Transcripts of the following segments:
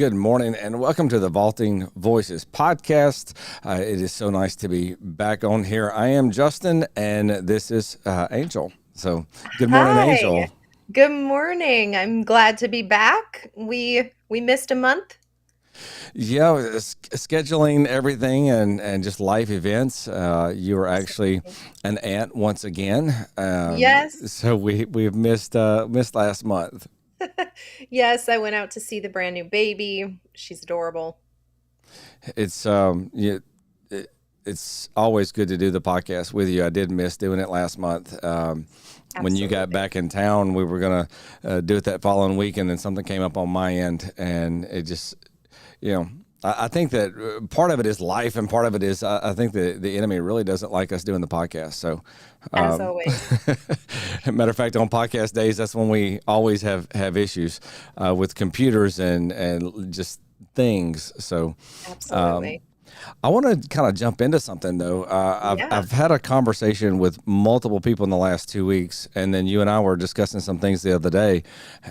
Good morning and welcome to the Vaulting Voices podcast. It is so nice to be back on here. I am Justin and this is Angel. So, good morning, Hi. Angel. Good morning. I'm glad to be back. We missed a month. Yeah, scheduling everything and just life events. You were actually Absolutely. an aunt once again. Yes. So we've missed last month. Yes, I went out to see the brand new baby. She's adorable. It's it, it's always good to do the podcast with you. I did miss doing it last month. When you got Absolutely. back in town, we were gonna do it that following week, and then something came up on my end, and it just, you know. I think that part of it is life, and part of it is I think the enemy really doesn't like us doing the podcast. So, As um, always. matter of fact, on podcast days, that's when we always have issues with computers and just things. So, um, Absolutely. I want to kind of jump into something though. Yeah. I've had a conversation with multiple people in the last 2 weeks, and then you and I were discussing some things the other day,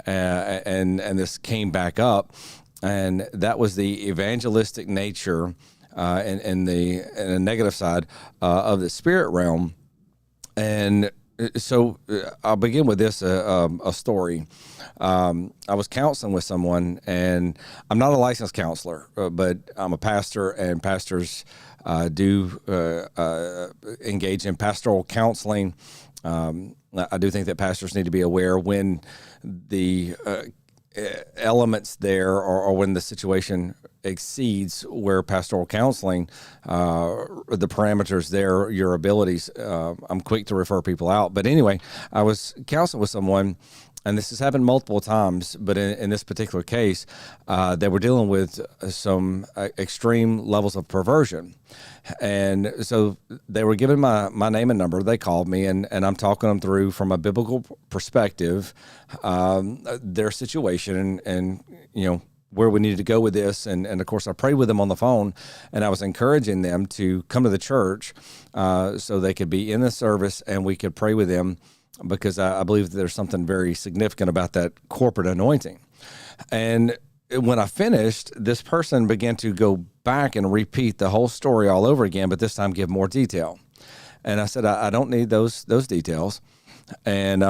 and this came back up, and that was the evangelistic nature, and the negative side of the spirit realm, and I'll begin with this a story. I was counseling with someone, and I'm not a licensed counselor, but I'm a pastor, and pastors do engage in pastoral counseling. I do think that pastors need to be aware when the elements there or when the situation exceeds where pastoral counseling, the parameters there, your abilities. I'm quick to refer people out. But anyway, I was counseling with someone, and this has happened multiple times, but in this particular case, they were dealing with some extreme levels of perversion. And so they were given my name and number. They called me, and I'm talking them through from a biblical perspective, their situation, and where we needed to go with this. And of course, I prayed with them on the phone, and I was encouraging them to come to the church so they could be in the service and we could pray with them, because I believe that there's something very significant about that corporate anointing. And when I finished, this person began to go back and repeat the whole story all over again, but this time give more detail. And I said, I don't need those details. And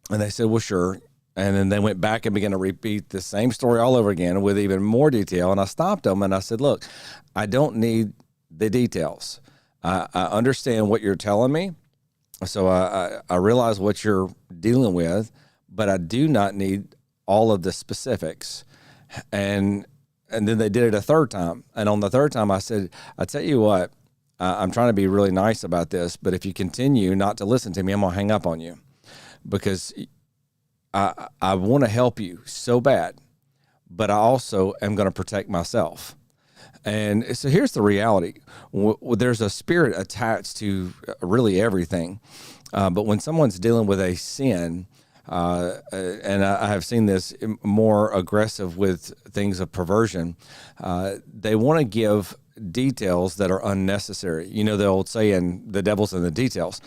they said, well, sure. And then they went back and began to repeat the same story all over again with even more detail. And I stopped them and I said, look, I don't need the details. I understand what you're telling me. So I realize what you're dealing with, but I do not need all of the specifics. And and then they did it a third time. And on the third time, I said, I tell you what, I'm trying to be really nice about this, but if you continue not to listen to me, I'm gonna hang up on you, because I want to help you so bad, but I also am going to protect myself. And so here's the reality: there's a spirit attached to really everything, but when someone's dealing with a sin, and I have seen this more aggressive with things of perversion, they want to give details that are unnecessary. You know the old saying, "The devil's in the details."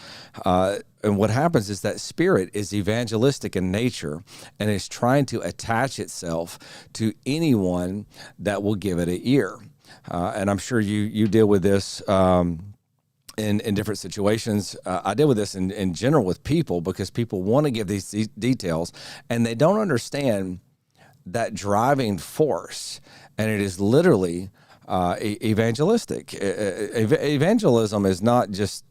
And what happens is that spirit is evangelistic in nature and is trying to attach itself to anyone that will give it an ear. And I'm sure you deal with this. In different situations. I deal with this in general with people, because people want to give these details and they don't understand that driving force. And it is literally evangelistic. Evangelism is not just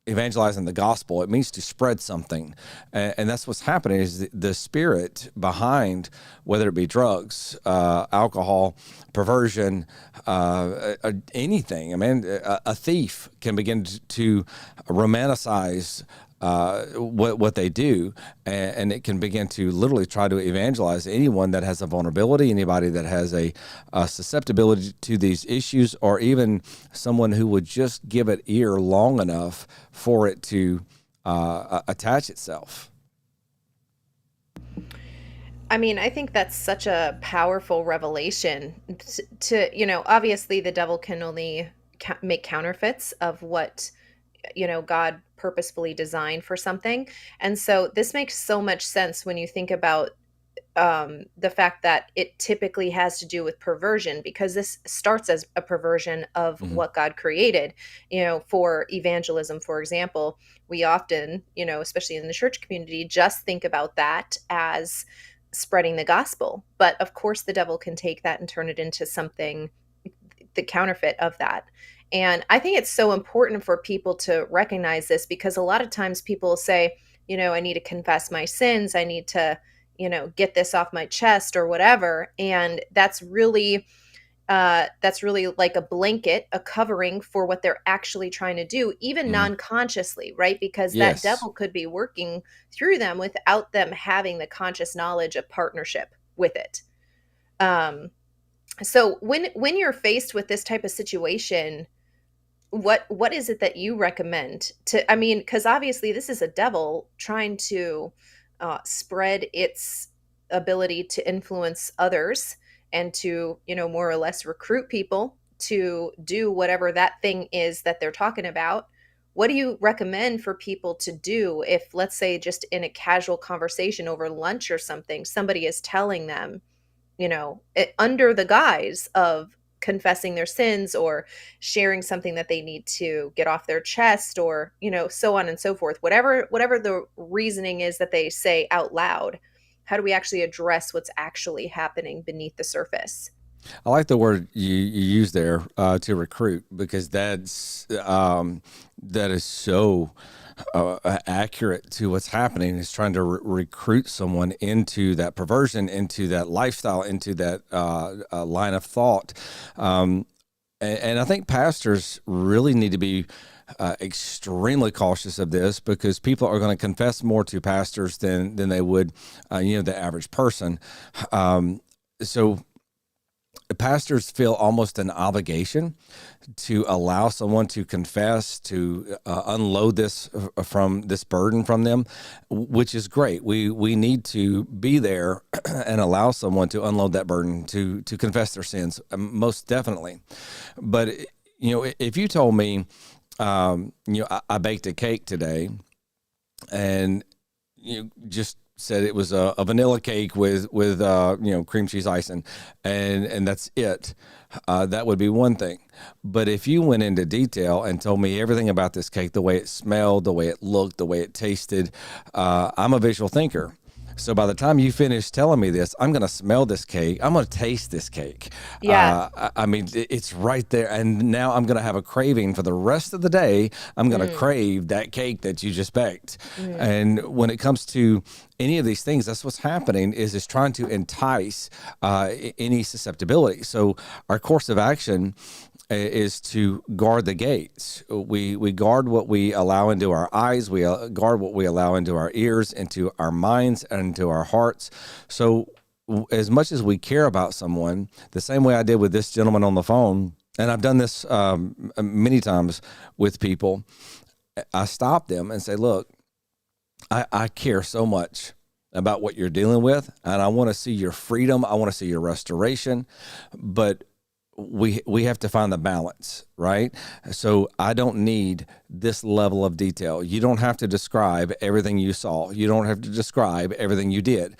evangelizing the gospel. It means to spread something. And that's what's happening, is the spirit behind, whether it be drugs, alcohol, perversion, anything. I mean, a thief can begin to romanticize what they do, and it can begin to literally try to evangelize anyone that has a vulnerability, anybody that has a susceptibility to these issues, or even someone who would just give it ear long enough for it to attach itself. I mean, I think that's such a powerful revelation obviously the devil can only make counterfeits of what, God purposefully designed for something. And so this makes so much sense when you think about the fact that it typically has to do with perversion, because this starts as a perversion of Hmm. what God created. For evangelism, for example, we often, especially in the church community, just think about that as spreading the gospel. But of course, the devil can take that and turn it into something, the counterfeit of that. And I think it's so important for people to recognize this, because a lot of times people say, I need to confess my sins. I need to, get this off my chest or whatever. And that's really like a blanket, a covering for what they're actually trying to do, even Hmm. non-consciously, right? Because that Yes. devil could be working through them without them having the conscious knowledge of partnership with it. Um, so when you're faced with this type of situation, what is it that you recommend to, I mean, because obviously this is a devil trying to spread its ability to influence others, and to, more or less recruit people to do whatever that thing is that they're talking about. What do you recommend for people to do if, let's say, just in a casual conversation over lunch or something, somebody is telling them, under the guise of confessing their sins or sharing something that they need to get off their chest, or, so on and so forth, whatever the reasoning is that they say out loud. How do we actually address what's actually happening beneath the surface? I like the word you use there, to recruit, because that is so accurate to what's happening. Is trying to recruit someone into that perversion, into that lifestyle, into that line of thought. And I think pastors really need to be extremely cautious of this, because people are going to confess more to pastors than they would, the average person. So pastors feel almost an obligation to allow someone to confess, to unload this burden from them, which is great. We need to be there and allow someone to unload that burden, to confess their sins, most definitely. But if you told me, I baked a cake today, and you just said it was a vanilla cake with cream cheese icing, and that's it. That would be one thing. But if you went into detail and told me everything about this cake, the way it smelled, the way it looked, the way it tasted, I'm a visual thinker. So by the time you finish telling me this, I'm going to smell this cake. I'm going to taste this cake. Yeah. I mean, it's right there. And now I'm going to have a craving for the rest of the day. I'm going to Mm, crave that cake that you just baked. mm. And when it comes to any of these things, that's what's happening, is trying to entice any susceptibility. So our course of action is to guard the gates. We guard what we allow into our eyes. We guard what we allow into our ears, into our minds, and into our hearts. So as much as we care about someone, the same way I did with this gentleman on the phone, and I've done this many times with people, I stop them and say, look, I care so much about what you're dealing with, and I want to see your freedom. I want to see your restoration, but we have to find the balance, right? So I don't need this level of detail. You don't have to describe everything you saw. You don't have to describe everything you did.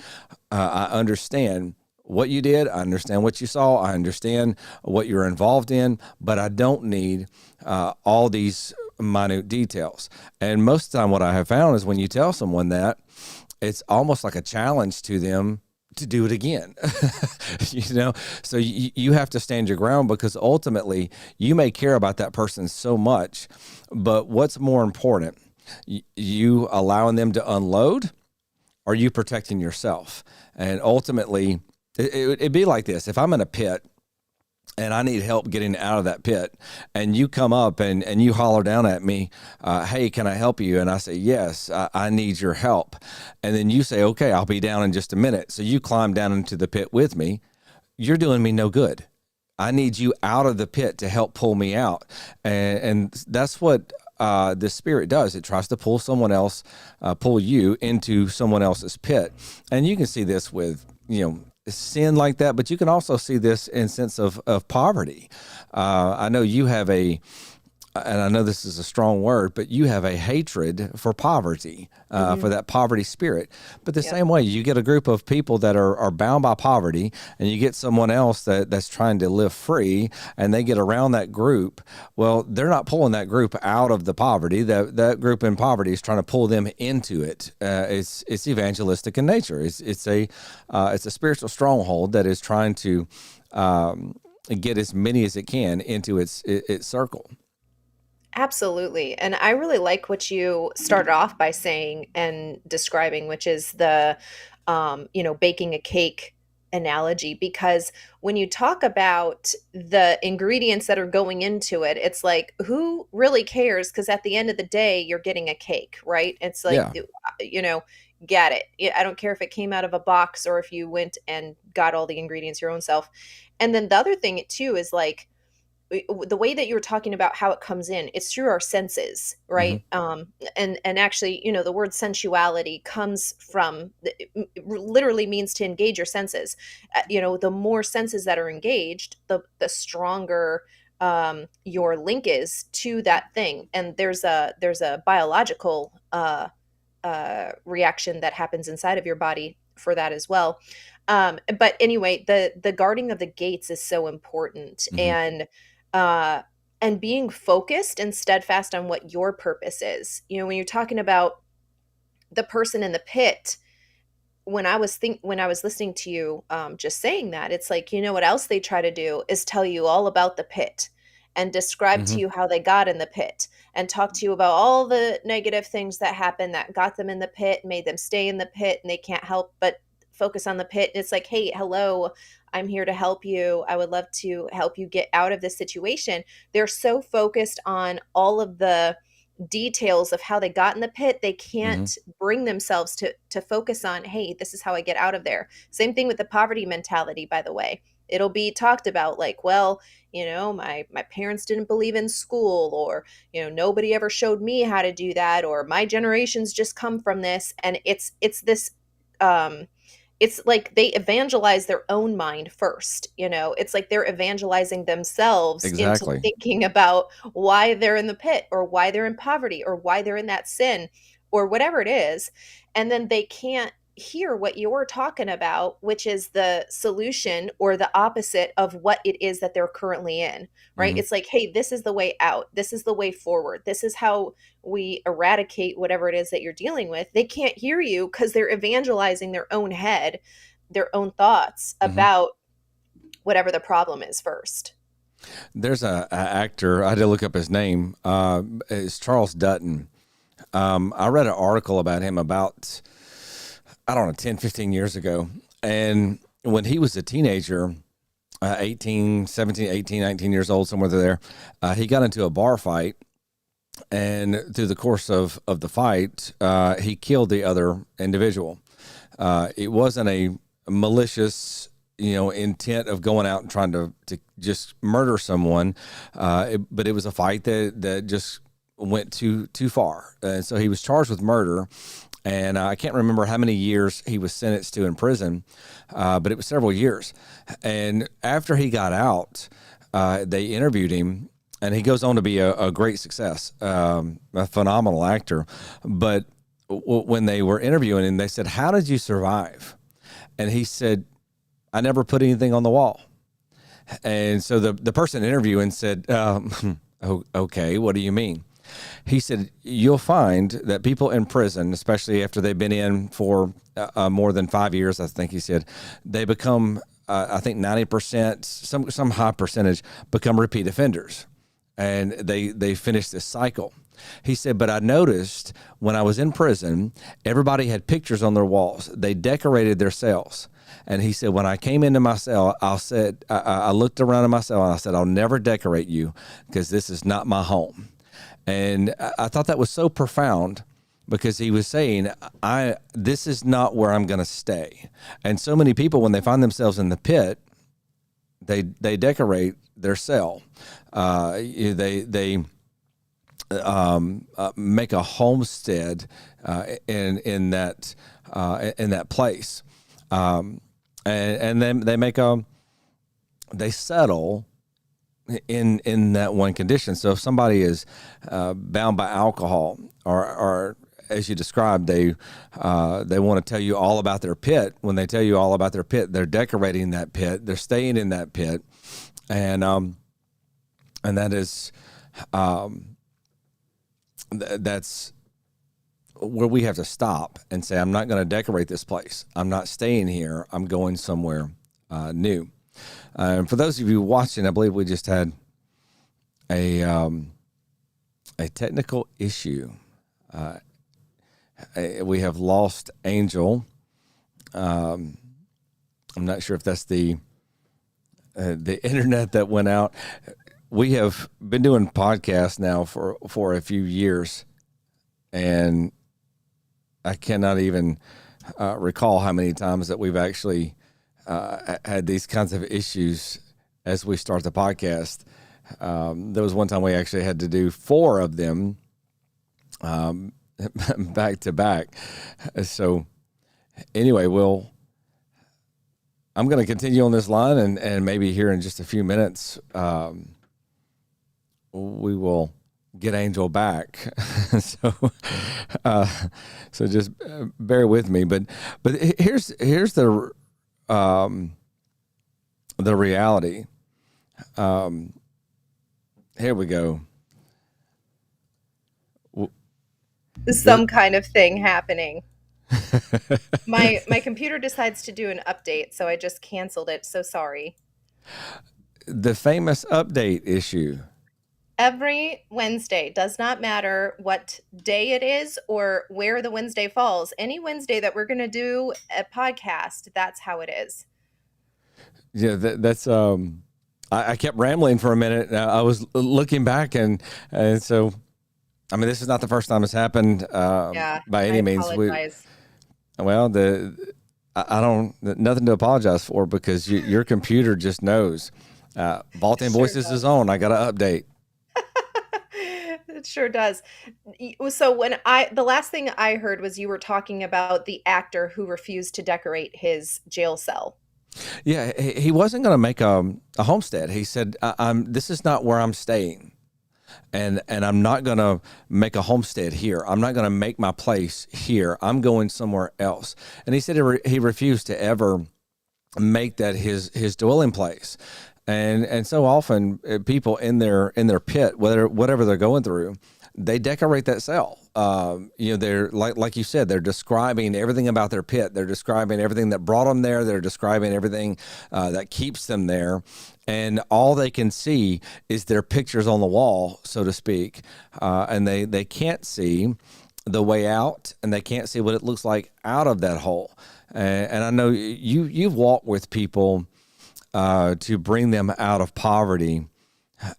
I understand what you did. I understand what you saw. I understand what you're involved in, but I don't need all these minute details. And most of the time, what I have found is when you tell someone that, it's almost like a challenge to them to do it again. So you have to stand your ground, because ultimately you may care about that person so much, but what's more important, you allowing them to unload, or you protecting yourself? And ultimately it'd be like this: if I'm in a pit and I need help getting out of that pit, and you come up and you holler down at me, hey, can I help you? And I say, yes, I need your help. And then you say, okay, I'll be down in just a minute. So you climb down into the pit with me. You're doing me no good. I need you out of the pit to help pull me out. And that's what the Spirit does. It tries to pull someone else, pull you into someone else's pit. And you can see this with, sin like that, but you can also see this in sense of poverty. I know you have and I know this is a strong word, but you have a hatred for poverty, for that poverty spirit. But the same way, you get a group of people that are bound by poverty, and you get someone else that's trying to live free, and they get around that group. Well, they're not pulling that group out of the poverty. That group in poverty is trying to pull them into it. It's evangelistic in nature. It's a spiritual stronghold that is trying to get as many as it can into its circle. Absolutely. And I really like what you started off by saying and describing, which is the, baking a cake analogy. Because when you talk about the ingredients that are going into it, it's like, who really cares? Because at the end of the day, you're getting a cake, right? It's like, Yeah. get it. I don't care if it came out of a box or if you went and got all the ingredients your own self. And then the other thing too is like, the way that you were talking about how it comes in, it's through our senses, Hmm. right? And actually, the word sensuality comes from it literally means to engage your senses. The more senses that are engaged, the stronger your link is to that thing. And there's a biological reaction that happens inside of your body for that as well. But anyway, the guarding of the gates is so important, Hmm. uh, and being focused and steadfast on what your purpose is. When you're talking about the person in the pit, when I was listening to you just saying that, it's like, what else they try to do is tell you all about the pit and describe Hmm. to you how they got in the pit and talk to you about all the negative things that happened that got them in the pit, made them stay in the pit, and they can't help but focus on the pit. And it's like, hey, hello, I'm here to help you. I would love to help you get out of this situation. They're so focused on all of the details of how they got in the pit, they Hmm. can't bring themselves to focus on, hey, this is how I get out of there. Same thing with the poverty mentality, by the way. It'll be talked about like, well, my parents didn't believe in school, or nobody ever showed me how to do that, or my generations just come from this. And it's this um it's like they evangelize their own mind first. It's like they're evangelizing themselves into Exactly. thinking about why they're in the pit, or why they're in poverty, or why they're in that sin, or whatever it is. And then they can't hear what you're talking about, which is the solution or the opposite of what it is that they're currently in, right? Hmm. It's like, hey, this is the way out, this is the way forward, this is how we eradicate whatever it is that you're dealing with. They can't hear you because they're evangelizing their own head, their own thoughts Hmm. about whatever the problem is first. There's a actor. I had to look up his name. It's Charles Dutton. I read an article about him about, I don't know, 10, 15 years ago. And when he was a teenager, 18, 17, 18, 19 years old, somewhere there, he got into a bar fight. And through the course of the fight, he killed the other individual. It wasn't a malicious, intent of going out and trying to just murder someone, but it was a fight that just went too far. And so he was charged with murder. And I can't remember how many years he was sentenced to in prison, but it was several years. And after he got out, they interviewed him, and he goes on to be a great success, a phenomenal actor. But when they were interviewing him, they said, "How did you survive?" And he said, "I never put anything on the wall." And so the person interviewing said, "Okay, what do you mean?" He said, "You'll find that people in prison, especially after they've been in for more than 5 years, I think he said, they become, I think 90%, some high percentage become repeat offenders, and they finish this cycle." He said, "But I noticed when I was in prison, everybody had pictures on their walls. They decorated their cells." And he said, "When I came into my cell, I looked around in my cell and I said, 'I'll never decorate you because this is not my home.'" And I thought that was so profound, because he was saying, this is not where I'm going to stay. And so many people, when they find themselves in the pit, they decorate their cell. They make a homestead in that place, and then they settle in that one condition. So if somebody is bound by alcohol, or as you described, they want to tell you all about their pit. When they tell you all about their pit, they're decorating that pit. They're staying in that pit, and that is that's where we have to stop and say, I'm not going to decorate this place. I'm not staying here. I'm going somewhere new. And for those of you watching, I believe we just had a technical issue. We have lost Angel. I'm not sure if that's the internet that went out. We have been doing podcasts now for a few years, and I cannot even recall how many times that we've actually had these kinds of issues as we start the podcast. There was one time we actually had to do 4 of them back to back. So anyway, I'm going to continue on this line, and maybe here in just a few minutes, we will get Angel back. So just bear with me. But here's the reality. Here we go. Some kind of thing happening. My computer decides to do an update, so I just canceled it. So sorry. The famous update issue. Every Wednesday, does not matter what day it is or where the Wednesday falls. Any Wednesday that we're going to do a podcast, that's how it is. Yeah, that's I kept rambling for a minute. I was looking back, and so, I mean, this is not the first time it's happened by any means. Apologize. I don't, nothing to apologize for, because your computer just knows. Vault Invoices is on. I got to update. It sure does. So the last thing I heard was you were talking about the actor who refused to decorate his jail cell. Yeah, he wasn't going to make a homestead. He said, this is not where I'm staying. And I'm not going to make a homestead here. I'm not going to make my place here. I'm going somewhere else. And he said he refused to ever make that his dwelling place. And so often people in their pit, whatever they're going through, they decorate that cell. They're like you said, they're describing everything about their pit. They're describing everything that brought them there. They're describing everything that keeps them there. And all they can see is their pictures on the wall, so to speak. And they can't see the way out, and they can't see what it looks like out of that hole. And I know you've walked with people to bring them out of poverty.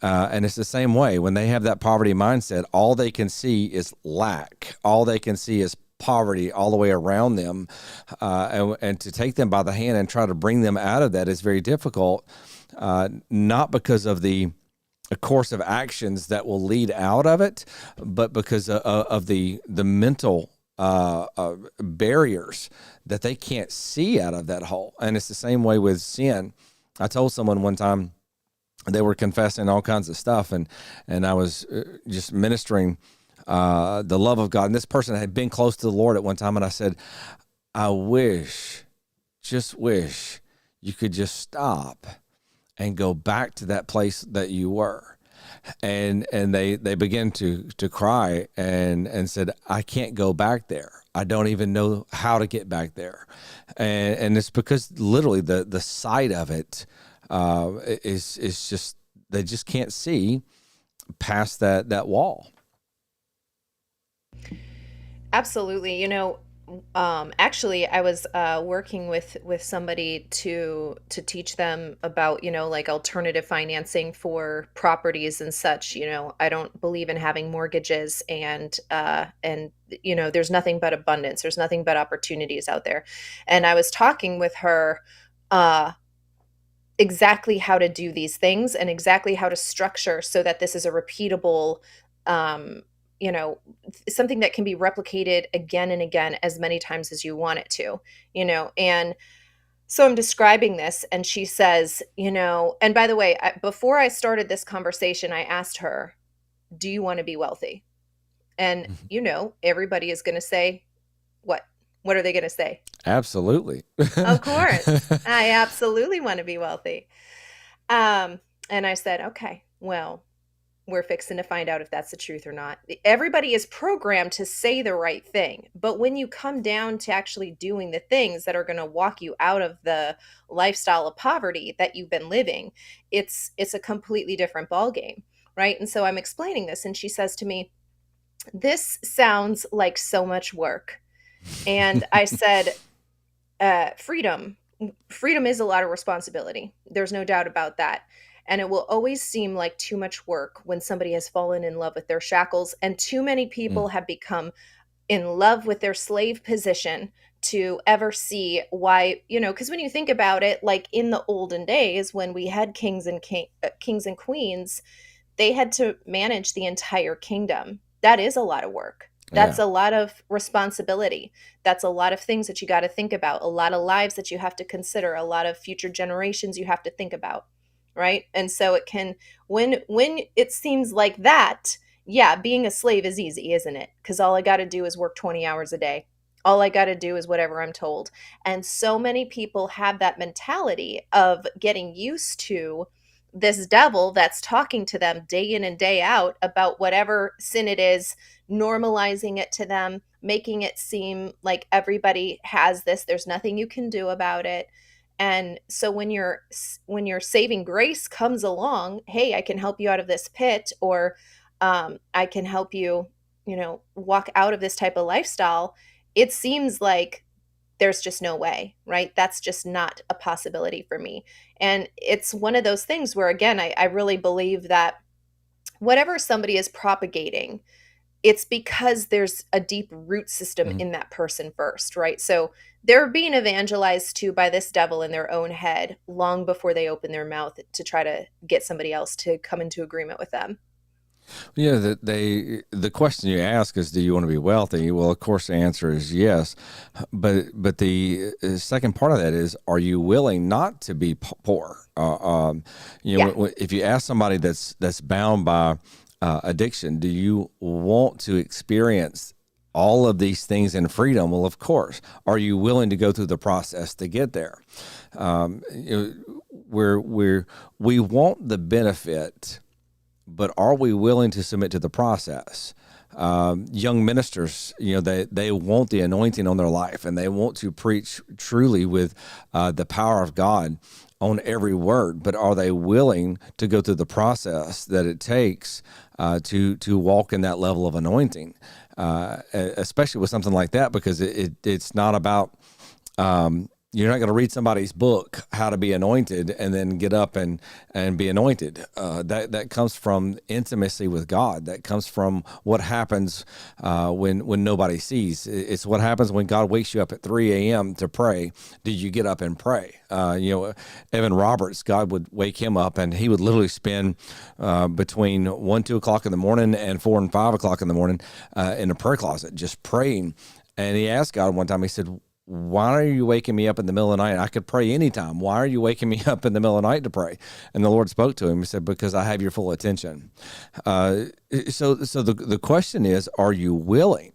And it's the same way when they have that poverty mindset. All they can see is lack. All they can see is poverty all the way around them. And to take them by the hand and try to bring them out of that is very difficult, not because of the course of actions that will lead out of it, but because of the mental barriers that they can't see out of that hole. And it's the same way with sin. I told someone one time, they were confessing all kinds of stuff, and I was just ministering the love of God. And this person had been close to the Lord at one time, and I said, I just wish you could just stop and go back to that place that you were. And they began to cry and said, I can't go back there. I don't even know how to get back there. And it's because literally the sight of it is just, they just can't see past that wall. Absolutely. Actually, I was working with somebody to teach them about, like alternative financing for properties and such. I don't believe in having mortgages, and there's nothing but abundance. There's nothing but opportunities out there. And I was talking with her exactly how to do these things and exactly how to structure so that this is a repeatable, you know, something that can be replicated again and again as many times as you want it to, and So I'm describing this, and she says, and by the way, before I started this conversation, I asked her, do you want to be wealthy? And, everybody is going to say, what? What are they going to say? Absolutely. Of course. I absolutely want to be wealthy. Um, and I said, okay, well, we're fixing to find out if that's the truth or not. Everybody is programmed to say the right thing, but when you come down to actually doing the things that are going to walk you out of the lifestyle of poverty that you've been living, it's a completely different ballgame, right? And so I'm explaining this, and she says to me, "This sounds like so much work." And I said, freedom. Freedom is a lot of responsibility. There's no doubt about that. And it will always seem like too much work when somebody has fallen in love with their shackles. And too many people Mm, have become in love with their slave position to ever see why, because when you think about it, like in the olden days when we had kings and queens, they had to manage the entire kingdom. That is a lot of work. That's yeah. a lot of responsibility. That's a lot of things that you got to think about, a lot of lives that you have to consider, a lot of future generations you have to think about, right? And so it can when it seems like that, yeah, being a slave is easy, isn't it? Cuz all I got to do is work 20 hours a day. All I got to do is whatever I'm told. And so many people have that mentality of getting used to this devil that's talking to them day in and day out about whatever sin it is, normalizing it to them, making it seem like everybody has this, there's nothing you can do about it. And so when your saving grace comes along, hey, I can help you out of this pit, or I can help you, walk out of this type of lifestyle, it seems like there's just no way, right? That's just not a possibility for me. And it's one of those things where, again, I really believe that whatever somebody is propagating, it's because there's a deep root system Mhm. in that person first, right? So they're being evangelized to by this devil in their own head long before they open their mouth to try to get somebody else to come into agreement with them. Yeah, the question you ask is, do you want to be wealthy? Well, of course, the answer is yes, but the second part of that is, are you willing not to be poor? Yeah. If you ask somebody that's bound by addiction, do you want to experience all of these things in freedom? Well, of course. Are you willing to go through the process to get there? Um, you know, we want the benefit, but are we willing to submit to the process? Young ministers, they want the anointing on their life, and they want to preach truly with the power of God on every word. But are they willing to go through the process that it takes to walk in that level of anointing, especially with something like that? Because it's not about you're not going to read somebody's book, How to Be Anointed, and then get up and be anointed. That comes from intimacy with God. That comes from what happens when nobody sees. It's what happens when God wakes you up at 3 a.m. to pray. Did you get up and pray? Evan Roberts, God would wake him up, and he would literally spend between 1, 2 o'clock in the morning and 4 and 5 o'clock in the morning in a prayer closet, just praying. And he asked God one time, he said, why are you waking me up in the middle of the night? I could pray anytime. Why are you waking me up in the middle of the night to pray? And the Lord spoke to him. He said, because I have your full attention. So the question is, are you willing?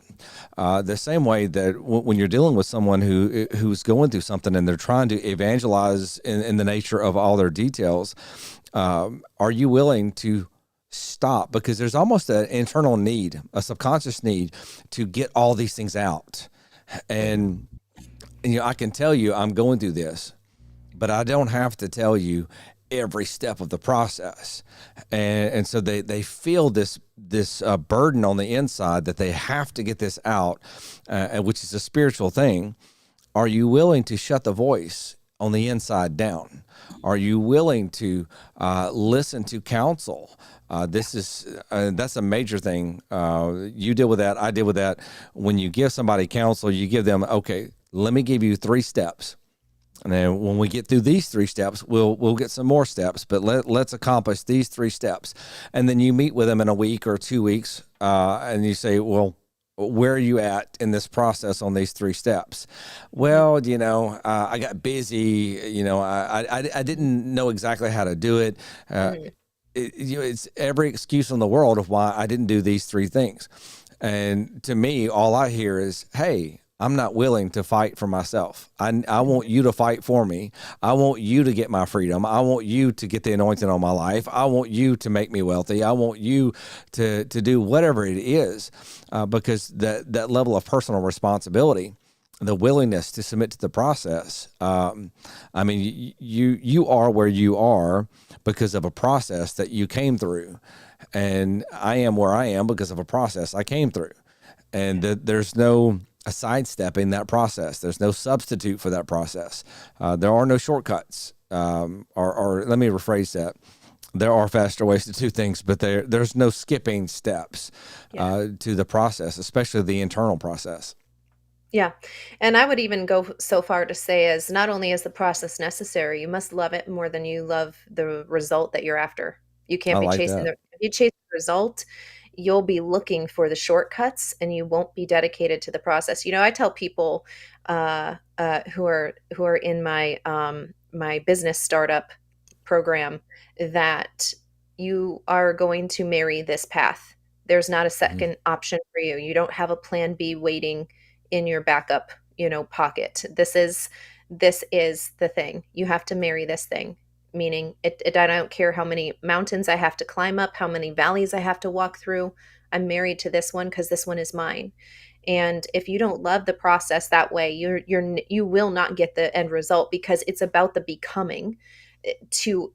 The same way that when you're dealing with someone who's going through something and they're trying to evangelize in the nature of all their details, are you willing to stop? Because there's almost an internal need, a subconscious need to get all these things out. And I can tell you I'm going through this, but I don't have to tell you every step of the process. And so they feel this burden on the inside that they have to get this out, which is a spiritual thing. Are you willing to shut the voice on the inside down? Are you willing to listen to counsel? That's a major thing. You deal with that. I deal with that. When you give somebody counsel, you give them, okay, let me give you 3 steps. And then when we get through these 3 steps, we'll get some more steps, but let's accomplish these 3 steps. And then you meet with them in a week or 2 weeks, and you say, well, where are you at in this process on these 3 steps? Well, I got busy. I didn't know exactly how to do it. Mhm. It's every excuse in the world of why I didn't do these 3 things. And to me, all I hear is, hey, I'm not willing to fight for myself. I want you to fight for me. I want you to get my freedom. I want you to get the anointing on my life. I want you to make me wealthy. I want you to do whatever it is, because that level of personal responsibility, the willingness to submit to the process. I mean, you are where you are because of a process that you came through, and I am where I am because of a process I came through, and there's no sidestepping that process. There's no substitute for that process. There are no shortcuts, or let me rephrase that. There are faster ways to do things, but there's no skipping steps to the process, especially the internal process. Yeah. And I would even go so far to say as not only is the process necessary, you must love it more than you love the result that you're after. You I can't be like chasing that. if you chase the result, you'll be looking for the shortcuts and you won't be dedicated to the process. I tell people who are in my business startup program that you are going to marry this path. There's not a Mhm. second option for you. You don't have a plan B waiting in your backup, pocket. This is the thing. You have to marry this thing. Meaning I don't care how many mountains I have to climb up, how many valleys I have to walk through. I'm married to this one because this one is mine. And if you don't love the process that way, you will not get the end result because it's about the becoming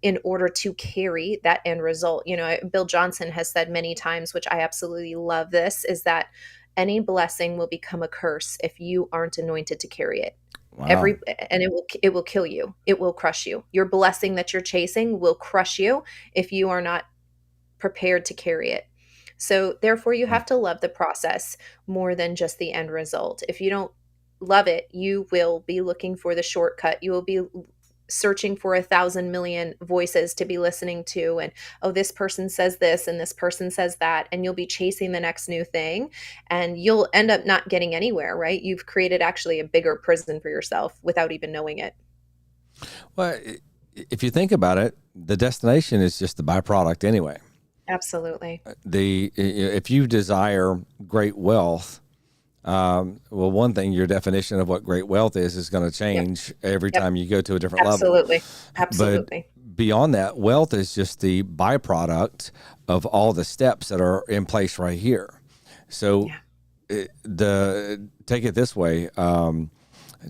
in order to carry that end result. Bill Johnson has said many times, which I absolutely love this, is that any blessing will become a curse if you aren't anointed to carry it. Wow. It will kill you. It will crush you. Your blessing that you're chasing will crush you if you are not prepared to carry it. So therefore you Mm. have to love the process more than just the end result. If you don't love it, you will be looking for the shortcut. You will be searching for 1,000 million voices to be listening to, and oh, this person says this and this person says that, and you'll be chasing the next new thing, and you'll end up not getting anywhere. Right? You've created actually a bigger prison for yourself without even knowing it. Well, if you think about it, the destination is just the byproduct anyway. Absolutely. If you desire great wealth, well, one thing, your definition of what great wealth is going to Yep. change every Yep. time you go to a different level. Absolutely. But Absolutely. beyond that, wealth is just the byproduct of all the steps that are in place right here. So Yeah. take it this way.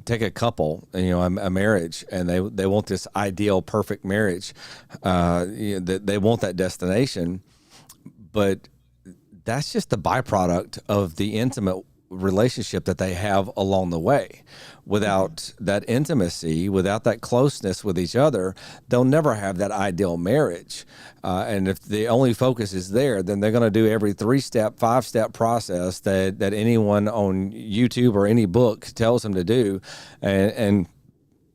Take a couple, a marriage, and they want this ideal, perfect marriage. They want that destination, but that's just the byproduct of the intimate relationship that they have along the way. Mhm. Without that intimacy, without that closeness with each other, they'll never have that ideal marriage. And if the only focus is there, then they're going to do every 3-step, 5-step process that anyone on YouTube or any book tells them to do. And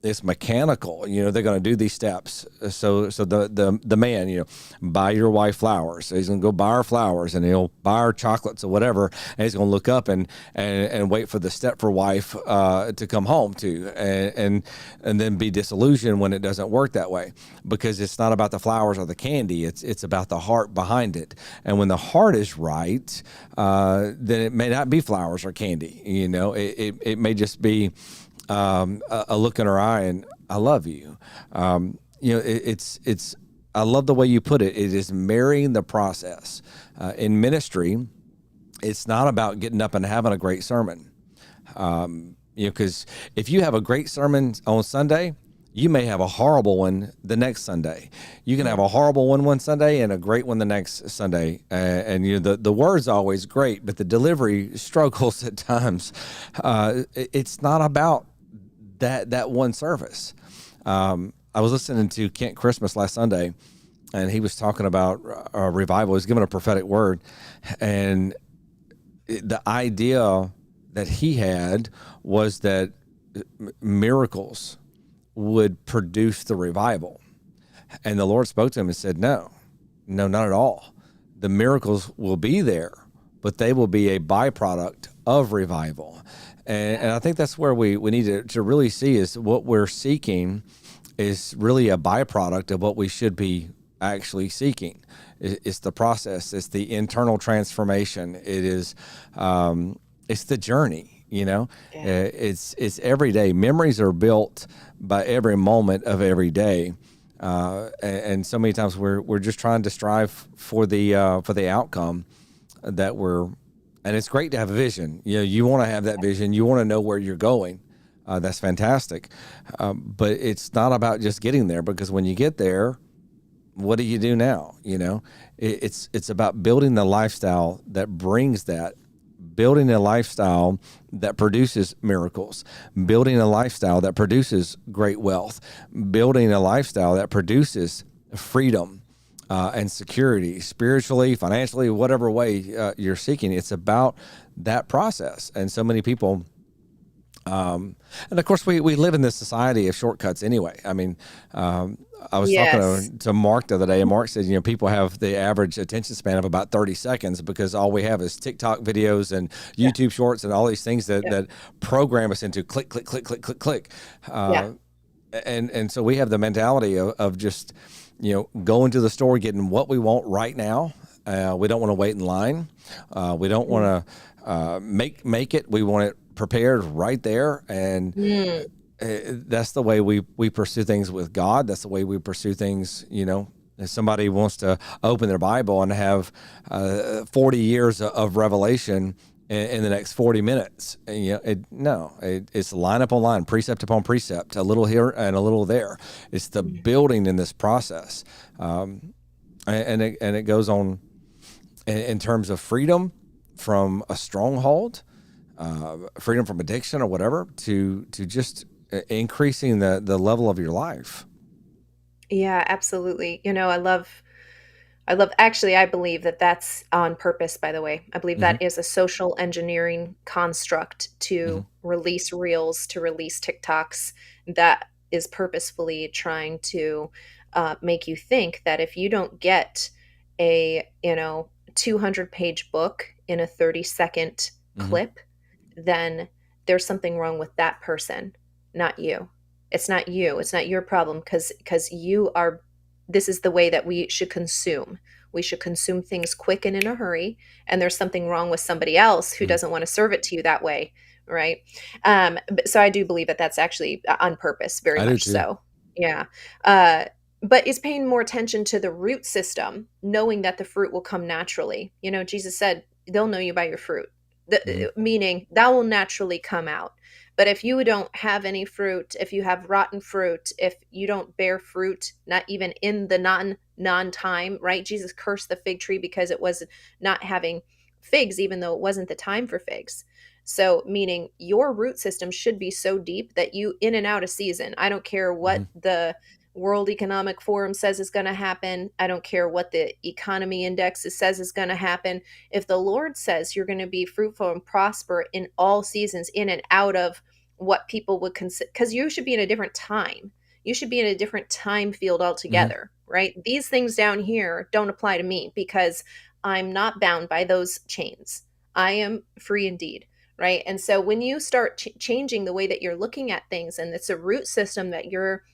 it's mechanical. They're going to do these steps. So the man, buy your wife flowers. So he's going to go buy her flowers, and he'll buy her chocolates or whatever. And he's going to look up and wait for the stepper wife to come home to, and then be disillusioned when it doesn't work that way, because it's not about the flowers or the candy. It's about the heart behind it. And when the heart is right, then it may not be flowers or candy. It may just be a look in her eye and I love you. It's I love the way you put it. It is marrying the process. In ministry, it's not about getting up and having a great sermon. Because if you have a great sermon on Sunday, you may have a horrible one the next Sunday. You can have Mhm. a horrible one Sunday and a great one the next Sunday. And the word's always great, but the delivery struggles at times. It's not about that one service. I was listening to Kent Christmas last Sunday, and he was talking about revival. He was giving a prophetic word, and the idea that he had was that miracles would produce the revival. And the Lord spoke to him and said, no, not at all. The miracles will be there, but they will be a byproduct of revival. And I think that's where we need to really see is what we're seeking is really a byproduct of what we should be actually seeking. It's the process. It's the internal transformation. It is, it's the journey, you know. Yeah. It's every day. Memories are built by every moment of every day. And so many times we're just trying to strive for the outcome that we're, and it's great to have a vision. You know, you want to have that vision. You want to know where you're going. That's fantastic. But it's not about just getting there, because when you get there, what do you do now? You know, it's about building the lifestyle that brings that, building a lifestyle that produces miracles, building a lifestyle that produces great wealth, building a lifestyle that produces freedom and security, spiritually, financially, whatever way you're seeking. It's about that process. And so many people, and of course, we live in this society of shortcuts anyway. I mean, I was Yes. talking to Mark the other day, and Mark said, you know, people have the average attention span of about 30 seconds because all we have is TikTok videos and Yeah. YouTube shorts and all these things Yeah. that program us into click, click, click, click, click, click. Yeah. And so we have the mentality of just, you know, going to the store, getting what we want right now. We don't want to wait in line. We don't want to make it. We want it prepared right there. And Mm. that's the way we pursue things with God. That's the way we pursue things, you know. If somebody wants to open their Bible and have 40 years of revelation in the next 40 minutes, and, you know, it's line upon line, precept upon precept, a little here and a little there. It's the building in this process, and it goes on in terms of freedom from a stronghold, freedom from addiction or whatever, to just increasing the level of your life. Yeah, absolutely. You know, actually, I believe that that's on purpose, by the way. I believe Hmm. that is a social engineering construct Hmm. to release reels, to release TikToks, that is purposefully trying to make you think that if you don't get a, 200-page book in a 30-second Hmm. clip, then there's something wrong with that person, not you. It's not you. It's not your problem, because you are, this is the way that we should consume. We should consume things quick and in a hurry, and there's something wrong with somebody else who Hmm. doesn't want to serve it to you that way, right? So I do believe that that's actually on purpose, very I do much too. so. Yeah. Uh, but is paying more attention to the root system, knowing that the fruit will come naturally. You know, Jesus said, "They'll know you by your fruit." Hmm. Meaning that will naturally come out. But if you don't have any fruit, if you have rotten fruit, if you don't bear fruit, not even in the non time, right? Jesus cursed the fig tree because it was not having figs, even though it wasn't the time for figs. So, meaning your root system should be so deep that you in and out of season. I don't care what Hmm. the World Economic Forum says is going to happen. I don't care what the economy index says is going to happen. If the Lord says you're going to be fruitful and prosper in all seasons, in and out of what people would consider, because you should be in a different time. You should be in a different time field Hmm. altogether, right? These things down here don't apply to me because I'm not bound by those chains. I am free indeed, right? And so when you start changing the way that you're looking at things, and it's a root system that you're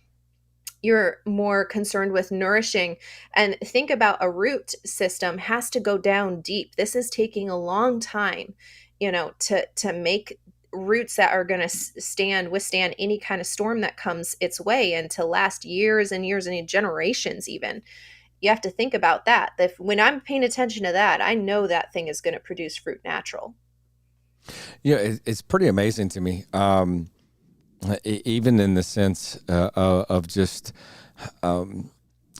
more concerned with nourishing, and think about a root system has to go down deep. This is taking a long time, to make roots that are going to withstand any kind of storm that comes its way, and to last years and years and generations even. You have to think about that. If when I'm paying attention to that, I know that thing is going to produce fruit natural. Yeah, it's pretty amazing to me. Even in the sense of just um,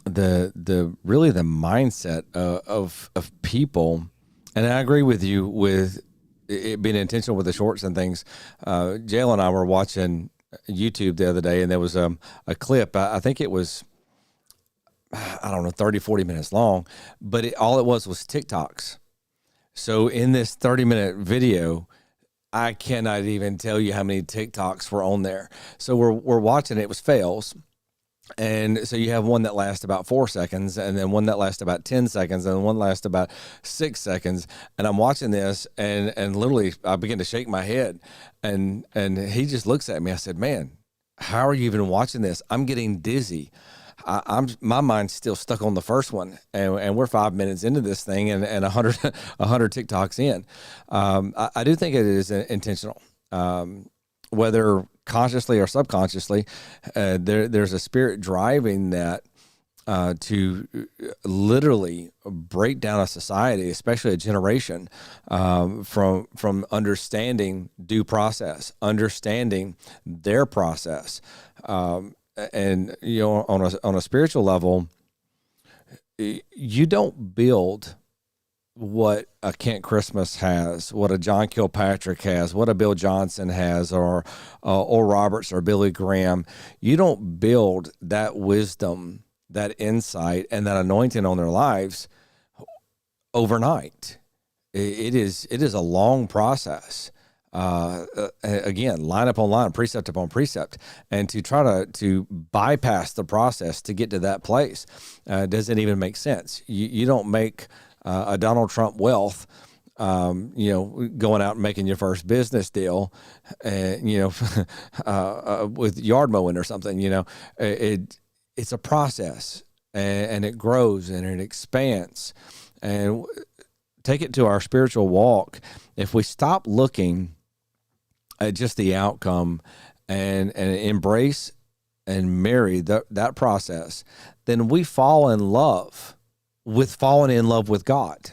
the really the mindset of people, and I agree with you with it being intentional with the shorts and things. Jail and I were watching YouTube the other day, and there was a clip. I think it was, I don't know, 30, 40 minutes long, but all it was TikToks. So in this 30-minute video, I cannot even tell you how many TikToks were on there. So we're watching it. It was fails. And so you have one that lasts about 4 seconds, and then one that lasts about 10 seconds, and one lasts about 6 seconds. And I'm watching this, and literally I begin to shake my head, and he just looks at me. I said, "Man, how are you even watching this? I'm getting dizzy. I'm my mind's still stuck on the first one, and we're 5 minutes into this thing, and 100 TikToks in. I do think it is intentional, whether consciously or subconsciously. There's a spirit driving that to literally break down a society, especially a generation, from understanding due process, understanding their process. And on a spiritual level, you don't build what a Kent Christmas has, what a John Kilpatrick has, what a Bill Johnson has, or Roberts or Billy Graham. You don't build that wisdom, that insight, and that anointing on their lives overnight. It is a long process. Again, line upon line, precept upon precept, and to try to bypass the process to get to that place doesn't even make sense. You don't make a Donald Trump wealth, going out and making your first business deal, with yard mowing or something. It's a process, and it grows and it expands. And take it to our spiritual walk. If we stop looking at just the outcome and embrace and marry that process, then we fall in love with falling in love with God.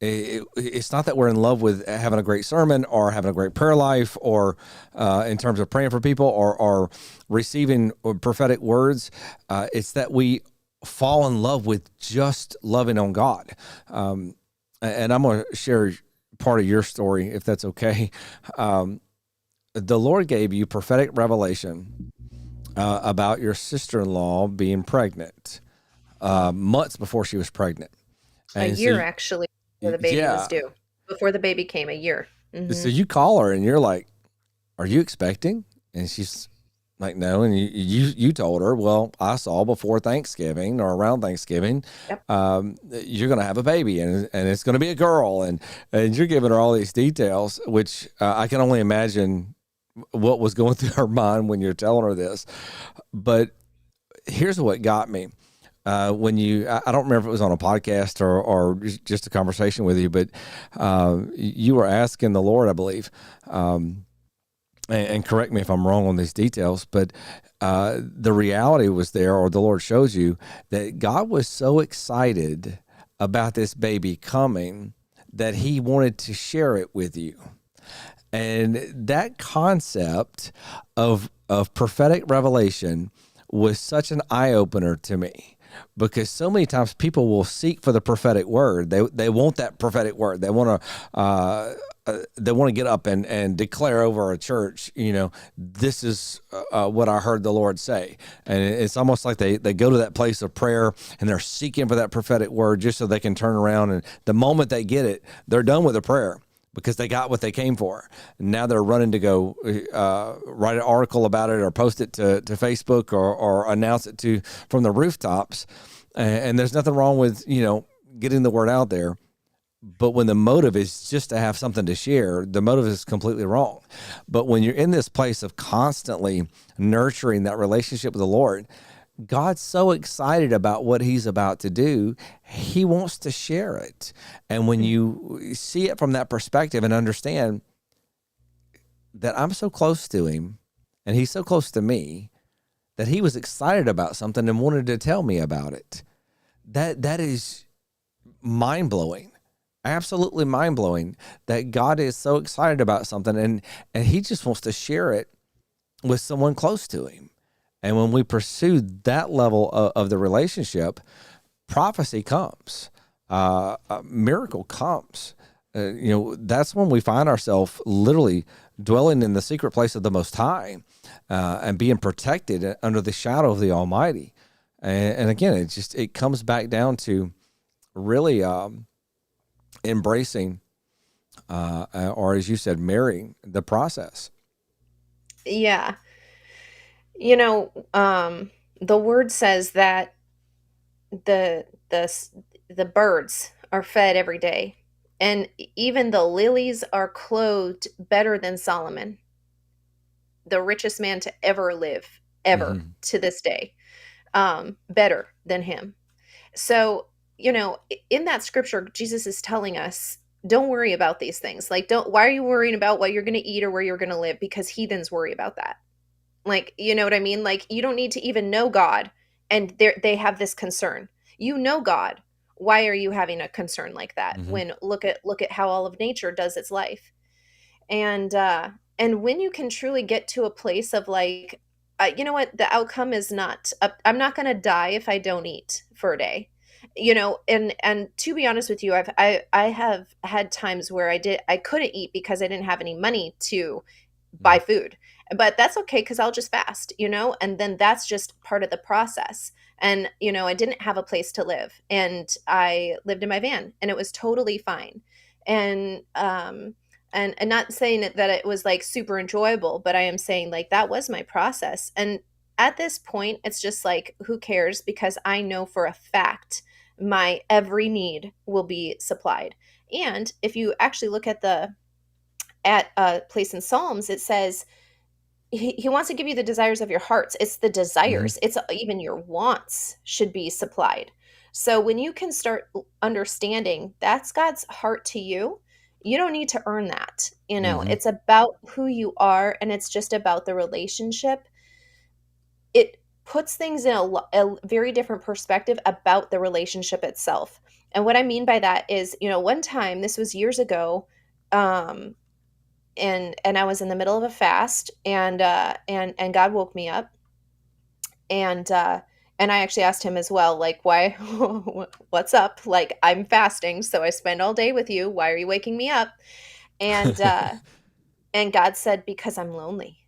It's not that we're in love with having a great sermon or having a great prayer life or in terms of praying for people or receiving prophetic words. It's that we fall in love with just loving on God. And I'm going to share part of your story, if that's okay. The Lord gave you prophetic revelation about your sister-in-law being pregnant months before she was pregnant. A And year, actually, before the baby was yeah. due. Before the baby came, a year. So you call her and you're like, "Are you expecting?" And she's like, "No." And you told her, "Well, I saw before Thanksgiving or around Thanksgiving, Yep. you're going to have a baby and it's going to be a girl." And you're giving her all these details, which I can only imagine what was going through her mind when you're telling her this. But here's what got me. When I don't remember if it was on a podcast or just a conversation with you, but you were asking the Lord, I believe, and correct me if I'm wrong on these details, but the reality was there, or the Lord shows you that God was so excited about this baby coming that he wanted to share it with you. And that concept of prophetic revelation was such an eye-opener to me, because so many times people will seek for the prophetic word. They want that prophetic word. They want to get up and declare over a church, this is what I heard the Lord say. And it's almost like they go to that place of prayer and they're seeking for that prophetic word just so they can turn around. And the moment they get it, they're done with the prayer, because they got what they came for. And now they're running to go write an article about it or post it to Facebook or announce it from the rooftops. And there's nothing wrong with, getting the word out there. But when the motive is just to have something to share, the motive is completely wrong. But when you're in this place of constantly nurturing that relationship with the Lord, God's so excited about what he's about to do, he wants to share it. And when you see it from that perspective and understand that I'm so close to him and he's so close to me that he was excited about something and wanted to tell me about it, that is mind-blowing. Absolutely mind-blowing that God is so excited about something and he just wants to share it with someone close to him. And when we pursue that level of the relationship, prophecy comes, a miracle comes. That's when we find ourselves literally dwelling in the secret place of the Most High and being protected under the shadow of the Almighty. And again, it comes back down to really embracing, or as you said, marrying the process. Yeah. You know, um, The word says that the the the birds are fed every day, and even the lilies are clothed better than Solomon, the richest man to ever live, ever Hmm. to this day, better than him. So, in that scripture, Jesus is telling us, don't worry about these things. Like, don't, why are you worrying about what you're going to eat or where you're going to live? Because heathens worry about that. Like, you know what I mean? Like, you don't need to even know God, and they have this concern. You know God. Why are you having a concern like that? Hmm. When look at how all of nature does its life. And when you can truly get to a place of like, you know what, the outcome is not I'm not going to die if I don't eat for a day, and to be honest with you, I have had times where I couldn't eat because I didn't have any money to buy food. But that's okay because I'll just fast, and then that's just part of the process. And, I didn't have a place to live, and I lived in my van, and it was totally fine. And and not saying that it was like super enjoyable, but I am saying like that was my process. And at this point, it's just like, who cares? Because I know for a fact my every need will be supplied. And if you actually look at the at a place in Psalms, it says he wants to give you the desires of your hearts. It's the Hmm. desires. It's even your wants should be supplied. So when you can start understanding that's God's heart to you, you don't need to earn that. Hmm. It's about who you are, and it's just about the relationship. It puts things in a very different perspective about the relationship itself. And what I mean by that is, one time, this was years ago, um, and I was in the middle of a fast, and God woke me up, and I actually asked him as well, like, why, what's up? Like, I'm fasting, so I spend all day with you. Why are you waking me up? And and God said, because I'm lonely.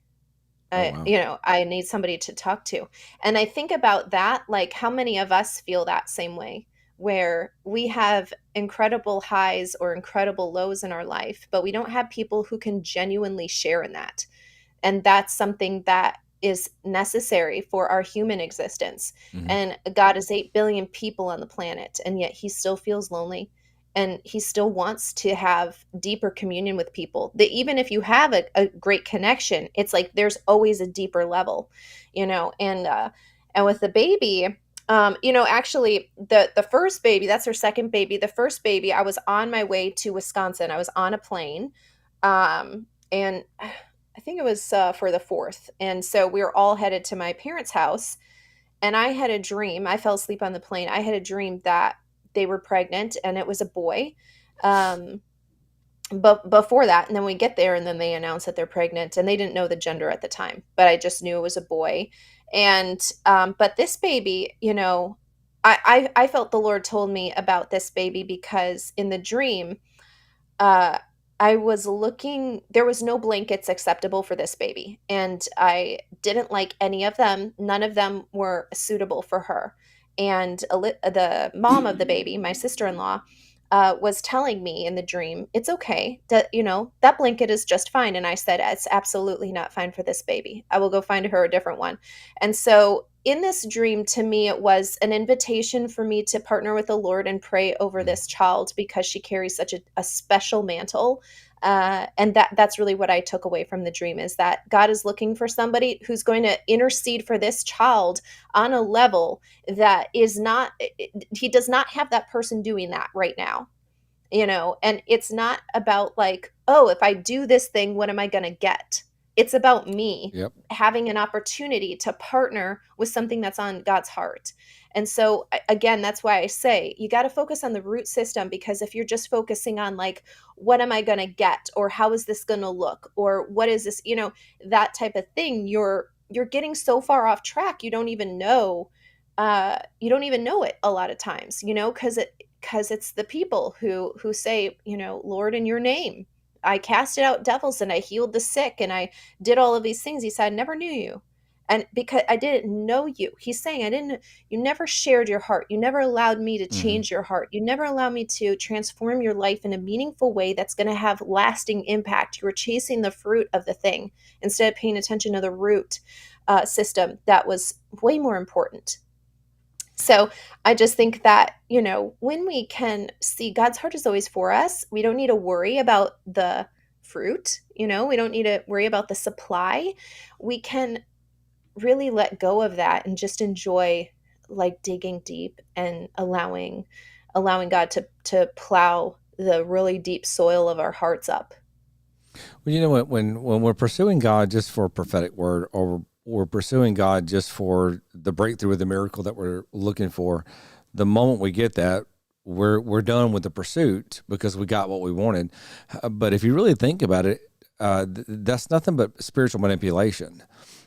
Oh wow. I need somebody to talk to. And I think about that, like how many of us feel that same way, where we have incredible highs or incredible lows in our life, but we don't have people who can genuinely share in that. And that's something that is necessary for our human existence. Hmm. And God is 8 billion people on the planet, and yet he still feels lonely, and he still wants to have deeper communion with people. That even if you have a great connection, it's like there's always a deeper level, and with the baby, actually the first baby, that's her second baby. The first baby, I was on my way to Wisconsin. I was on a plane, and I think it was for the fourth. And so we were all headed to my parents' house. And I had a dream. I fell asleep on the plane. I had a dream that they were pregnant, and it was a boy. Um, but before that, and then we get there, and then they announce that they're pregnant, and they didn't know the gender at the time, but I just knew it was a boy. And but this baby, I felt the Lord told me about this baby because in the dream, uh, I was looking, there was no blankets acceptable for this baby, and I didn't like any of them. None of them were suitable for her. And the mom of the baby, my sister-in-law, was telling me in the dream, it's okay, that that blanket is just fine. And I said, it's absolutely not fine for this baby. I will go find her a different one. And so in this dream, to me, it was an invitation for me to partner with the Lord and pray over this child because she carries such a special mantle. And that's really what I took away from the dream, is that God is looking for somebody who's going to intercede for this child on a level that is not, he does not have that person doing that right now. And it's not about like, oh, if I do this thing, what am I going to get? It's about me Yep. having an opportunity to partner with something that's on God's heart. And so again, that's why I say you got to focus on the root system, because if you're just focusing on like, what am I going to get, or how is this going to look, or what is this, that type of thing, you're getting so far off track, you don't even know it a lot of times, because it's the people who say, Lord, in your name I casted out devils, and I healed the sick, and I did all of these things. He said, I never knew you. And because I didn't know you, he's saying, you never shared your heart. You never allowed me to Hmm. change your heart. You never allowed me to transform your life in a meaningful way that's going to have lasting impact. You were chasing the fruit of the thing instead of paying attention to the root. system that was way more important. So I just think that, when we can see God's heart is always for us, we don't need to worry about the fruit, we don't need to worry about the supply. We can really let go of that and just enjoy, like, digging deep and allowing God to plow the really deep soil of our hearts up. Well, you know what? When we're pursuing God just for a prophetic word, or we're pursuing God just for the breakthrough of the miracle that we're looking for, the moment we get that, we're done with the pursuit because we got what we wanted. But if you really think about it, that's nothing but spiritual manipulation.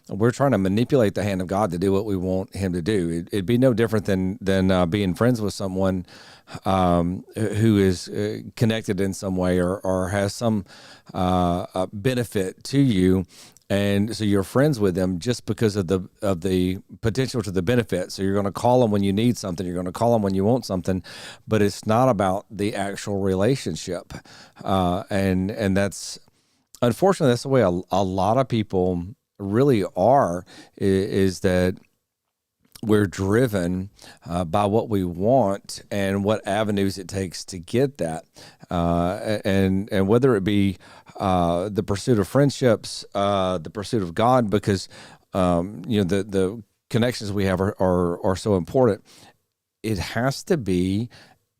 We're trying to manipulate the hand of God to do what we want Him to do. It'd be no different than being friends with someone who is connected in some way, or has some benefit to you, and so you're friends with them just because of the potential to the benefit. So you're going to call them when you need something. You're going to call them when you want something, but it's not about the actual relationship, and that's, unfortunately, that's the way a lot of people really are, is that we're driven by what we want and what avenues it takes to get that, and whether it be the pursuit of friendships, the pursuit of God, because the connections we have are so important. It has to be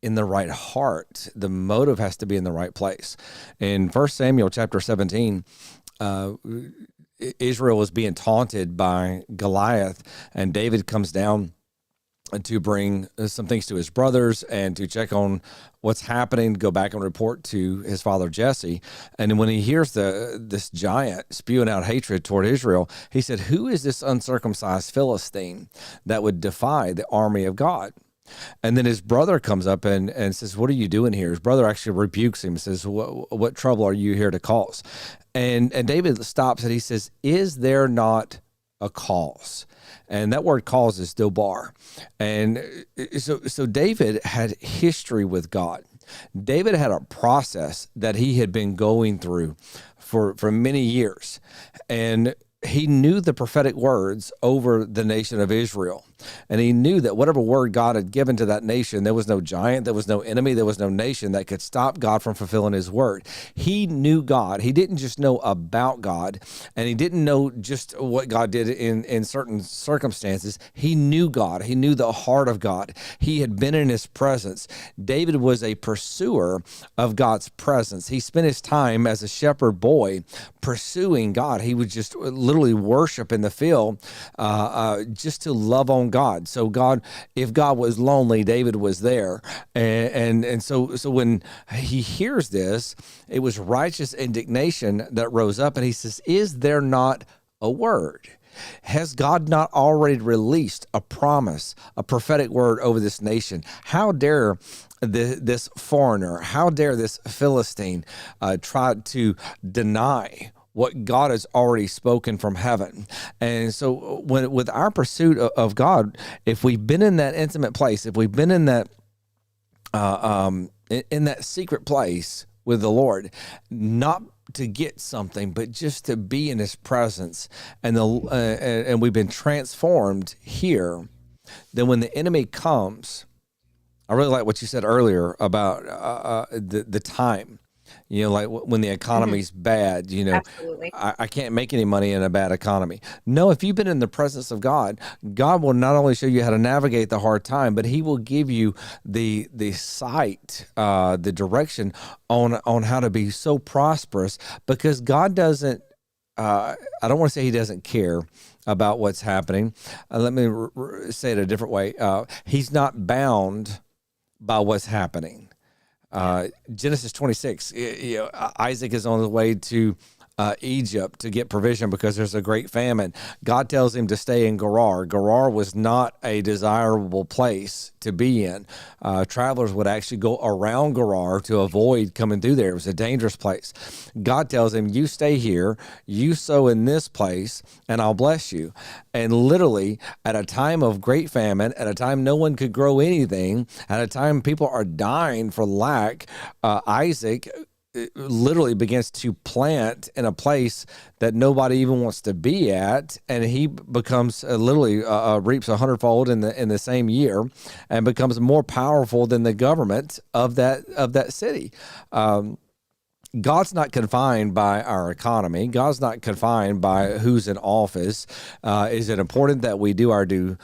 in the right heart. The motive has to be in the right place. In 1 Samuel chapter 17, Israel was being taunted by Goliath, and David comes down to bring some things to his brothers and to check on what's happening, go back and report to his father Jesse. And when he hears this giant spewing out hatred toward Israel, he said, "Who is this uncircumcised Philistine that would defy the army of God?" And then his brother comes up and says, "What are you doing here?" His brother actually rebukes him and says, what trouble are you here to cause? And David stops and he says, "Is there not a cause?" And that word "cause" is dobar. And so David had history with God. David had a process that he had been going through for many years. And he knew the prophetic words over the nation of Israel. And he knew that whatever word God had given to that nation, there was no giant, there was no enemy, there was no nation that could stop God from fulfilling his word. He knew God. He didn't just know about God, and he didn't know just what God did in certain circumstances. He knew God. He knew the heart of God. He had been in his presence. David was a pursuer of God's presence. He spent his time as a shepherd boy pursuing God. He would just literally worship in the field, just to love on God. So God, if God was lonely, David was there. And so when he hears this, it was righteous indignation that rose up, and he says, "Is there not a word? Has God not already released a promise, a prophetic word over this nation? How dare this foreigner, how dare this Philistine try to deny what God has already spoken from heaven?" And so with our pursuit of God, if we've been in that intimate place, if we've been in that secret place with the Lord, not to get something, but just to be in his presence, and we've been transformed here, then when the enemy comes, I really like what you said earlier about the time. Like when the economy's bad, Absolutely. I can't make any money in a bad economy. No, if you've been in the presence of God, God will not only show you how to navigate the hard time, but he will give you the sight, the direction on how to be so prosperous, because God doesn't, I don't want to say he doesn't care about what's happening. Let me say it a different way. He's not bound by what's happening. Genesis 26, Isaac is on his way to Egypt to get provision because there's a great famine. God tells him to stay in Gerar. Gerar was not a desirable place to be in. Travelers would actually go around Gerar to avoid coming through there. It was a dangerous place. God tells him, "You stay here, you sow in this place, and I'll bless you." And literally, at a time of great famine, at a time no one could grow anything, at a time people are dying for lack, Isaac literally begins to plant in a place that nobody even wants to be at, and he becomes literally reaps a hundredfold in the same year, and becomes more powerful than the government of that city. God's not confined by our economy. God's not confined by who's in office. Is it important that we do our due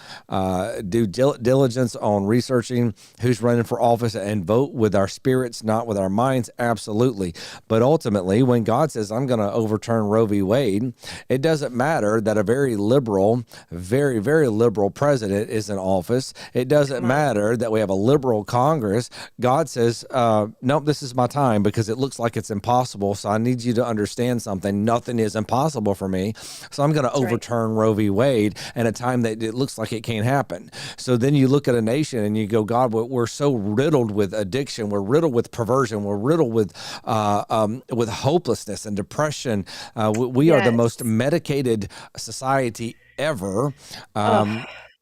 diligence on researching who's running for office and vote with our spirits, not with our minds? Absolutely. But ultimately, when God says, I'm going to overturn Roe v. Wade, it doesn't matter that a very liberal, very, very liberal president is in office. It doesn't matter that we have a liberal Congress. God says, nope, this is my time, because it looks like it's impossible. So I need you to understand something. Nothing is impossible for me. So I'm going to overturn Roe v. Wade in a time that it looks like it can't happen. So then you look at a nation and you go, God, we're so riddled with addiction. We're riddled with perversion. We're riddled with hopelessness and depression. We are the most medicated society ever.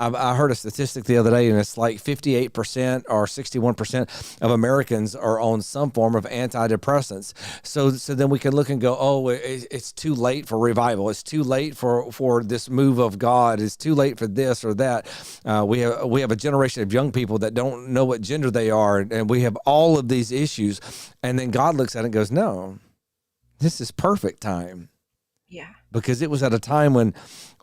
I heard a statistic the other day, and it's like 58% or 61% of Americans are on some form of antidepressants. So then we can look and go, oh, it's too late for revival. It's too late for this move of God. It's too late for this or that. We have a generation of young people that don't know what gender they are, and we have all of these issues. And then God looks at it and goes, no, this is perfect time. Yeah. Because it was at a time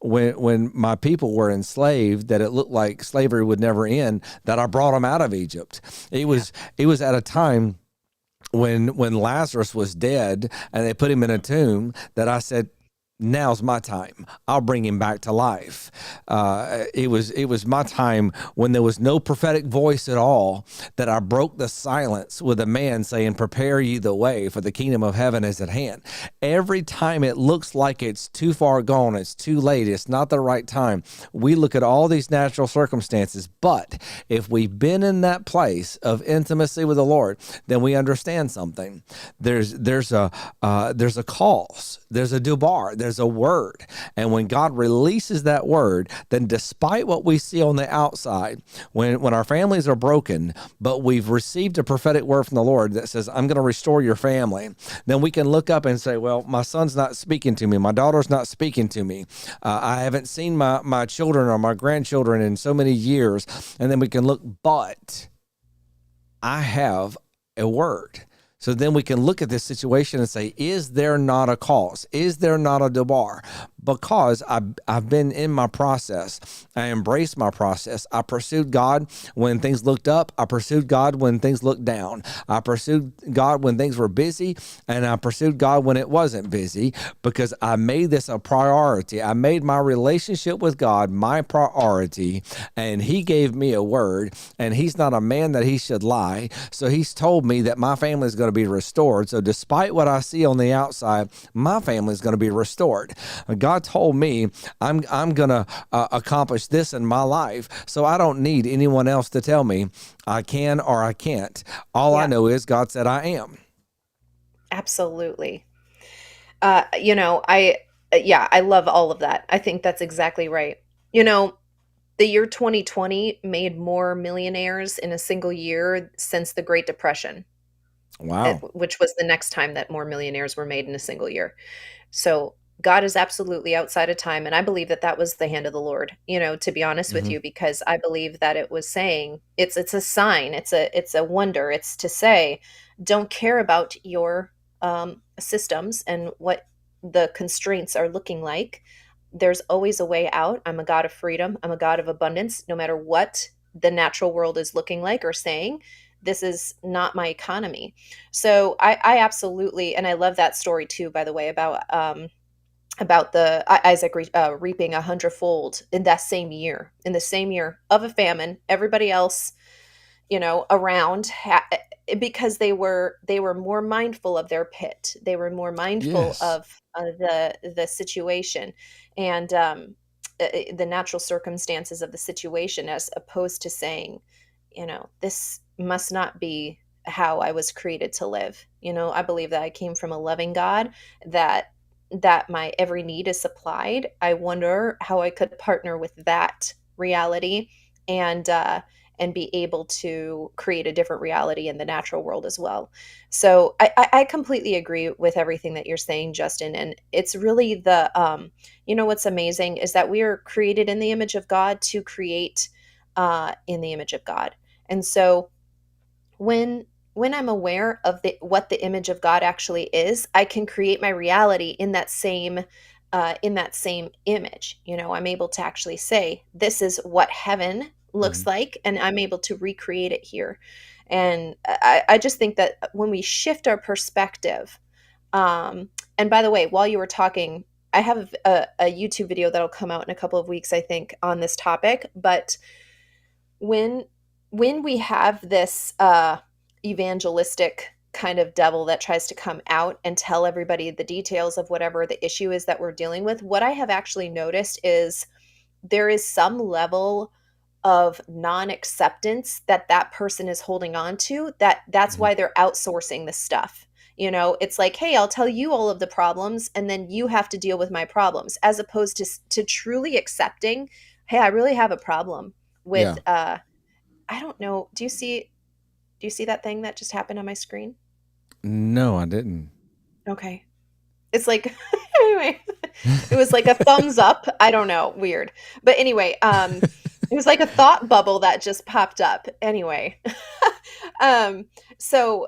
when my people were enslaved, that it looked like slavery would never end, that I brought them out of Egypt. It was at a time when Lazarus was dead and they put him in a tomb, that I said, now's my time. I'll bring him back to life. It was my time when there was no prophetic voice at all, that I broke the silence with a man saying, prepare ye the way, for the kingdom of heaven is at hand. Every time it looks like it's too far gone, it's too late, it's not the right time, we look at all these natural circumstances. But if we've been in that place of intimacy with the Lord, then we understand something. There's a cause, there's a dubar, there's a word. And when God releases that word, then despite what we see on the outside, when our families are broken, but we've received a prophetic word from the Lord that says, I'm going to restore your family, then we can look up and say, well, my son's not speaking to me. My daughter's not speaking to me. I haven't seen my children or my grandchildren in so many years. And then we can look, but I have a word. So then we can look at this situation and say, is there not a cause? Is there not a debar? Because I've been in my process. I embraced my process. I pursued God when things looked up. I pursued God when things looked down. I pursued God when things were busy, and I pursued God when it wasn't busy, because I made this a priority. I made my relationship with God my priority, and he gave me a word, and he's not a man that he should lie. So he's told me that my family is going to be restored. So despite what I see on the outside, my family is going to be restored. God told me I'm going to accomplish this in my life. So I don't need anyone else to tell me I can or I can't. All I know is God said I am. Absolutely. I love all of that. I think that's exactly right. The year 2020 made more millionaires in a single year since the Great Depression. Wow. Which was the next time that more millionaires were made in a single year. So God is absolutely outside of time. And I believe that that was the hand of the Lord, to be honest with you, because I believe that it was saying it's a sign. It's a wonder. It's to say, don't care about your systems and what the constraints are looking like. There's always a way out. I'm a God of freedom. I'm a God of abundance. No matter what the natural world is looking like or saying, this is not my economy. So I absolutely, and I love that story too, by the way, about the Isaac reaping a hundredfold in the same year of a famine. Everybody else, around, because they were more mindful of their pit. They were more mindful Yes. of the situation, and the natural circumstances of the situation, as opposed to saying, this must not be how I was created to live. I believe that I came from a loving God, that my every need is supplied. I wonder how I could partner with that reality, and and be able to create a different reality in the natural world as well. So I completely agree with everything that you're saying, Justin. And it's really what's amazing is that we are created in the image of God to create in the image of God. And so when I'm aware of what the image of God actually is, I can create my reality in that same image. I'm able to actually say, this is what heaven looks Mhm. like, and I'm able to recreate it here. And I just think that when we shift our perspective, and by the way, while you were talking, I have a YouTube video that'll come out in a couple of weeks, I think, on this topic. But when we have this evangelistic kind of devil that tries to come out and tell everybody the details of whatever the issue is that we're dealing with, what I have actually noticed is there is some level of non-acceptance that that person is holding on to, that's Mhm. why they're outsourcing this stuff. It's like, hey, I'll tell you all of the problems and then you have to deal with my problems, as opposed to truly accepting, hey, I really have a problem with Yeah. I don't know, do you see that thing that just happened on my screen? No, I didn't. Okay. It's like anyway, it was like a thumbs up. I don't know, weird. But anyway, it was like a thought bubble that just popped up. Anyway. um so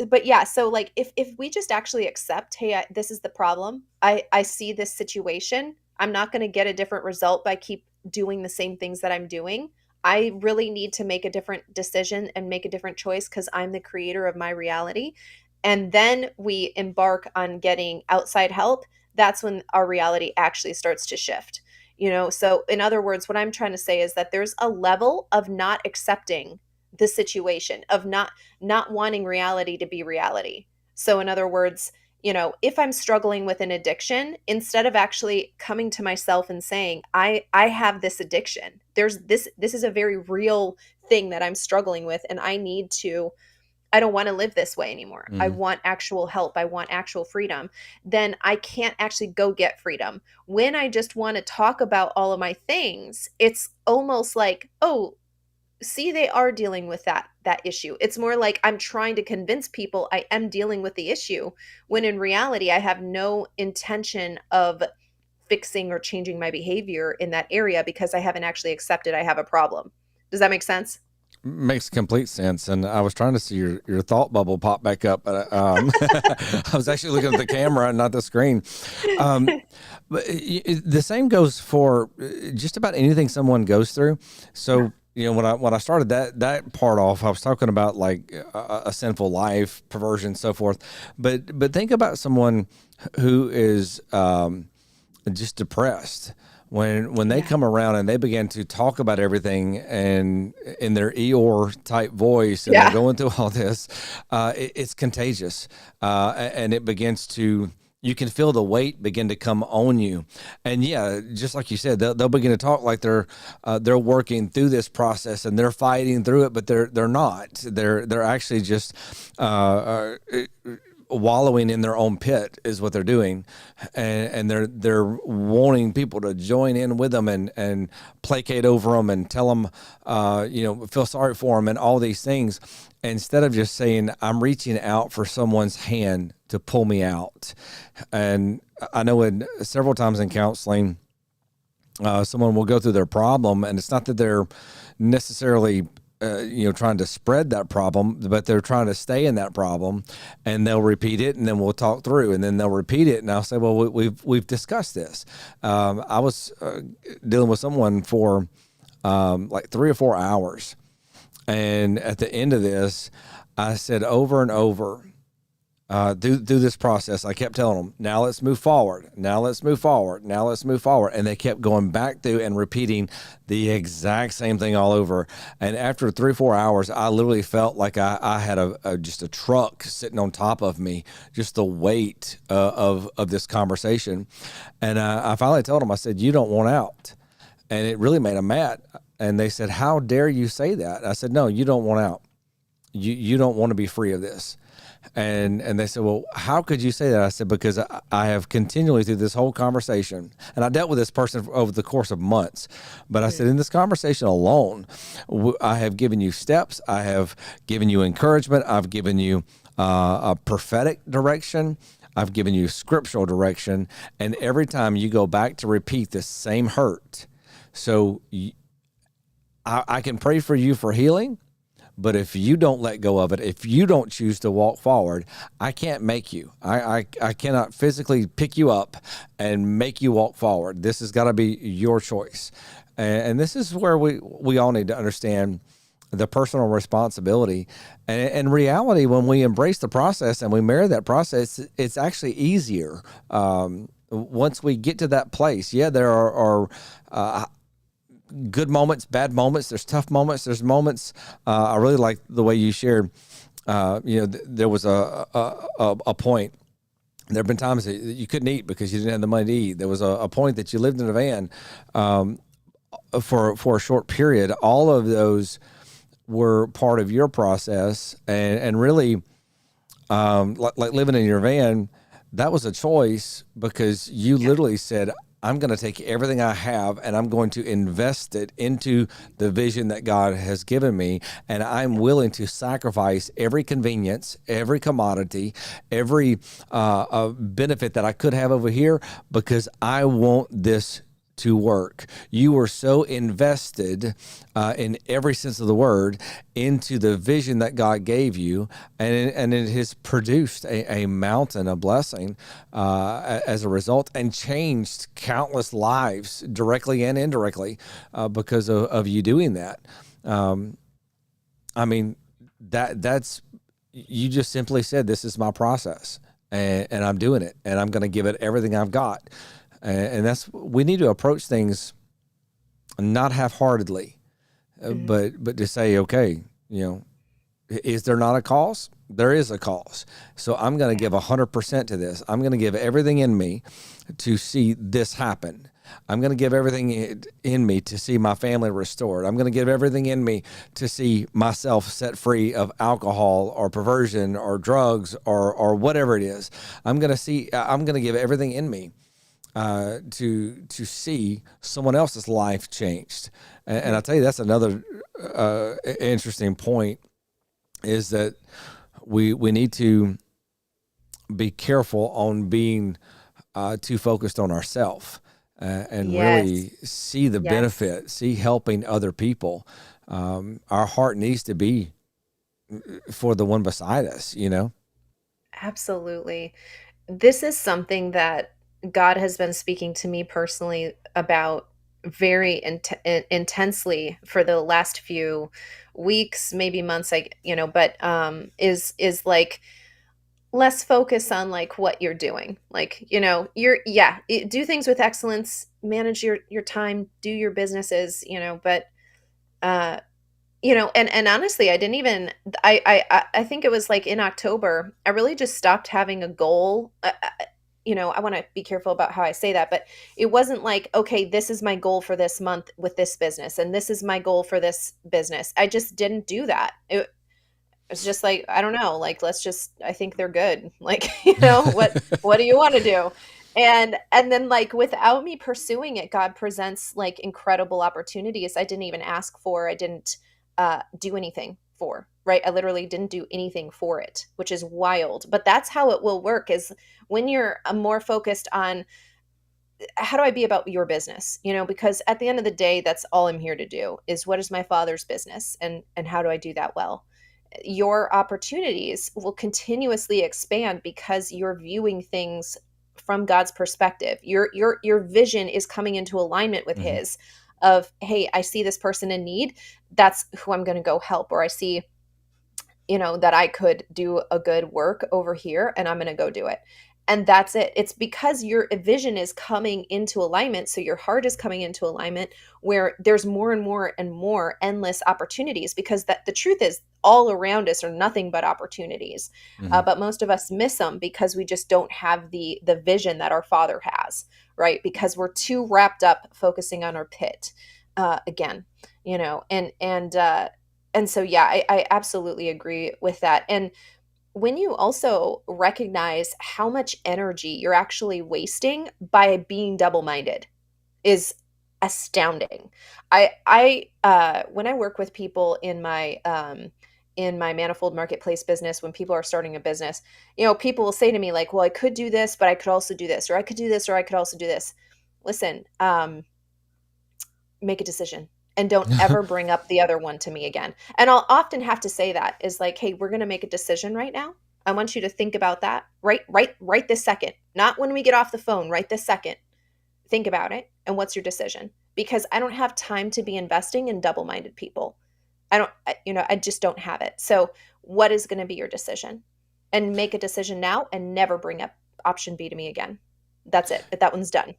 but yeah, so like if we just actually accept, hey, this is the problem. I see this situation. I'm not going to get a different result by keep doing the same things that I'm doing. I really need to make a different decision and make a different choice because I'm the creator of my reality. And then we embark on getting outside help. That's when our reality actually starts to shift. So in other words, what I'm trying to say is that there's a level of not accepting the situation, of not wanting reality to be reality. So in other words, if I'm struggling with an addiction, instead of actually coming to myself and saying, I have this addiction, this is a very real thing that I'm struggling with, and I don't want to live this way anymore. I Mhm. want actual help. I want actual freedom. Then I can't actually go get freedom. When I just want to talk about all of my things, it's almost like, oh, see, they are dealing with that issue. It's more like I'm trying to convince people I am dealing with the issue, when in reality I have no intention of fixing or changing my behavior in that area because I haven't actually accepted I have a problem. Does that make sense? Makes complete sense. And I was trying to see your thought bubble pop back up, but I was actually looking at the camera and not the screen. Um, but the same goes for just about anything someone goes through. So, when I started that part off, I was talking about like a sinful life, perversion, so forth. But think about someone who is just depressed. When they Yeah. come around and they begin to talk about everything and in their Eeyore type voice, and they're Yeah. going through all this, it's contagious, and it begins to. You can feel the weight begin to come on you, and yeah, just like you said, they'll begin to talk like they're working through this process and they're fighting through it, but they're not. They're actually just wallowing in their own pit is what they're doing, and they're wanting people to join in with them and placate over them and tell them feel sorry for them and all these things, instead of just saying, I'm reaching out for someone's hand to pull me out. And I know in several times in counseling, someone will go through their problem, and it's not that they're necessarily trying to spread that problem, but they're trying to stay in that problem, and they'll repeat it, and then we'll talk through, and then they'll repeat it, and I'll say, well, we've discussed this. I was dealing with someone for like 3 or 4 hours, and at the end of this, I said over and over, through this process, I kept telling them, now let's move forward. Now let's move forward. Now let's move forward. And they kept going back through and repeating the exact same thing all over. And after 3 or 4 hours, I literally felt like I had just a truck sitting on top of me, just the weight of this conversation. And I finally told them, I said, you don't want out. And it really made them mad. And they said, how dare you say that? I said, no, you don't want out. You don't want to be free of this. And they said, well, how could you say that? I said, because I have continually through this whole conversation, and I dealt with this person over the course of months, but I said, in this conversation alone, I have given you steps. I have given you encouragement. I've given you a prophetic direction. I've given you scriptural direction. And every time you go back to repeat the same hurt. So I can pray for you for healing. But if you don't let go of it, if you don't choose to walk forward, I can't make you. I cannot physically pick you up and make you walk forward. This has got to be your choice. And this is where we all need to understand the personal responsibility. And reality, when we embrace the process and we marry that process, it's actually easier. Once we get to that place, yeah, there are good moments, bad moments. There's tough moments. There's moments. I really like the way you shared. There was a point. There have been times that you couldn't eat because you didn't have the money to eat. There was a point that you lived in a van for a short period. All of those were part of your process, and really, like living in your van, that was a choice because you literally said, I'm going to take everything I have and I'm going to invest it into the vision that God has given me. And I'm willing to sacrifice every convenience, every commodity, every benefit that I could have over here because I want this to work. You were so invested in every sense of the word into the vision that God gave you, and it has produced a mountain of blessing as a result, and changed countless lives directly and indirectly because of you doing that. I mean, that's you just simply said, this is my process, and I'm doing it, and I'm going to give it everything I've got. And that's, we need to approach things not half-heartedly, but to say, okay, is there not a cause? There is a cause. So I'm going to give 100% to this. I'm going to give everything in me to see this happen. I'm going to give everything in me to see my family restored. I'm going to give everything in me to see myself set free of alcohol or perversion or drugs or whatever it is. I'm going to give everything in me to see someone else's life changed. And I'll tell you, that's another interesting point, is that we need to be careful on being too focused on ourselves and really Yes. see the Yes. benefit, see helping other people. Our heart needs to be for the one beside us. Absolutely. This is something that God has been speaking to me personally about very intensely for the last few weeks, maybe months, but is like less focus on like what you're doing. Like, do things with excellence, manage your time, do your businesses, but uh and honestly, I didn't even I think it was like in October, I really just stopped having a goal. I want to be careful about how I say that, but it wasn't like, okay, this is my goal for this month with this business, and this is my goal for this business. I just didn't do that. It's just like, I don't know, like, let's just, I think they're good. Like, what do you want to do? And then like without me pursuing it, God presents like incredible opportunities I didn't even ask for. I didn't do anything for, right? I literally didn't do anything for it, which is wild. But that's how it will work, is when you're more focused on how do I be about your business? Because at the end of the day, that's all I'm here to do, is what is my father's business, and how do I do that well? Your opportunities will continuously expand because you're viewing things from God's perspective. Your vision is coming into alignment with Mhm. his, of, hey, I see this person in need. That's who I'm going to go help. Or I see, that I could do a good work over here, and I'm going to go do it. And that's it. It's because your vision is coming into alignment. So your heart is coming into alignment, where there's more and more and more endless opportunities, because that the truth is, all around us are nothing but opportunities. Mhm. But most of us miss them because we just don't have the vision that our Father has, right? Because we're too wrapped up focusing on our pit, again, and so, yeah, I absolutely agree with that. And when you also recognize how much energy you're actually wasting by being double-minded is astounding. I when I work with people in my manifold marketplace business, when people are starting a business, people will say to me like, "Well, I could do this, but I could also do this, or I could do this, or I could also do this." Listen, make a decision and don't ever bring up the other one to me again. And I'll often have to say that is like, "Hey, we're going to make a decision right now. I want you to think about that right this second. Not when we get off the phone, right this second. Think about it and what's your decision?" Because I don't have time to be investing in double-minded people. I just don't have it. So, what is going to be your decision? And make a decision now and never bring up option B to me again. That's it. That one's done.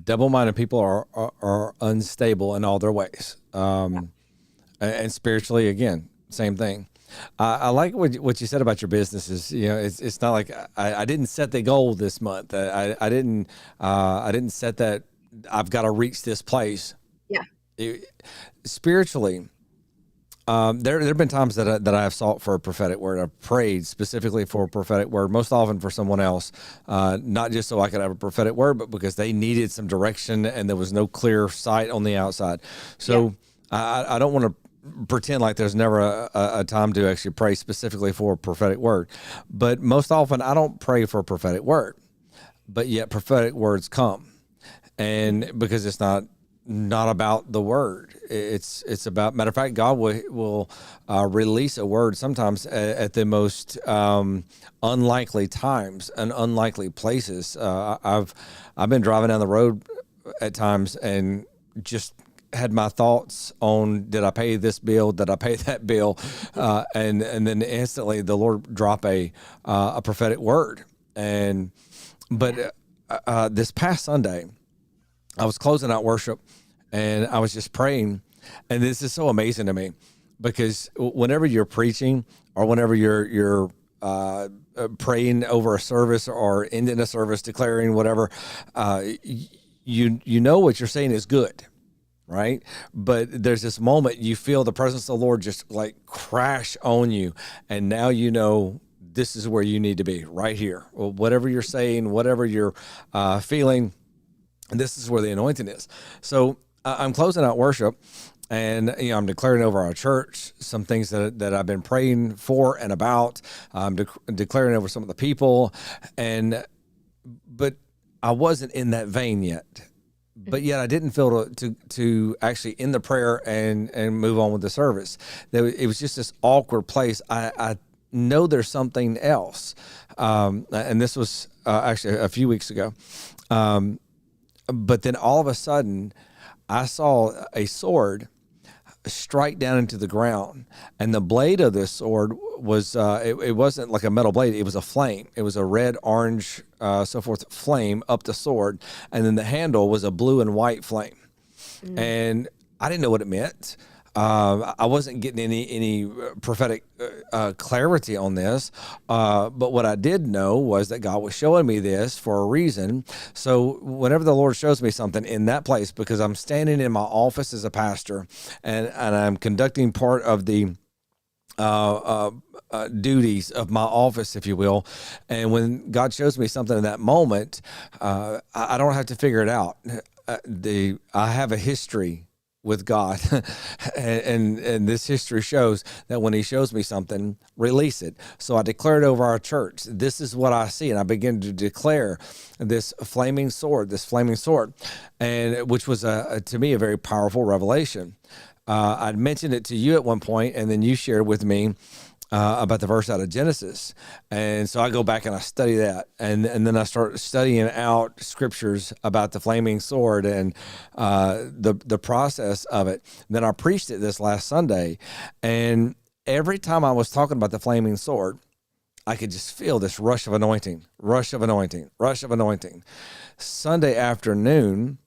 Double-minded people are unstable in all their ways. Yeah. And spiritually, again, same thing. I like what you said about your businesses. It's not like I didn't set the goal this month. I didn't set that I've got to reach this place. Yeah. Spiritually, there have been times that I have sought for a prophetic word. I've prayed specifically for a prophetic word, most often for someone else, not just so I could have a prophetic word, but because they needed some direction and there was no clear sight on the outside. So I don't want to pretend like there's never a time to actually pray specifically for a prophetic word. But most often I don't pray for a prophetic word, but yet prophetic words come. And because it's not about the word, it's about, matter of fact, God will release a word sometimes at the most unlikely times and unlikely places. I've been driving down the road at times and just had my thoughts on, did I pay this bill? Did I pay that bill? And then instantly the Lord drop a prophetic word. But this past Sunday, I was closing out worship and I was just praying. And this is so amazing to me because whenever you're preaching or whenever you're praying over a service or ending a service, declaring whatever, you know what you're saying is good. Right. But there's this moment you feel the presence of the Lord just like crash on you. And now, this is where you need to be right here. Well, whatever you're saying, whatever you're feeling, this is where the anointing is. So I'm closing out worship and, I'm declaring over our church some things that I've been praying for and about. I'm declaring over some of the people. But I wasn't in that vein yet. But yet I didn't feel to actually end the prayer and move on with the service. It was just this awkward place. I know there's something else. And this was actually a few weeks ago. But then all of a sudden I saw a sword strike down into the ground, and the blade of this sword was it wasn't like a metal blade, it was a flame. It was a red, orange, so forth flame up the sword, and then the handle was a blue and white flame. And I didn't know what it meant. I wasn't getting any prophetic clarity on this, but what I did know was that God was showing me this for a reason. So whenever the Lord shows me something in that place, because I'm standing in my office as a pastor and I'm conducting part of the duties of my office, if you will, and when God shows me something in that moment, I don't have to figure it out. I have a history with God. and this history shows that when he shows me something, release it. So I declared over our church, this is what I see. And I began to declare this flaming sword, and which was to me, a very powerful revelation. I'd mentioned it to you at one point, and then you shared with me about the verse out of Genesis. And so I go back and I study that. And then I start studying out scriptures about the flaming sword and the process of it. Then I preached it this last Sunday. And every time I was talking about the flaming sword, I could just feel this rush of anointing. Sunday afternoon,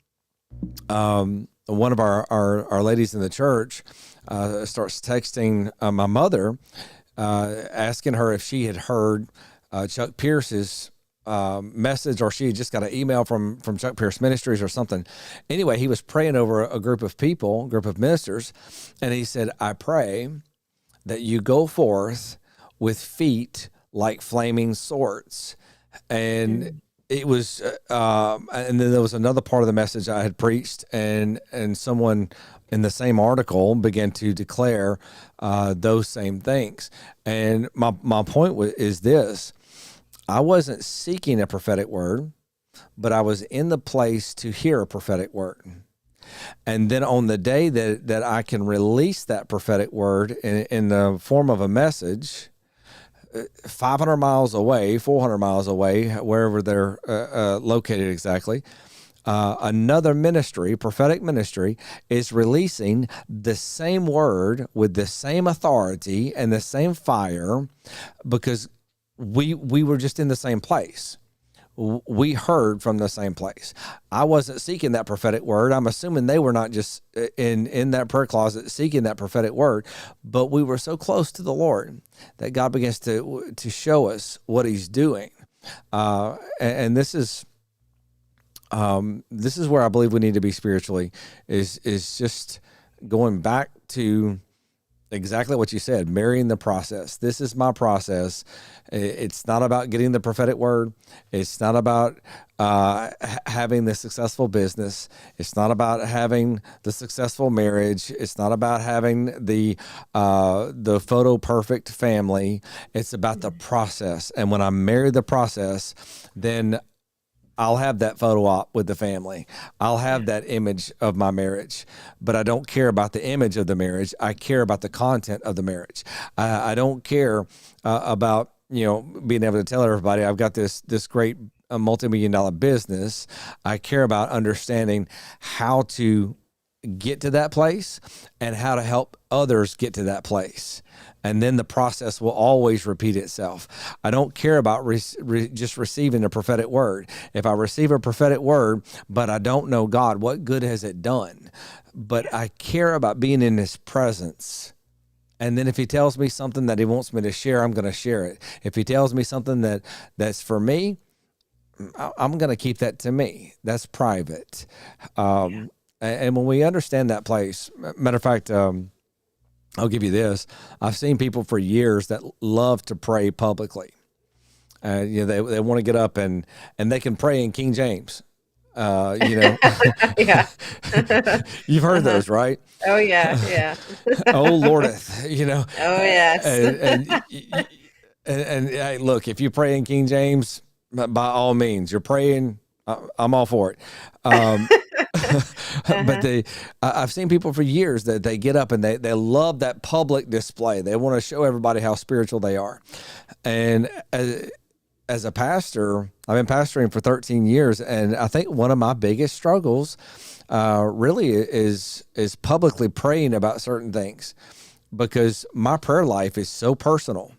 one of our ladies in the church starts texting my mother, asking her if she had heard Chuck Pierce's message, or she had just got an email from Chuck Pierce Ministries or something. Anyway, he was praying over a group of people, group of ministers, and he said, I pray that you go forth with feet like flaming swords. And it was, and then there was another part of the message I had preached, and someone in the same article began to declare those same things. And my point is this: I wasn't seeking a prophetic word, but I was in the place to hear a prophetic word. And then on the day that I can release that prophetic word in the form of a message, 500 miles away, 400 miles away, wherever they're located exactly, another ministry, prophetic ministry, is releasing the same word with the same authority and the same fire, because we were just in the same place. We heard from the same place. I wasn't seeking that prophetic word. I'm assuming they were not just in that prayer closet seeking that prophetic word, but we were so close to the Lord that God begins to show us what He's doing. And this is where I believe we need to be spiritually, is just going back to exactly what you said, marrying the process. This is my process. It's not about getting the prophetic word. It's not about having the successful business. It's not about having the successful marriage. It's not about having the photo perfect family. It's about the process. And when I marry the process, then I'll have that photo op with the family. I'll have that image of my marriage, but I don't care about the image of the marriage. I care about the content of the marriage. I don't care about, being able to tell everybody I've got this great multi-million-dollar business. I care about understanding how to get to that place and how to help others get to that place. And then the process will always repeat itself. I don't care about just receiving a prophetic word. If I receive a prophetic word, but I don't know God, what good has it done? But I care about being in His presence. And then if He tells me something that He wants me to share, I'm going to share it. If He tells me something that's for me, I'm going to keep that to me. That's private. And when we understand that place, matter of fact, I'll give you this. I've seen people for years that love to pray publicly. They want to get up and they can pray in King James. Yeah. You've heard those, right? Oh yeah, yeah. Oh Lordeth, Oh yes. And hey, look, if you pray in King James, by all means, you're praying. I'm all for it. But I've seen people for years that they get up and they love that public display. They want to show everybody how spiritual they are. And as a pastor, I've been pastoring for 13 years, and I think one of my biggest struggles really is publicly praying about certain things, because my prayer life is so personal.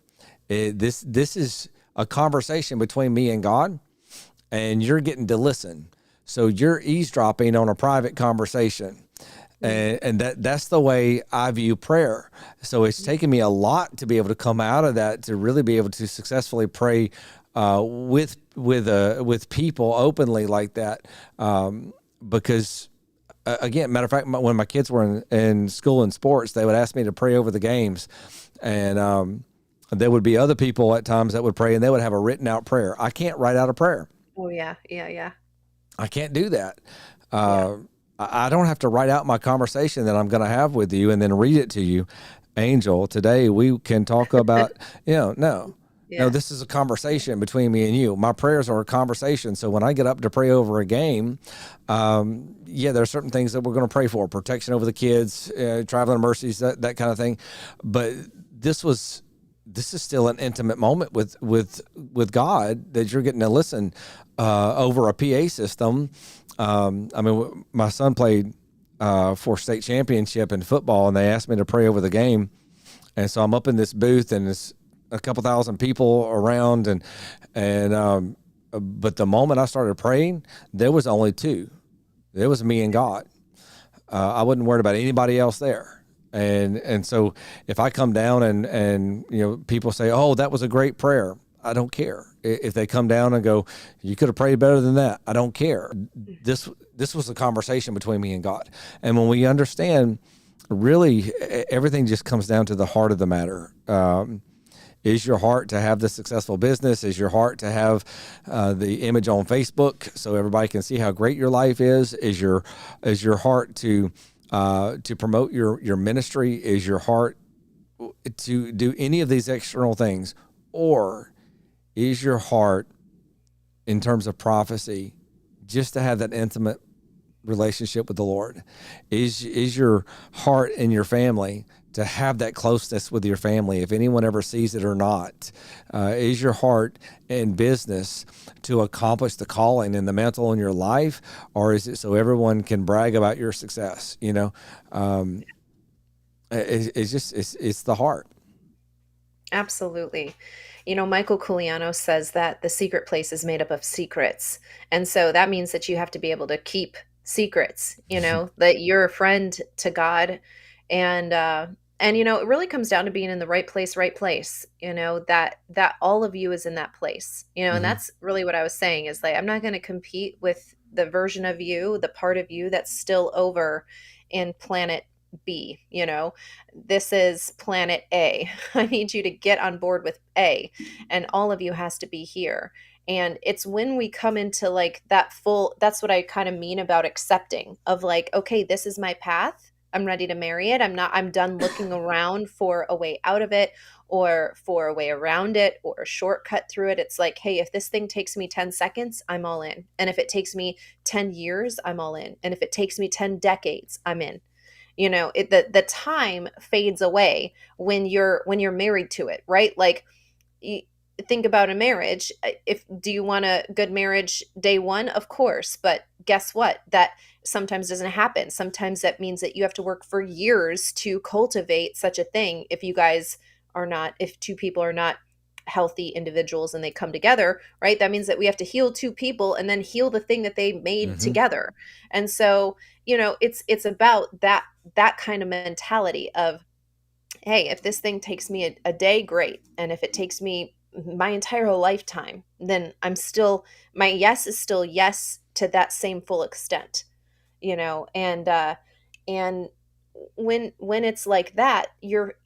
This is a conversation between me and God, and you're getting to listen. So you're eavesdropping on a private conversation. And that's the way I view prayer. So it's taken me a lot to be able to come out of that, to really be able to successfully pray with people openly like that. Because again, matter of fact, when my kids were in school and sports, they would ask me to pray over the games, and there would be other people at times that would pray, and they would have a written out prayer. I can't write out a prayer. Oh yeah, yeah. I can't do that. I don't have to write out my conversation that I'm going to have with you and then read it to you. Angel, today we can talk about, no, this is a conversation between me and you. My prayers are a conversation. So when I get up to pray over a game, there are certain things that we're going to pray for: protection over the kids, traveling mercies, that kind of thing. But this is still an intimate moment with God, that you're getting to listen over a PA system. My son played for state championship in football, and they asked me to pray over the game. And so I'm up in this booth, and there's a couple thousand people around, but the moment I started praying, there was only two. There was me and God. I wasn't worried about anybody else there. And so if I come down and people say, "Oh, that was a great prayer," I don't care. If they come down and go, "You could have prayed better than that," I don't care. This was a conversation between me and God. And when we understand, really everything just comes down to the heart of the matter. Is your heart to have the successful business? Is your heart to have the image on Facebook so everybody can see how great your life is? Is your heart to promote your ministry? Is your heart to do any of these external things? Or is your heart, in terms of prophecy, just to have that intimate relationship with the Lord? Is your heart and your family to have that closeness with your family, if anyone ever sees it or not? Is your heart in business to accomplish the calling and the mantle in your life, or is it so everyone can brag about your success? It's the heart. Absolutely. Michael Culiano says that the secret place is made up of secrets. And so that means that you have to be able to keep secrets, that you're a friend to God. And it really comes down to being in the right place, that all of you is in that place, and Mm-hmm. that's really what I was saying is like, I'm not going to compete with the version of you, the part of you that's still over in planet B. This is planet A. I need you to get on board with A, and all of you has to be here. And it's when we come into like that's what I kind of mean about accepting of like, okay, this is my path. I'm ready to marry it. I'm done looking around for a way out of it or for a way around it or a shortcut through it. It's like, hey, if this thing takes me 10 seconds, I'm all in. And if it takes me 10 years, I'm all in. And if it takes me 10 decades, I'm in. The time fades away when you're married to it, right? Like, you think about a marriage. If do you want a good marriage day one? Of course, but guess what? That sometimes doesn't happen. Sometimes that means that you have to work for years to cultivate such a thing. If two people are not healthy individuals and they come together, right? That means that we have to heal two people and then heal the thing that they made Mm-hmm. together. And so, it's about that kind of mentality of, hey, if this thing takes me a day, great. And if it takes me my entire lifetime, then my yes is still yes to that same full extent, and when it's like that,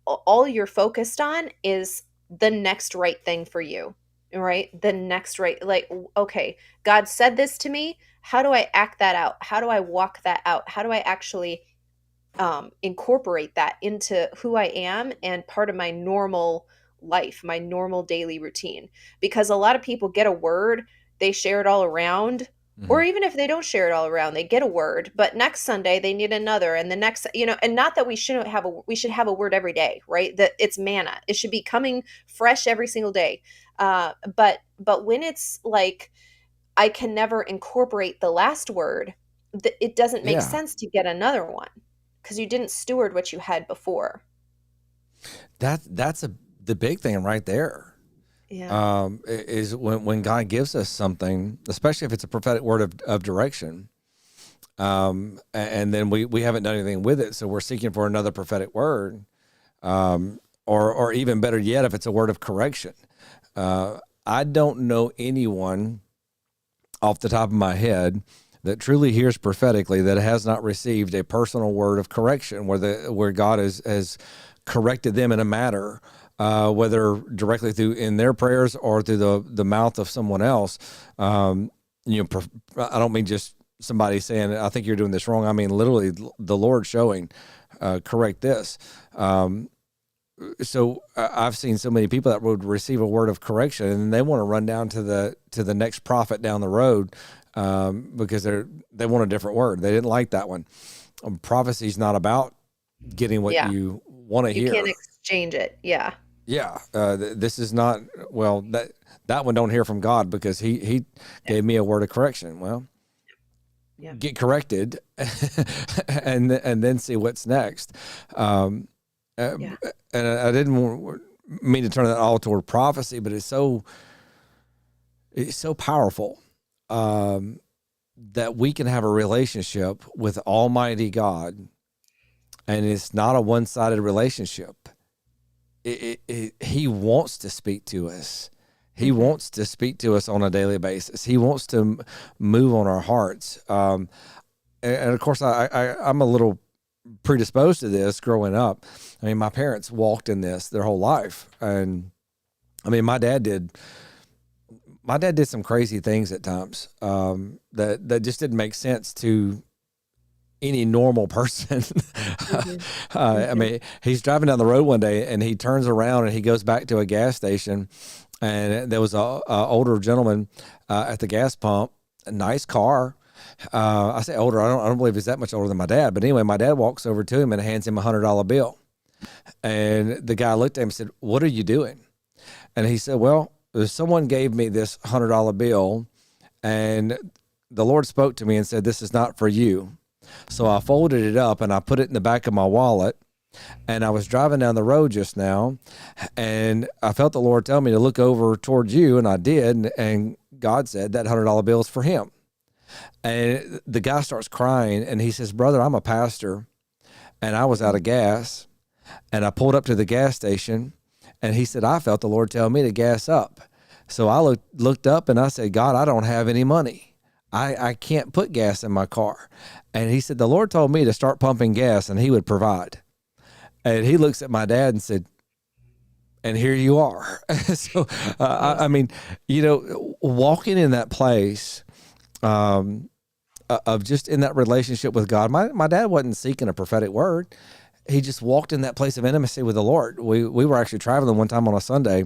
all you're focused on is the next right thing for you, right? The next right, like, okay, God said this to me. How do I act that out? How do I walk that out? How do I actually incorporate that into who I am and part of my normal life, my normal daily routine? Because a lot of people get a word, they share it all around, Mm-hmm. or even if they don't share it all around, they get a word, but next Sunday they need another, and the next, and not that we should have a word every day, right? That it's manna. It should be coming fresh every single day. But when it's like I can never incorporate the last word, it doesn't make Yeah, sense to get another one because you didn't steward what you had before. that's the big thing right there. Yeah. Is when God gives us something, especially if it's a prophetic word of direction, and then we haven't done anything with it, so we're seeking for another prophetic word, or even better yet, if it's a word of correction. I don't know anyone off the top of my head that truly hears prophetically that has not received a personal word of correction, where God has corrected them in a matter, whether directly through in their prayers or through the mouth of someone else. I don't mean just somebody saying, "I think you're doing this wrong." I mean literally the Lord showing, correct this. So I've seen so many people that would receive a word of correction and they want to run down to the next prophet down the road, because they want a different word. They didn't like that one. Prophecy is not about getting what Yeah. you want to You can't hear. exchange it. Yeah. Yeah, this is not, well, that one don't hear from God because he Yeah. gave me a word of correction. Well, Yeah. get corrected, and then see what's next. Uh, Yeah. and I didn't mean to turn that all toward prophecy, but it's so powerful, that we can have a relationship with Almighty God, and it's not a one-sided relationship. He wants to speak to us. He Hmm. wants to speak to us on a daily basis. He wants to move on our hearts. And of course, I'm a little predisposed to this growing up. I mean, my parents walked in this their whole life, and I mean, my dad did some crazy things at times, that just didn't make sense to any normal person. Mhm. I Mhm. mean, he's driving down the road one day and he turns around and he goes back to a gas station, and there was a older gentleman at the gas pump, a nice car. I say older. I don't believe he's that much older than my dad. But anyway, my dad walks over to him and hands him $100 bill. And the guy looked at him and said, "What are you doing?" And he said, "Well, someone gave me this $100 bill, and the Lord spoke to me and said, 'This is not for you.' So I folded it up and I put it in the back of my wallet. And I was driving down the road just now, and I felt the Lord tell me to look over towards you, and I did. And God said that $100 bill is for him." And the guy starts crying, and he says, "Brother, I'm a pastor, and I was out of gas, and I pulled up to the gas station, and he said, I felt the Lord tell me to gas up. So I looked up and I said, God, I don't have any money. I can't put gas in my car." And he said, the Lord told me to start pumping gas and he would provide. And he looks at my dad and said, and here you are. So, I Amazing. mean, walking in that place, um, of just in that relationship with God. My dad wasn't seeking a prophetic word. He just walked in that place of intimacy with the Lord. We were actually traveling one time on a Sunday,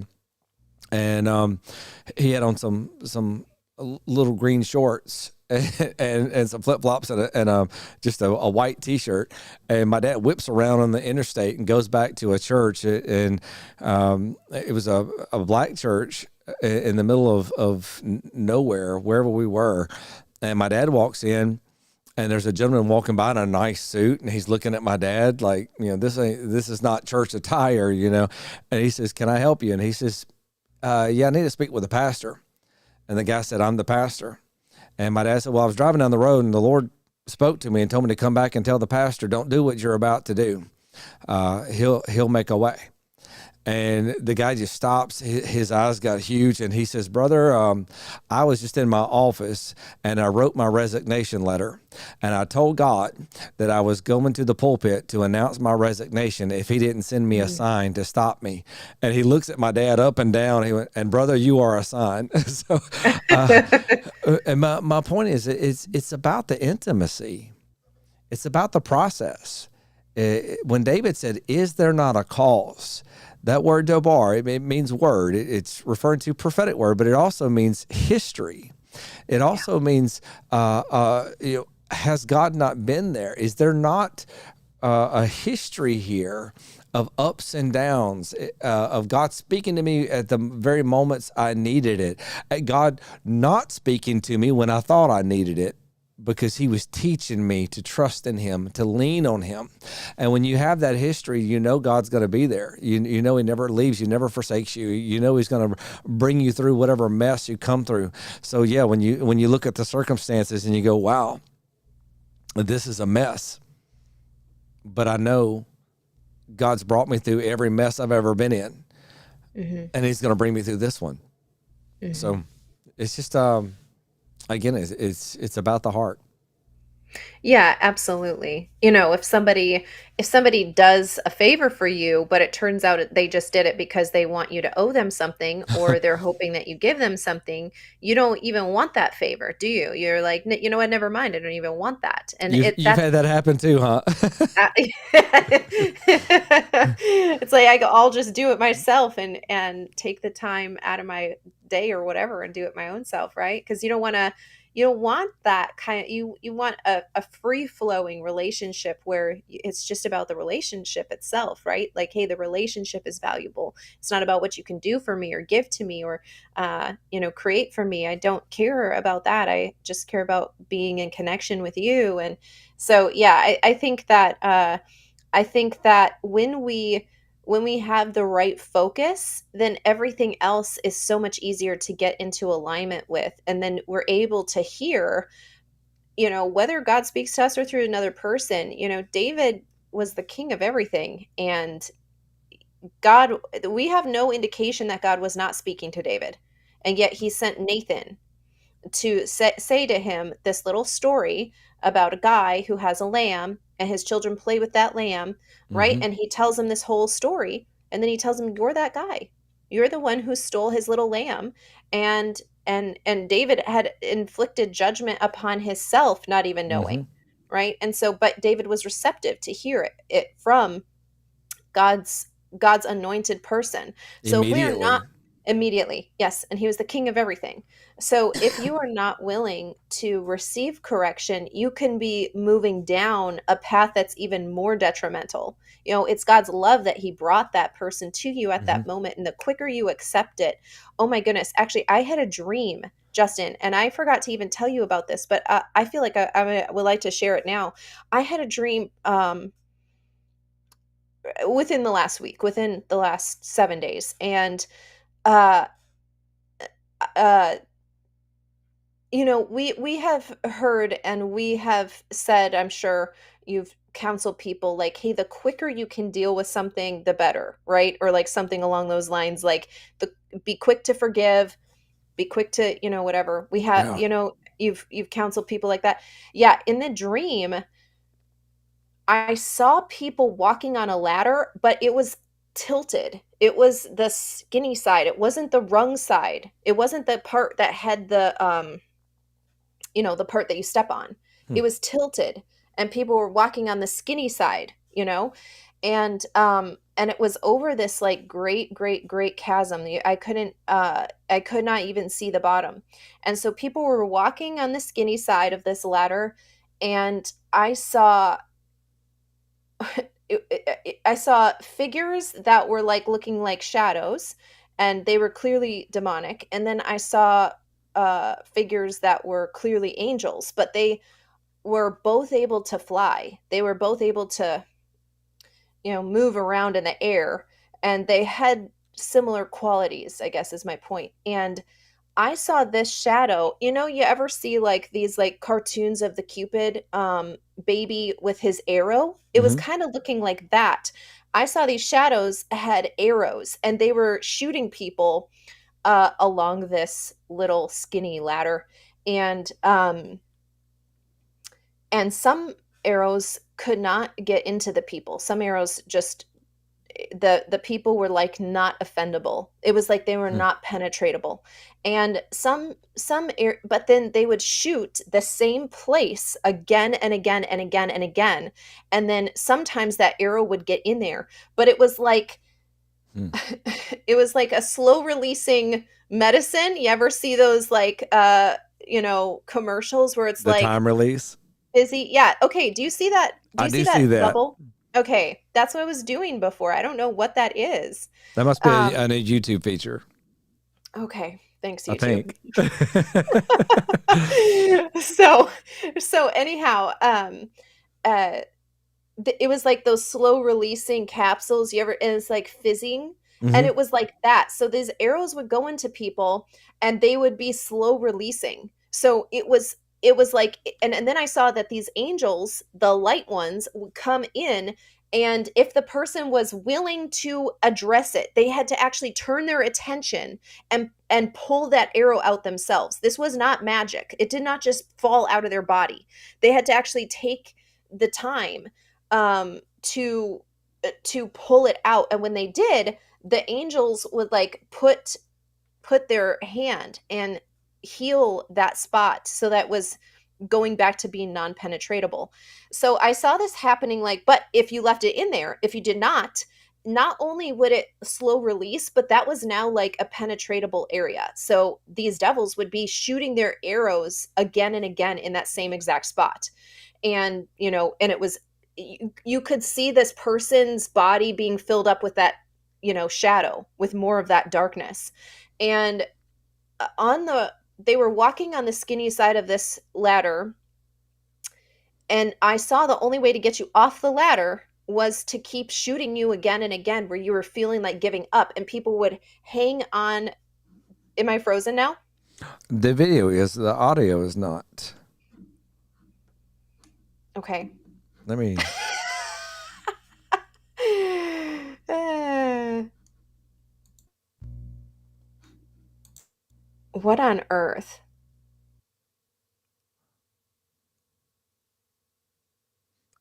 and he had on some little green shorts and some flip flops and just a white T-shirt. And my dad whips around on the interstate and goes back to a church, and it was a black church in the middle of nowhere, wherever we were. And my dad walks in, and there's a gentleman walking by in a nice suit, and he's looking at my dad like, this is not church attire. And he says, "Can I help you?" And he says, "Yeah, I need to speak with the pastor." And the guy said, "I'm the pastor." And my dad said, "Well, I was driving down the road, and the Lord spoke to me and told me to come back and tell the pastor, don't do what you're about to do. He'll make a way." And the guy just stops. His eyes got huge, and he says, "Brother, I was just in my office, and I wrote my resignation letter, and I told God that I was going to the pulpit to announce my resignation if He didn't send me a Mm. sign to stop me." And he looks at my dad up and down. He went, "And brother, you are a sign." So, uh, and my point is, it's about the intimacy. It's about the process. When David said, "Is there not a cause?" That word "dobar," it means word. It's referring to prophetic word, but it also means history. It Yeah. also means, has God not been there? Is there not a history here of ups and downs, of God speaking to me at the very moments I needed it, God not speaking to me when I thought I needed it, because He was teaching me to trust in Him, to lean on Him. And when you have that history, God's going to be there. You know He never leaves you, never forsakes you. You know He's going to bring you through whatever mess you come through. So yeah, when you look at the circumstances and you go, wow, this is a mess, but I know God's brought me through every mess I've ever been in, Hmm. and He's going to bring me through this one. Hmm. So it's just, again, it's about the heart. Yeah, absolutely. If somebody does a favor for you, but it turns out they just did it because they want you to owe them something, or they're hoping that you give them something, you don't even want that favor, do you? You're like, You know what? Never mind. I don't even want that." And You've that's had that happen too, huh? uh, it's like I'll just do it myself and take the time out of my day or whatever and do it my own self, right? Because you don't want that kind of, you want a free flowing relationship where it's just about the relationship itself, right? Like, hey, the relationship is valuable. It's not about what you can do for me or give to me or create for me. I don't care about that. I just care about being in connection with you. And so, yeah, I think that when we have the right focus, then everything else is so much easier to get into alignment with, and then we're able to hear, whether God speaks to us or through another person. David was the king of everything, and God, we have no indication that God was not speaking to David, and yet He sent Nathan to say to him this little story about a guy who has a lamb and his children play with that lamb, right? Hmm. And he tells him this whole story, and then he tells him, "You're that guy. You're the one who stole his little lamb. And and David had inflicted judgment upon himself, not even Mm-hmm. knowing, right? And so, but David was receptive to hear it from God's God's anointed person. So if we are not Immediately. immediately, yes, and he was the king of everything. So if you are not willing to receive correction, you can be moving down a path that's even more detrimental. It's God's love that he brought that person to you at Mm-hmm. that moment, and the quicker you accept it. Oh my goodness, actually I had a dream, Justin, and I forgot to even tell you about this, but I feel like I would like to share it now. I had a dream within the last week, within the last 7 days. And, uh, uh, we have heard and we have said, I'm sure you've counseled people like, hey, the quicker you can deal with something, the better, right? Or like something along those lines, like the be quick to forgive, be quick to, whatever. We have, Yeah. you've counseled people like that. Yeah, in the dream, I saw people walking on a ladder, but it was tilted. It was the skinny side. It wasn't the rung side. It wasn't the part that had the part that you step on. Hmm. It was tilted and people were walking on the skinny side. And it was over this like great, great, great chasm. I could not even see the bottom. And so people were walking on the skinny side of this ladder, and I saw figures that were like looking like shadows, and they were clearly demonic. And then I saw figures that were clearly angels, but they were both able to fly. They were both able to, move around in the air, and they had similar qualities, I guess is my point. And I saw this shadow. You ever see like these like cartoons of the Cupid baby with his arrow? It was Mm-hmm. kind of looking like that. I saw these shadows had arrows, and they were shooting people along this little skinny ladder. And some arrows could not get into the people. Some arrows just the people were like not offendable. It was like they were Hmm. not penetratable. And but then they would shoot the same place again and again and again and again. And then sometimes that arrow would get in there, but it was like Hmm. it was like a slow releasing medicine. You ever see those like commercials where it's The like time release. busy? Yeah. Okay. Do I you see do see that that. bubble? Okay. That's what I was doing before. I don't know what that is. That must be Um, a YouTube feature, okay. Thanks, I YouTube. think. so anyhow, uh it was like those slow releasing capsules you ever, and it's like fizzing, and Hmm. it was like that. So these arrows would go into people, and they would be slow releasing. So it was like, and then I saw that these angels, the light ones, would come in, and if the person was willing to address it, they had to actually turn their attention and pull that arrow out themselves. This was not magic. It did not just fall out of their body. They had to actually take the time to pull it out. And when they did, the angels would like put their hand and heal that spot, so that was going back to being non-penetratable. So I saw this happening, like, but if you left it in there, if you did not only would it slow release, but that was now like a penetratable area. So these devils would be shooting their arrows again and again in that same exact spot. And and it was, you could see this person's body being filled up with that shadow, with more of that darkness. And they were walking on the skinny side of this ladder, and I saw the only way to get you off the ladder was to keep shooting you again and again, where you were feeling like giving up, and people would hang on. Am I frozen now? The video is, the audio is not. Okay. Let me. Uh, what on earth?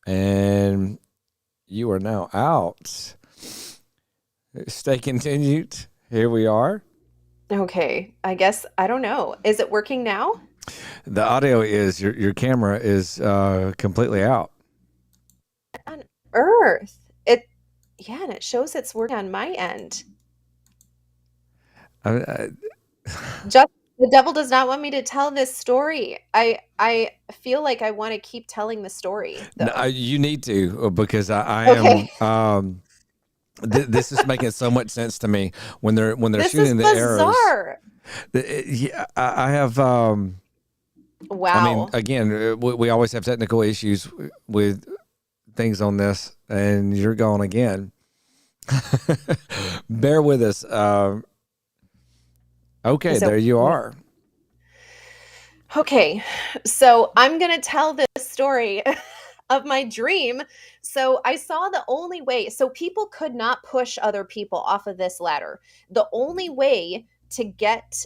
And you are now out. Stay continued. Here we are. Okay, I guess I don't know. Is it working now? The audio is your camera is completely out. On Earth. It Yeah, and it shows it's working on my end. I, Just the devil does not want me to tell this story. I feel like I want to keep telling the story no, though. you need to because I Okay. am. This is making so much sense to me when they're This is shooting the arrows. bizarre. Yeah, I have. I mean, Wow. again, we always have technical issues with things on this, and you're gone again. Bear with us. Okay, Is it there you working are. Okay, so I'm going to tell this story of my dream. So I saw the only way, so people could not push other people off of this ladder. The only way to get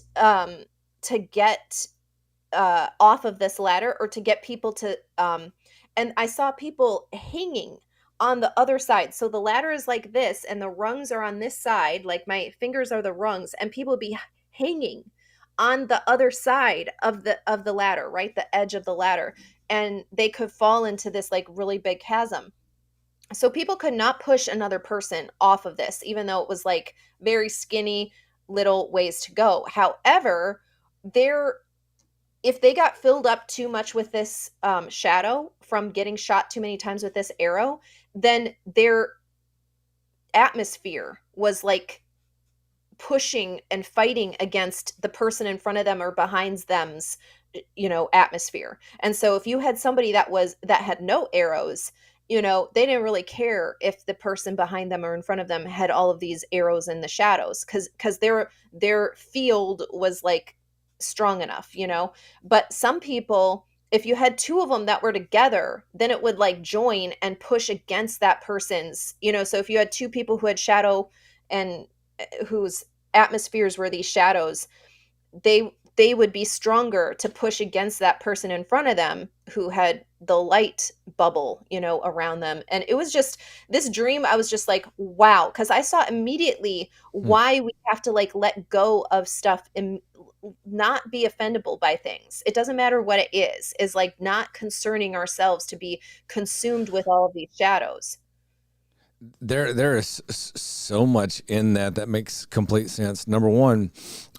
off of this ladder or to get people to and I saw people hanging on the other side. So the ladder is like this and the rungs are on this side, like my fingers are the rungs, and people would be hanging on the other side of the ladder, right? The edge of the ladder. And they could fall into this like really big chasm. So people could not push another person off of this, even though it was like very skinny little ways to go. However, there if they got filled up too much with this shadow from getting shot too many times with this arrow, then their atmosphere was like pushing and fighting against the person in front of them or behind them's atmosphere. And so if you had somebody that had no arrows, they didn't really care if the person behind them or in front of them had all of these arrows in the shadows, because their field was like strong enough. But some people, if you had two of them that were together, then it would like join and push against that person's, so if you had two people who had shadow and whose atmospheres were these shadows, they would be stronger to push against that person in front of them who had the light bubble, around them. And it was just this dream. I was just like, wow, because I saw immediately Hmm. why we have to like let go of stuff and not be offendable by things. It doesn't matter what it is like not concerning ourselves to be consumed with all of these shadows. There is so much in that makes complete sense. Number one,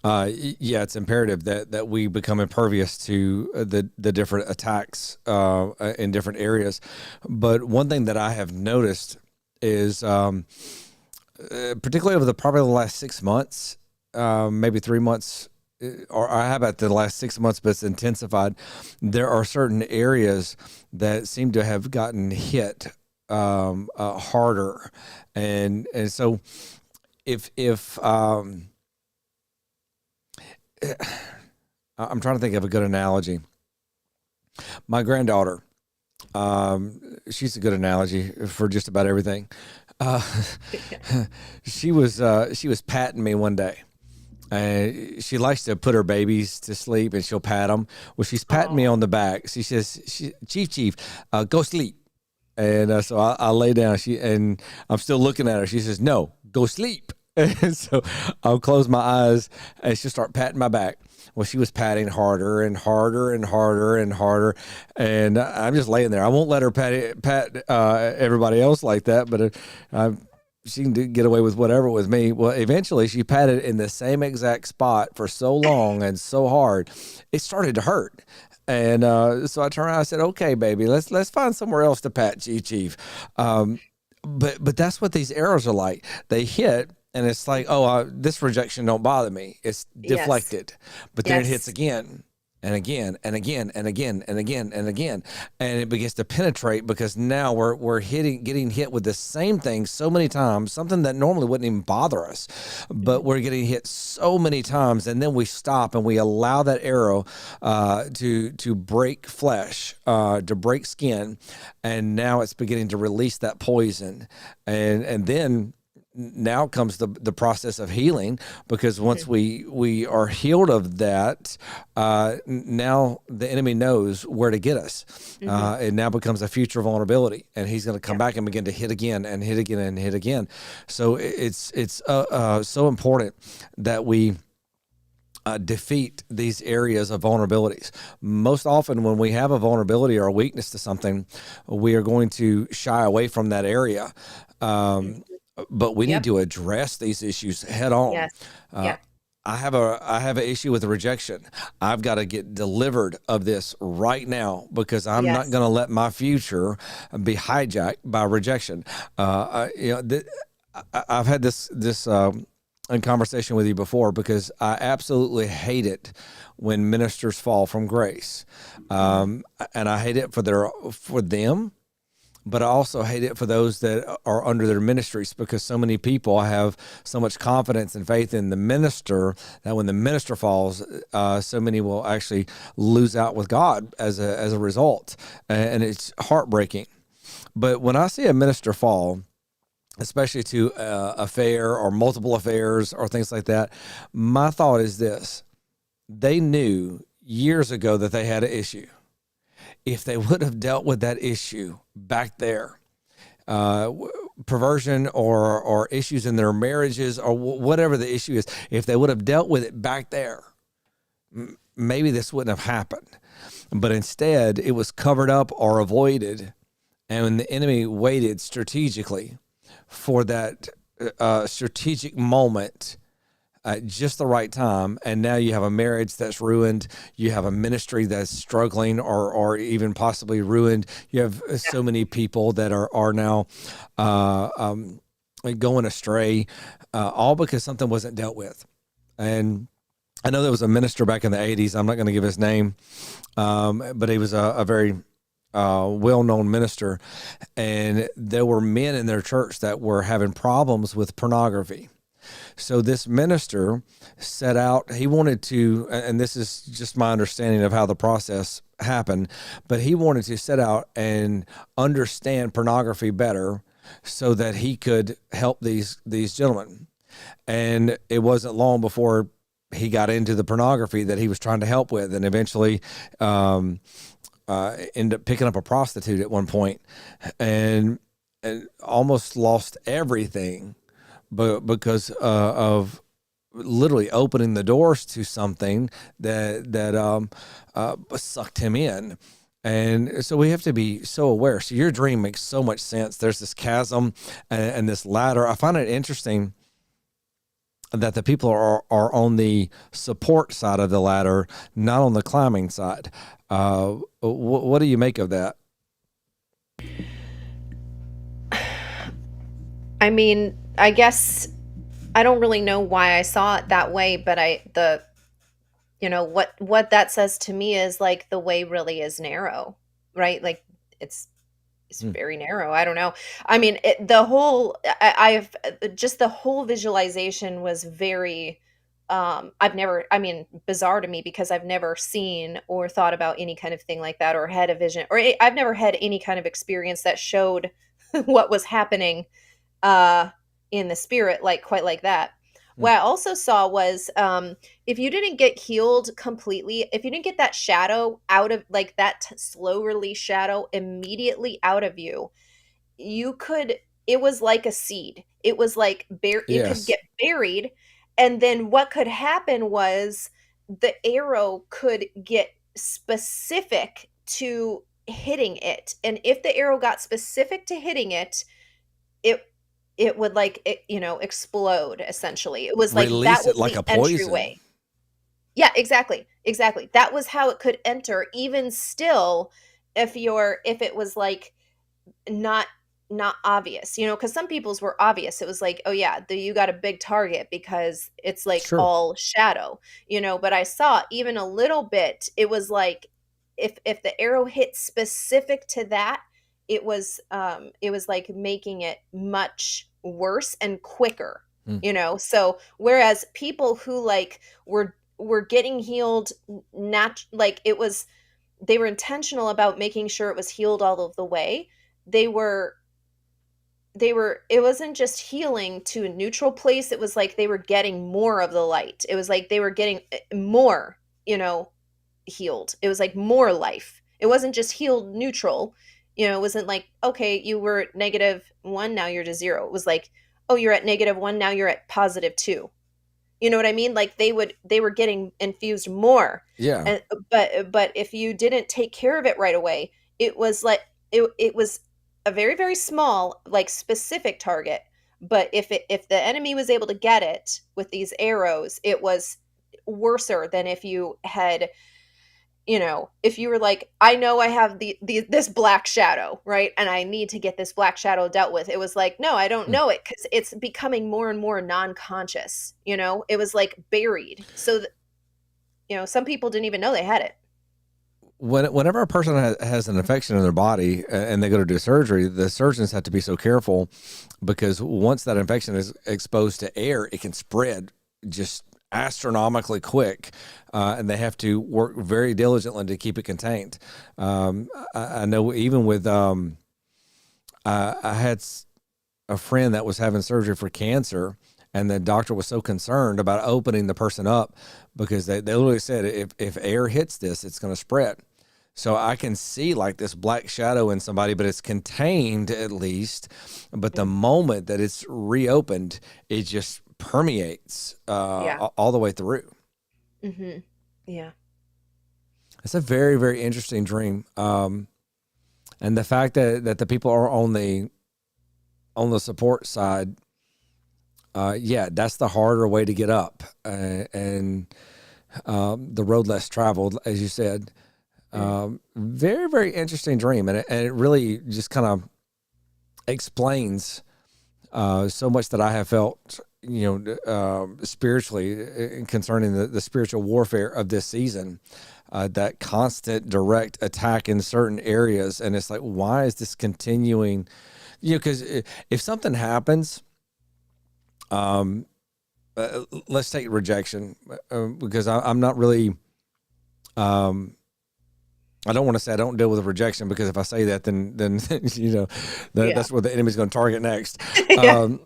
yeah, it's imperative that we become impervious to the different attacks in different areas. But one thing that I have noticed is, particularly over probably the last 6 months, maybe 3 months. Or how about the last 6 months, but it's intensified. There are certain areas that seem to have gotten hit harder, and so if I'm trying to think of a good analogy. My granddaughter, she's a good analogy for just about everything. Uh, she was patting me one day. She likes to put her babies to sleep and she'll pat them. Well, she's patting me Oh. on the back. She says, Chief, go sleep. And so I lay down. And I'm still looking at her. She says, "No, go sleep." And so I'll close my eyes, and she'll start patting my back. Well, she was patting harder and harder and harder and harder, and I'm just laying there. I won't let her pat everybody else like that, but she can get away with whatever with me. Well, eventually she patted in the same exact spot for so long and so hard, it started to hurt. And so I turned around. I said, "Okay, baby, let's find somewhere else to pat Chief." Um, but that's what these arrows are like. They hit, and it's like, oh, this rejection don't bother me. It's Yes. deflected, but then it hits Yes. again and again and again and again and again and again, and it begins to penetrate because now we're getting hit with the same thing so many times, something that normally wouldn't even bother us, but Mhm. we're getting hit so many times, and then we stop and we allow that arrow to break flesh, to break skin, and now it's beginning to release that poison, and then now comes the process of healing, because once Mhm. we are healed of that, now the enemy knows where to get us. Mhm. It now becomes a future vulnerability, and he's going to come Yeah. back and begin to hit again and hit again and hit again. So it's so important that we defeat these areas of vulnerabilities. Most often, when we have a vulnerability or a weakness to something, we are going to shy away from that area. Um, Mhm. but we need Yep. to address these issues head on. Yes. Uh, Yeah. I have an issue with rejection. I've got to get delivered of this right now, because I'm not Yes. going to let my future be hijacked by rejection. I've had this in conversation with you before, because I absolutely hate it when ministers fall from grace, Mhm. and I hate it for them, but I also hate it for those that are under their ministries, because so many people have so much confidence and faith in the minister that when the minister falls, so many will actually lose out with God as a result, and it's heartbreaking. But when I see a minister fall, especially to affair or multiple affairs or things like that, my thought is this: they knew years ago that they had an issue. If they would have dealt with that issue back there, uh, perversion or issues in their marriages or whatever the issue is, if they would have dealt with it back there, maybe this wouldn't have happened. But instead, it was covered up or avoided, and when the enemy waited strategically for that strategic moment at just the right time, and now you have a marriage that's ruined, you have a ministry that's struggling or even possibly ruined, you have so many people that are now uh, um, going astray, all because something wasn't dealt with. And I know there was a minister back in the 80s. I'm not going to give his name, but he was a very well-known minister, and there were men in their church that were having problems with pornography. So this minister set out, he wanted to, and this is just my understanding of how the process happened, but he wanted to set out and understand pornography better so that he could help these gentlemen. And it wasn't long before he got into the pornography that he was trying to help with, and eventually ended up picking up a prostitute at one point, and and almost lost everything, but because of literally opening the doors to something that sucked him in. And so we have to be so aware. So your dream makes so much sense. There's this chasm and this ladder. I find it interesting that the people are on the support side of the ladder, not on the climbing side. What do you make of that? I mean, I guess I don't really know why I saw it that way, but what that says to me is like the way really is narrow, right? Like it's it's Hmm. very narrow. I don't know. I mean, the whole I've just the whole visualization was very I've never I mean, bizarre to me because I've never seen or thought about any kind of thing like that or had a vision or I've never had any kind of experience that showed what was happening uh in the spirit like quite like that. Hmm. What I also saw was if you didn't get healed completely, if you didn't get that shadow out of like that slow release shadow immediately out of you, you could it was like a seed. It was like it could Yes. get buried, and then what could happen was the arrow could get specific to hitting it. And if the arrow got specific to hitting it, it it would like explode essentially. It was like that Release it was like the a poison. entryway. Yeah, exactly, exactly. That was how it could enter even still if it was like not not obvious, because some people's were obvious. It was like, oh yeah, you got a big target because it's like Sure. all shadow, but I saw even a little bit. It was like if the arrow hit specific to that, it was like making it much worse and quicker, Hmm. so whereas people who like were getting healed, not like it was they were intentional about making sure it was healed all of the way. They were it wasn't just healing to a neutral place, it was like they were getting more of the light. It was like they were getting more, you know, healed. It was like more life. It wasn't just healed neutral. You know, it wasn't like, okay, you were at -1, now you're to 0. It was like, oh, you're at -1, now you're at +2. You know what I mean? Like they were getting infused more. Yeah. And but if you didn't take care of it right away, it was like it was a very, very small, like specific target. But if the enemy was able to get it with these arrows, it was worser than if you had, you know, if you were like, I know I have this black shadow, right? And I need to get this black shadow dealt with. It was like, no, I don't Hmm. know it, because it's becoming more and more non-conscious, you know? It was like buried. So, you know, some people didn't even know they had it. Whenever a person has an infection in their body and they go to do surgery, the surgeons have to be so careful because once that infection is exposed to air, it can spread just astronomically quick, and they have to work very diligently to keep it contained. I know even with I had a friend that was having surgery for cancer, and the doctor was so concerned about opening the person up because they literally said if air hits this, it's going to spread. So I can see like this black shadow in somebody, but it's contained at least. But the Mm. moment that it's reopened, it just permeates Yeah. all the way through. Hmm. Yeah. It's a very, very interesting dream. And the fact that the people are on the support side, yeah, that's the harder way to get up, and the road less traveled, as you said. Mm. Very, very interesting dream, and it really just kind of explains so much that I have felt, spiritually, concerning the spiritual warfare of this season. That constant direct attack in certain areas, and it's like, why is this continuing? Because if something happens, um, let's take rejection, because I'm not really. Um, I don't want to say I don't deal with rejection, because if I say that, then Yeah. that's what the enemy's going to target next. Yeah. Um,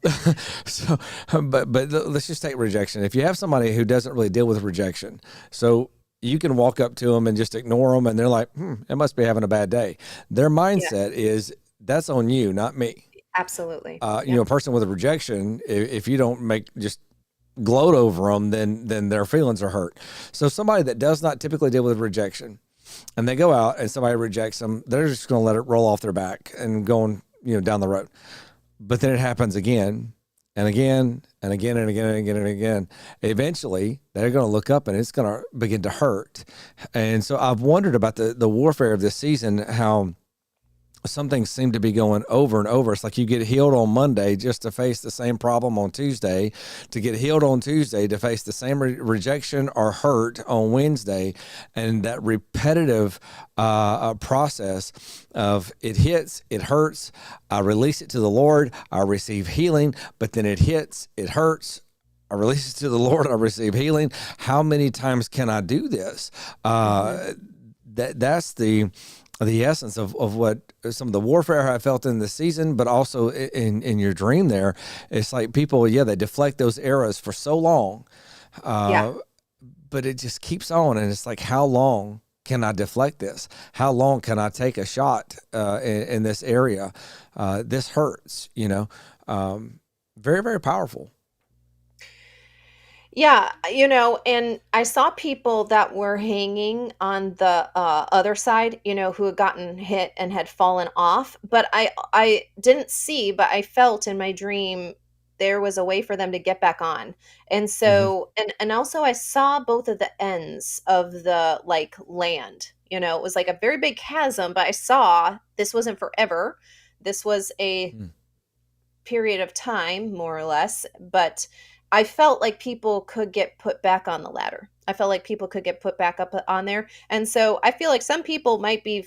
so, but let's just take rejection. If you have somebody who doesn't really deal with rejection, so you can walk up to them and just ignore them, and they're like, it must be having a bad day. Their Yeah. mindset is that's on you, not me. Absolutely. A Yep. person with a rejection, if you don't make just gloat over them, then their feelings are hurt. So somebody that does not typically deal with rejection, and they go out and somebody rejects them, they're just going to let it roll off their back and going, down the road. But then it happens again and again and again and again and again and again. Eventually, they're going to look up and it's going to begin to hurt. And so I've wondered about the warfare of this season, how some things seem to be going over and over. It's like you get healed on Monday just to face the same problem on Tuesday, to get healed on Tuesday to face the same rejection or hurt on Wednesday. And that repetitive process of it hits, it hurts, I release it to the Lord, I receive healing, but then it hits, it hurts, I release it to the Lord, I receive healing. How many times can I do this? Hmm. That's the essence of what some of the warfare I felt in the season, but also in your dream there. It's like people, yeah, they deflect those arrows for so long, Yeah. uh, but it just keeps on. And it's like, how long can I deflect this? How long can I take a shot in this area? This hurts. Very, very powerful. Yeah, you know, and I saw people that were hanging on the other side, you know, who had gotten hit and had fallen off. But I didn't see, but I felt in my dream there was a way for them to get back on. And Hmm. so, and also I saw both of the ends of the like land. You know, it was like a very big chasm, but I saw this wasn't forever. This was a period of time, more or less, but I felt like people could get put back on the ladder. I felt like people could get put back up on there. And so I feel like some people might be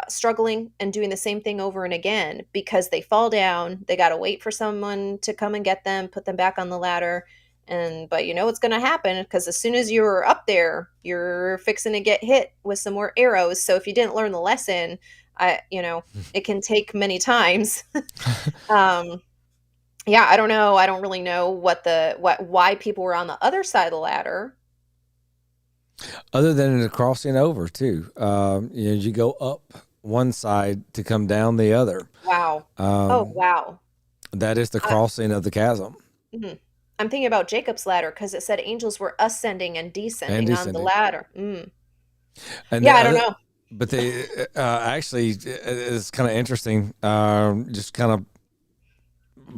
struggling and doing the same thing over and again because they fall down. They got to wait for someone to come and get them, put them back on the ladder. And, but you know what's going to happen because as soon as you're up there, you're fixing to get hit with some more arrows. So if you didn't learn the lesson, It can take many times. um, yeah, I don't know. I don't really know why people were on the other side of the ladder. Other than the crossing over too, you go up one side to come down the other. Wow. Oh, Um, wow. that is the I, crossing of the chasm mhm. I'm thinking about Jacob's ladder because it said angels were ascending and and descending on the descending. ladder. And Yeah, the I don't other, know. but they actually it's kind of interesting. Just kind of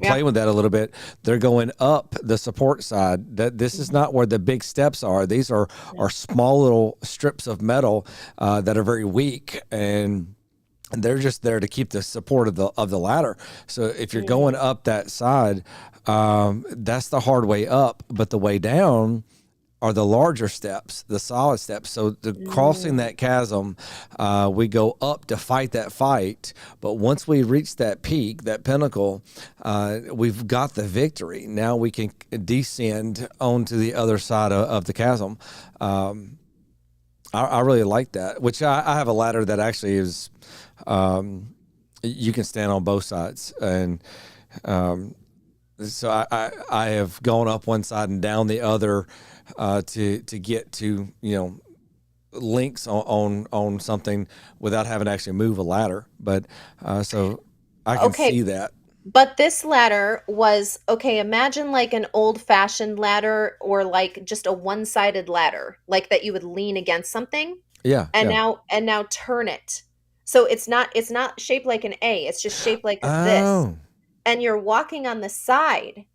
Yeah. play with that a little bit. They're going up the support side. That this is Mhm. not where the big steps are. These are No. small little strips of metal that are very weak and they're just there to keep the support of the ladder. So if you're going Mm, up that side, that's the hard way up. But the way down are the larger steps, the solid steps. So the crossing mm, that chasm, we go up to fight that fight. But once we reach that peak, that pinnacle, we've got the victory. Now we can descend onto the other side of the chasm. I really like that, which I have a ladder that actually is, you can stand on both sides. And so I have gone up one side and down the other to get to, links on something without having to actually move a ladder. But so I can okay, see that. but this ladder was okay. Imagine like an old-fashioned ladder or like just a one-sided ladder, like that you would lean against something Yeah, yeah. and now turn it. So it's not shaped like an A, it's just shaped like this. Oh, And you're walking on the side.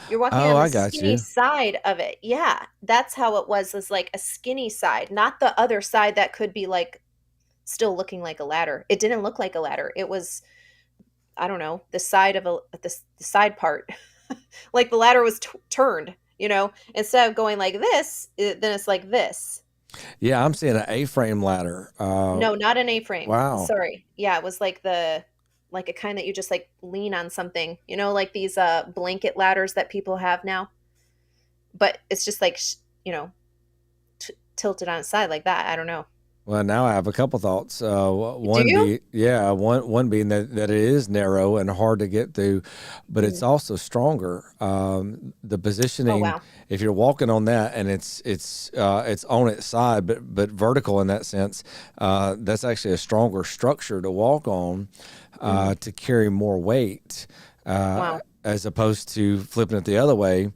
You're walking oh, on the I got skinny you. side of it. Yeah, that's how it was like a skinny side, not the other side that could be like still looking like a ladder. It didn't look like a ladder. It was, I don't know, the side of the side part. Like the ladder was turned, instead of going like this, then it's like this. Yeah, I'm seeing an A-frame ladder. No, not an A-frame. Wow. Sorry. Yeah, it was like a kind that you just like lean on something, like these blanket ladders that people have now. But it's just like tilted on its side like that. I don't know. Well, now I have a couple thoughts. Do One you? be yeah, one being that it is narrow and hard to get through, but it's Mm. also stronger. The Oh positioning, wow. if you're walking on that and it's on its side, but vertical in that sense, that's actually a stronger structure to walk on, Hmm. to carry more weight, Wow. as opposed to flipping it the other way,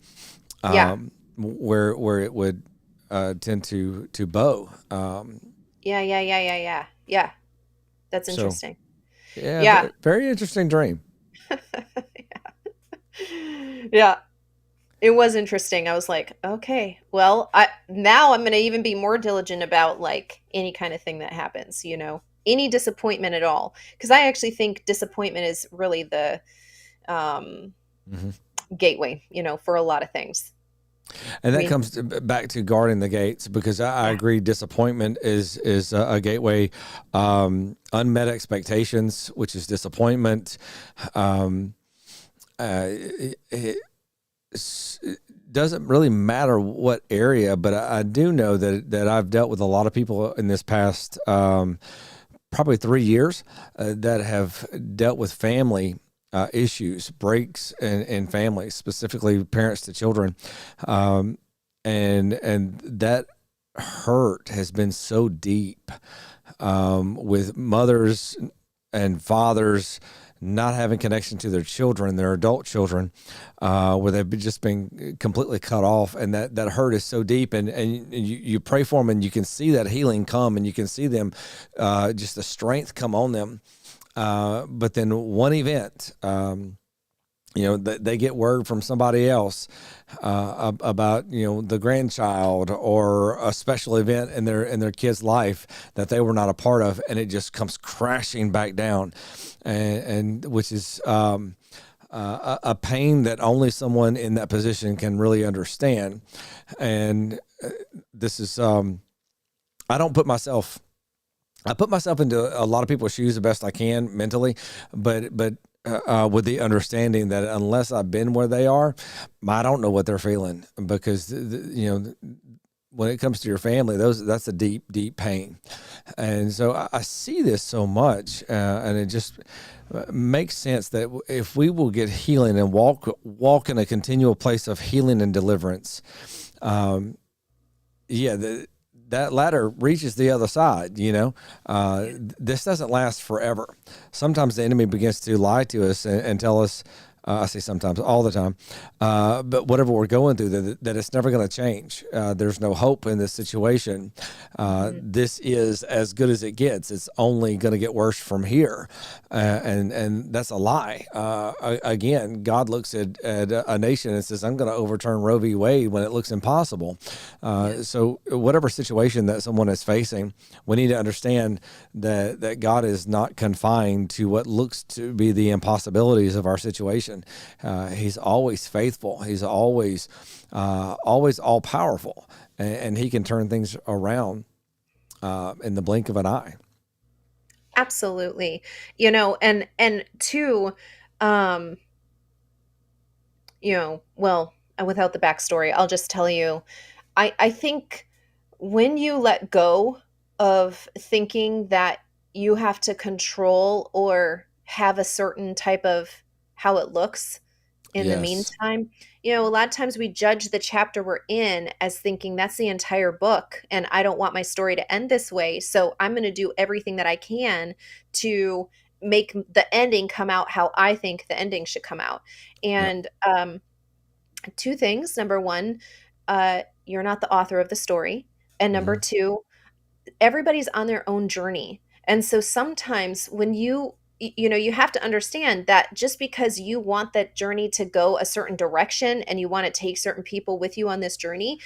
Yeah. where it would tend to bow. Yeah. Yeah. Yeah. Yeah. Yeah. Yeah. That's So. interesting. Yeah, Yeah. very interesting dream. Yeah. It was interesting. I was like, okay, well, I now I'm going to even be more diligent about like any kind of thing that happens, any disappointment at all. Because I actually think disappointment is really the um, Hmm. gateway, for a lot of things. And I that mean, comes back to guarding the gates because I yeah. agree. Disappointment is a gateway. Unmet expectations, which is disappointment. Um, it doesn't really matter what area, but I do know that I've dealt with a lot of people in this past probably 3 years that have dealt with family issues, breaks in families, specifically parents to children, um, and that hurt has been so deep, with mothers and fathers not having connection to their children, their adult children, where they've just been completely cut off, and that hurt is so deep, and you pray for them, and you can see that healing come, and you can see them, just the strength come on them, but then one event. They get word from somebody else about the grandchild or a special event in their kid's life that they were not a part of, and it just comes crashing back down, and which is a pain that only someone in that position can really understand. And this is I don't put myself. I put myself into a lot of people's shoes the best I can mentally, but with the understanding that unless I've been where they are, I don't know what they're feeling because when it comes to your family, that's a deep, deep pain. And so I see this so much, and it just makes sense that if we will get healing and walk in a continual place of healing and deliverance, that ladder reaches the other side. This doesn't last forever. Sometimes the enemy begins to lie to us and tell us, I say sometimes, all the time, but whatever we're going through, that it's never going to change. There's no hope in this situation. This is as good as it gets. It's only going to get worse from here. And that's a lie. Again, God looks at a nation and says, I'm going to overturn Roe v. Wade when it looks impossible. So whatever situation that someone is facing, we need to understand that God is not confined to what looks to be the impossibilities of our situation. He's always faithful. He's always all powerful, and he can turn things around in the blink of an eye. Absolutely. And two, well, without the backstory, I'll just tell you, I think when you let go of thinking that you have to control or have a certain type of how it looks in the Yes. meantime, a lot of times we judge the chapter we're in as thinking that's the entire book, and I don't want my story to end this way, so I'm going to do everything that I can to make the ending come out how I think the ending should come out. Yep. And two things. Number one, you're not the author of the story. And number Mm-hmm. two, everybody's on their own journey. And so sometimes when you have to understand that just because you want that journey to go a certain direction and you want to take certain people with you on this journey,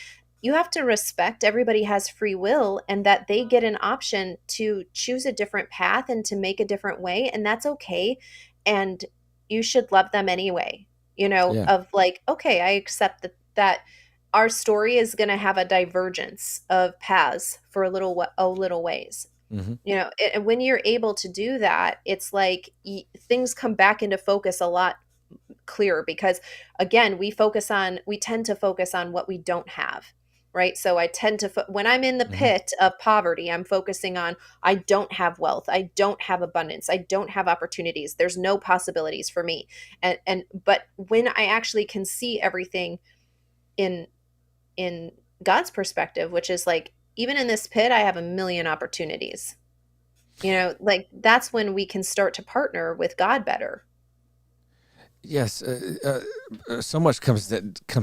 you have to respect everybody has free will and that they get an option to choose a different path and to make a different way. And that's okay. And you should love them anyway, Yeah. of like, okay, I accept that our story is going to have a divergence of paths for a little ways. Mm-hmm. And when you're able to do that, it's like things come back into focus a lot clearer because again, we tend to focus on what we don't have. Right. So I tend to, when I'm in the Mm-hmm. pit of poverty, I'm focusing on, I don't have wealth. I don't have abundance. I don't have opportunities. There's no possibilities for me. But when I actually can see everything in God's perspective, which is like, even in this pit, I have a million opportunities. Like that's when we can start to partner with God better. Yes, so much comes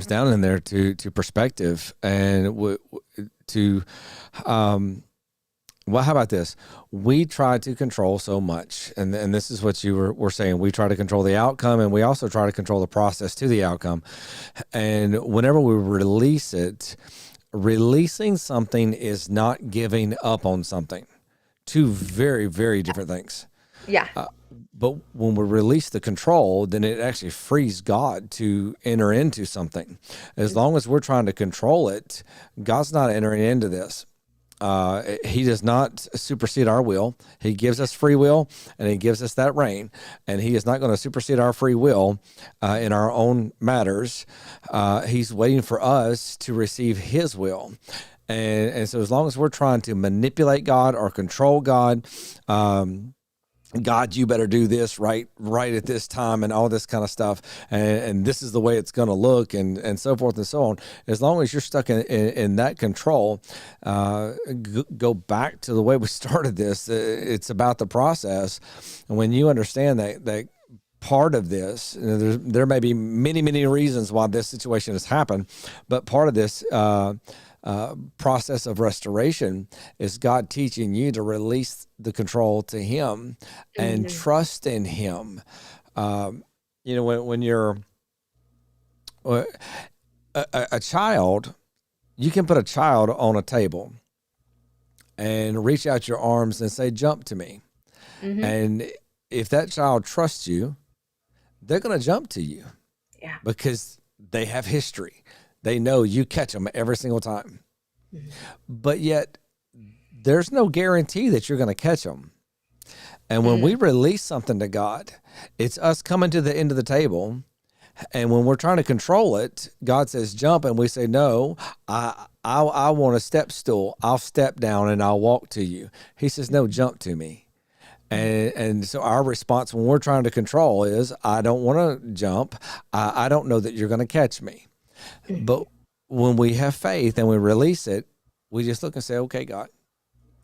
down in there to perspective and to well, how about this? We try to control so much, and this is what you were saying. We try to control the outcome, and we also try to control the process to the outcome. And whenever we release it, releasing something is not giving up on something. Two very, very different things. Yeah. But when we release the control, then it actually frees God to enter into something. As long as we're trying to control it, God's not entering into this. He does not supersede our will. He gives us free will, and he gives us that reign. And he is not going to supersede our free will in our own matters. He's waiting for us to receive his will. And so as long as we're trying to manipulate God or control God, God, you better do this right at this time and all this kind of stuff. And this is the way it's going to look and so forth and so on. As long as you're stuck in that control, go back to the way we started this. It's about the process. And when you understand that part of this, there may be many, many reasons why this situation has happened, but part of this, process of restoration is God teaching you to release the control to him and Mhm. trust in him. When you're a child, you can put a child on a table and reach out your arms and say, jump to me. Mhm. And if that child trusts you, they're going to jump to you Yeah. because they have history. They know you catch them every single time. Mhm. But yet, there's no guarantee that you're going to catch them. And when we Mm. release something to God, it's us coming to the end of the table And when we're trying to control it, God says jump, and we say no. I want a step stool. I'll step down and I'll walk to you. He says no, jump to me. And so our response when we're trying to control is, I don't want to jump. I don't know that you're going to catch me. But when we have faith and we release it, we just look and say, okay, God,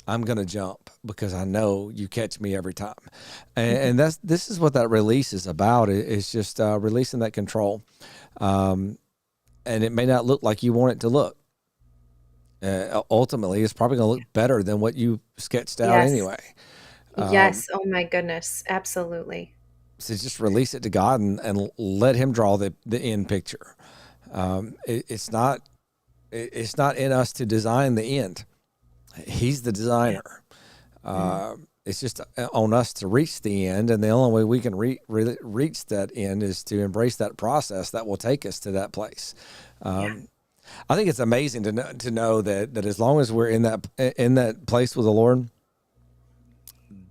I'm going to jump because I know you catch me every time. And this is what that release is about. It's just releasing that control. And it may not look like you want it to look. Ultimately, it's probably going to look better than what you sketched out Yes. anyway. Yes. Oh my goodness. Absolutely. So just release it to God and let Him draw the end picture. It's not in us to design the end. He's the designer. It's just on us to reach the end, and the only way we can reach that end is to embrace that process that will take us to that place. I think it's amazing to know that as long as we're in that place with the Lord,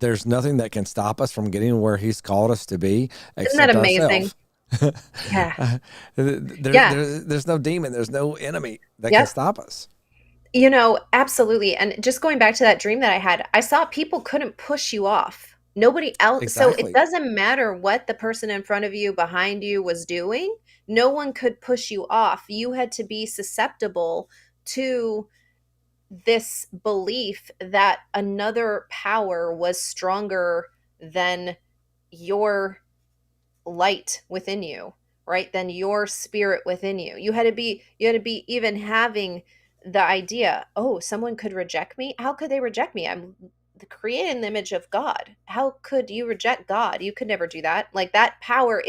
there's nothing that can stop us from getting where He's called us to be Isn't that except amazing? ourselves. Yeah. Yeah. There's no demon, there's no enemy that can Yep. stop us. Absolutely. And just going back to that dream that I had, I saw people couldn't push you off. Nobody else. So it Exactly. doesn't matter what the person in front of you, behind you was doing. No one could push you off. You had to be susceptible to this belief that another power was stronger than your light within you, right? Than your spirit within you. You had to be even having the idea, oh, someone could reject me. How could they reject me? I'm created in the image of God. How could you reject God? You could never do that. Like, that power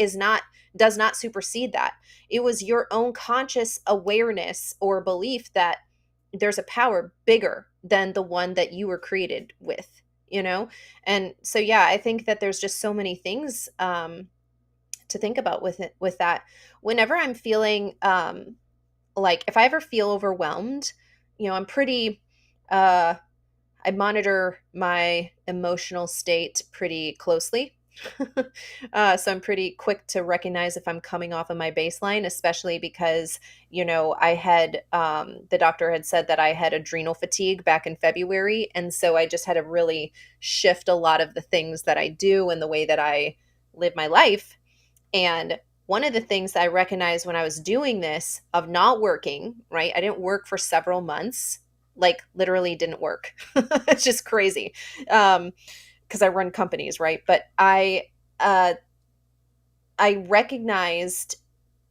does not supersede that. It was your own conscious awareness or belief that there's a power bigger than the one that you were created with, you know? And so yeah, I think that there's just so many things to think about with that. Whenever I'm feeling like, if I ever feel overwhelmed, I'm pretty uh I monitor my emotional state pretty closely. So I'm pretty quick to recognize if I'm coming off of my baseline, especially because, I had, the doctor had said that I had adrenal fatigue back in February. And so I just had to really shift a lot of the things that I do and the way that I live my life. And one of the things I recognized when I was doing this, of not working, right? I didn't work for several months, like literally didn't work. It's just crazy. Because I run companies, right? But uh I recognized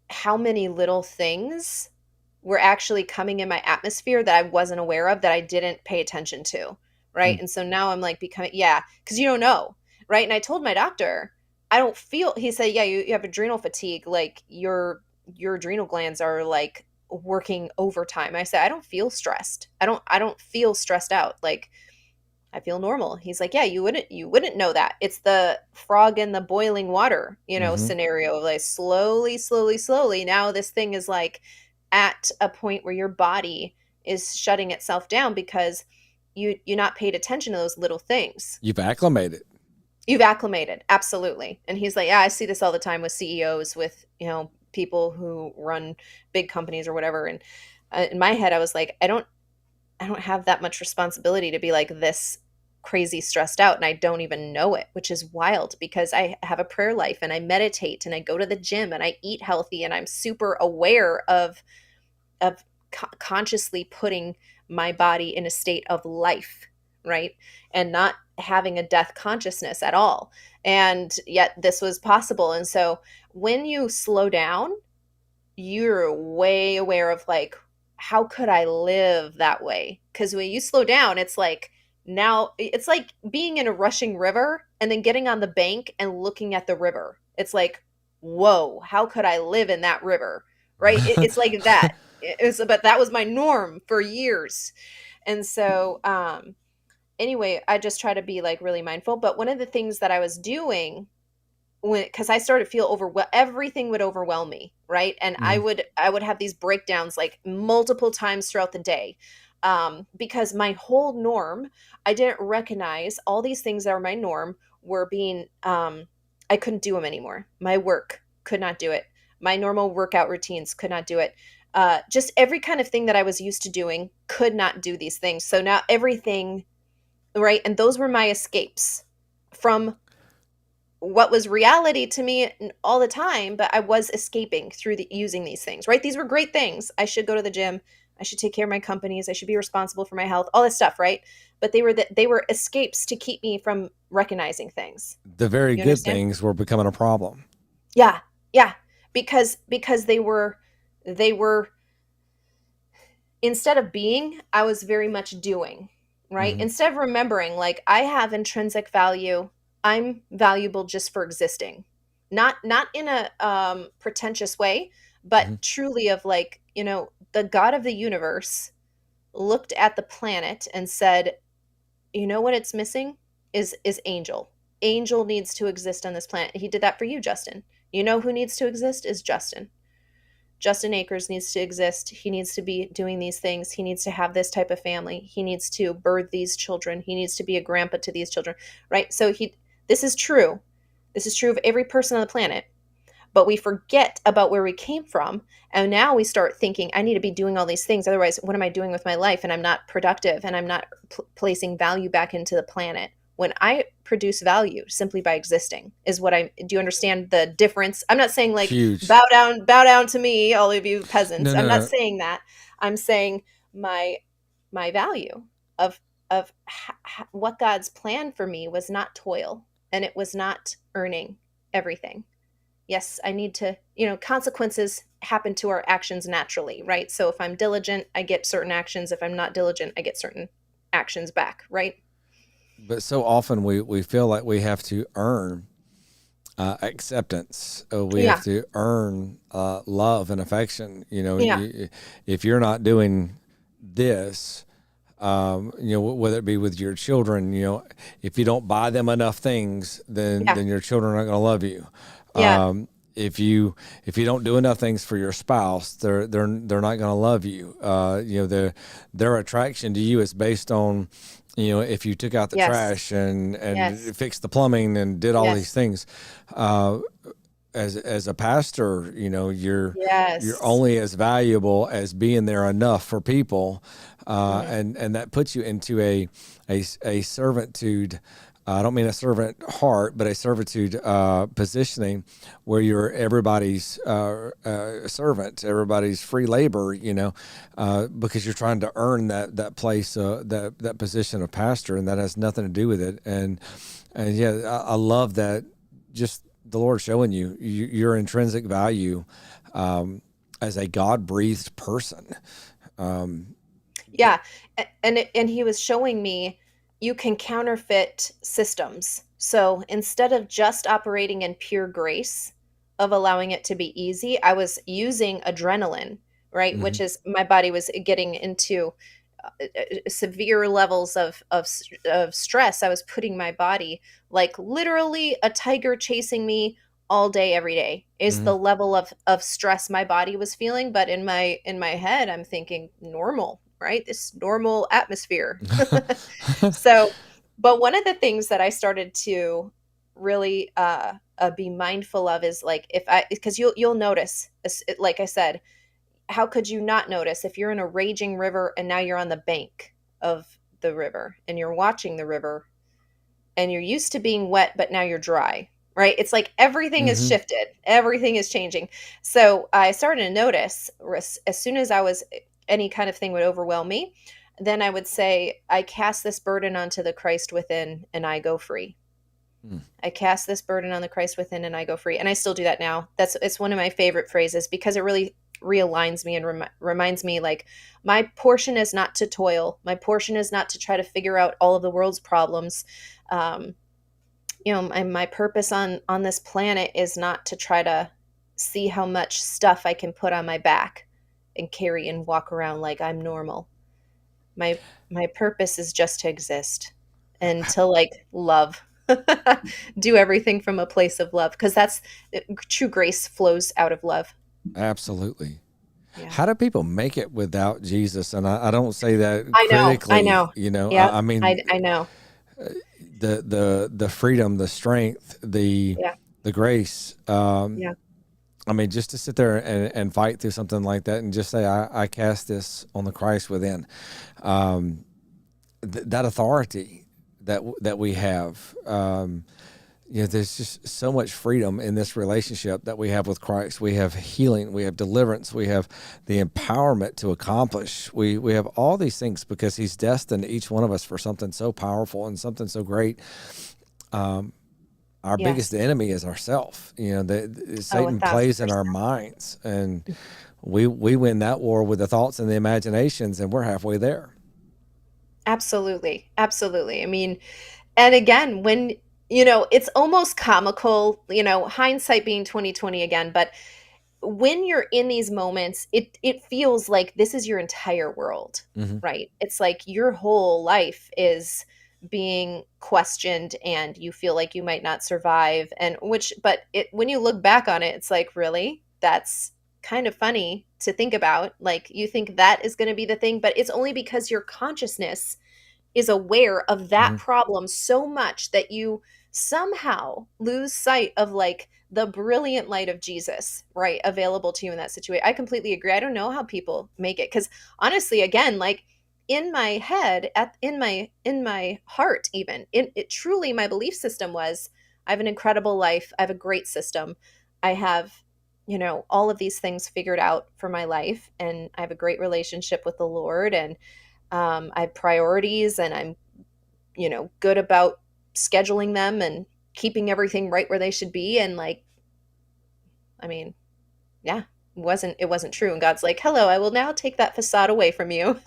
how many little things were actually coming in my atmosphere that I wasn't aware of, that I didn't pay attention to, right? Hmm. And so now I'm like becoming, yeah, because you don't know, right? And I told my doctor, I don't feel, he said, yeah, you have adrenal fatigue, like your adrenal glands are like working overtime. I said, I don't feel stressed. I don't feel stressed out. Like, I feel normal. He's like, yeah, you wouldn't know that. It's the frog in the boiling water, Hmm. scenario of like, slowly, slowly, slowly. Now this thing is like at a point where your body is shutting itself down because you're not paid attention to those little things. You've acclimated. You've acclimated, absolutely. And he's like, yeah, I see this all the time with CEOs, with, people who run big companies or whatever. And in my head, I was like, I don't have that much responsibility to be like this crazy stressed out, and I don't even know it, which is wild because I have a prayer life and I meditate and I go to the gym and I eat healthy, and I'm super aware of consciously putting my body in a state of life, right? And not having a death consciousness at all. And yet this was possible. And so when you slow down, you're way aware of like, how could I live that way? Because when you slow down, it's like, now it's like being in a rushing river and then getting on the bank and looking at the river. It's like, whoa, how could I live in that river? Right? It's like that. But that was my norm for years. And so anyway, I just try to be like really mindful. But one of the things that I was doing, when, because I started to feel overwhelmed, everything would overwhelm me, right? And I Mhm. would I would have these breakdowns like multiple times throughout the day, because my whole norm, I didn't recognize all these things that were my norm were being, I couldn't do them anymore. My work could not do it. My normal workout routines could not do it. Just every kind of thing that I was used to doing could not do these things. So now everything, right? And those were my escapes from what was reality to me all the time, but I was escaping through using these things, right? These were great things. I should go to the gym. I should take care of my companies. I should be responsible for my health, all this stuff, right? But they were escapes to keep me from recognizing things. The very You good understand? things were becoming a problem. Yeah. Yeah. Because they were instead of being, I was very much doing, right? Hmm. Instead of remembering, like, I have intrinsic value, I'm valuable just for existing. Not in a pretentious way, but Hmm. truly of like, the God of the universe looked at the planet and said, you know what it's missing is Angel. Angel needs to exist on this planet. He did that for you, Justin. You know who needs to exist is Justin. Justin Akers needs to exist. He needs to be doing these things. He needs to have this type of family. He needs to birth these children. He needs to be a grandpa to these children, right? So this is true. This is true of every person on the planet, but we forget about where we came from. And now we start thinking, I need to be doing all these things. Otherwise, what am I doing with my life? And I'm not productive and I'm not placing value back into the planet. When I produce value simply by existing is what do you understand the difference? I'm not saying like Huge. bow down to me, all of you No, peasants. I'm no, not no. saying that. I'm saying my my value of what God's plan for me was not toil and it was not earning everything. Yes, I need to, consequences happen to our actions naturally, right? So if I'm diligent, I get certain actions. If I'm not diligent, I get certain actions back, right? But so often we feel like we have to earn acceptance. We have Yeah. to earn love and affection. Yeah. If you're not doing this, whether it be with your children, if you don't buy them enough things, then Yeah. your children aren't going to love you. Yeah. If you don't do enough things for your spouse, they're not going to love you. Their attraction to you is based on, if you took out the Yes. trash and Yes. fixed the plumbing and did all these Yes. things. Uh, as a pastor, you're Yes. only as valuable as being there enough for people, Mhm. and that puts you into a servitude. I don't mean a servant heart, but a servitude positioning where you're everybody's servant, everybody's free labor. Because you're trying to earn that place, that position of pastor, and that has nothing to do with it. And yeah, I love that. Just the Lord showing you your intrinsic value as a God breathed person. Um, Yeah. And he was showing me you can counterfeit systems. So instead of just operating in pure grace of allowing it to be easy, I was using adrenaline, right? Which mhm, is my body was getting into severe levels of stress. I was putting my body like literally a tiger chasing me all day every day is mhm. the level of stress my body was feeling, but in my head I'm thinking normal, right? This normal atmosphere. So, but one of the things that I started to really be mindful of is like if I because you'll notice, like I said, how could you not notice if you're in a raging river and now you're on the bank of the river and you're watching the river and you're used to being wet, but now you're dry, right? It's like everything is Mhm. shifted, everything is changing. So I started to notice as soon as any kind of thing would overwhelm me, then I would say, I cast this burden onto the Christ within and I go free. Mm. I cast this burden on the Christ within and I go free. And I still do that now. It's one of my favorite phrases because it really realigns me and reminds me like my portion is not to toil. My portion is not to try to figure out all of the world's problems. Um, my purpose on this planet is not to try to see how much stuff I can put on my back and carry and walk around like I'm normal. My purpose is just to exist and to like love. Do everything from a place of love because that's true grace flows out of love. Absolutely. Yeah. How do people make it without Jesus? And I don't say that I know. I critically. know. Yep. I mean, I know. the freedom, the strength, the Yeah. the grace. Yeah. I mean, just to sit there and fight through something like that and just say, I cast this on the Christ within, um, that authority that we have. There's just so much freedom in this relationship that we have with Christ. We have healing, we have deliverance, we have the empowerment to accomplish. We have all these things because He's destined each one of us for something so powerful and something so great. Our biggest Yes. enemy is ourself. Oh, Satan plays in our 1,000%. minds, and we win that war with the thoughts and the imaginations, and we're halfway there. Absolutely. Absolutely. I mean, and again, when, it's almost comical, hindsight being 2020 again, but when you're in these moments, it feels like this is your entire world, Hmm. right? It's like your whole life is being questioned and you feel like you might not survive, and which but it when you look back on it, it's like, really? That's kind of funny to think about. Like, you think that is going to be the thing, but it's only because your consciousness is aware of that Hmm. problem so much that you somehow lose sight of like the brilliant light of Jesus, right, available to you in that situation. I completely agree. I don't know how people make it, cuz honestly, again, like in my head, in my heart, even in it, truly my belief system was, I have an incredible life, I have a great system, I have, all of these things figured out for my life, and I have a great relationship with the Lord, and I have priorities, and I'm, good about scheduling them and keeping everything right where they should be. And like, I mean, yeah, it wasn't true. And God's like, hello, I will now take that facade away from you.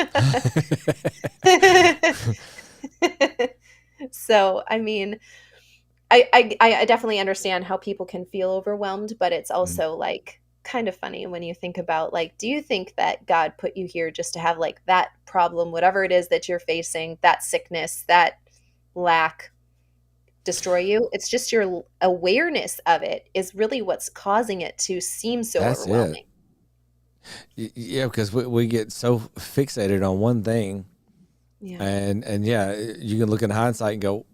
So, I mean, I definitely understand how people can feel overwhelmed, but it's also like kind of funny when you think about, like, do you think that God put you here just to have like that problem, whatever it is that you're facing, that sickness, that lack, destroy you? It's just your awareness of it is really what's causing it to seem so That's it. overwhelming. Yeah, because we get so fixated on one thing, Yeah. and yeah, you can look in hindsight and go,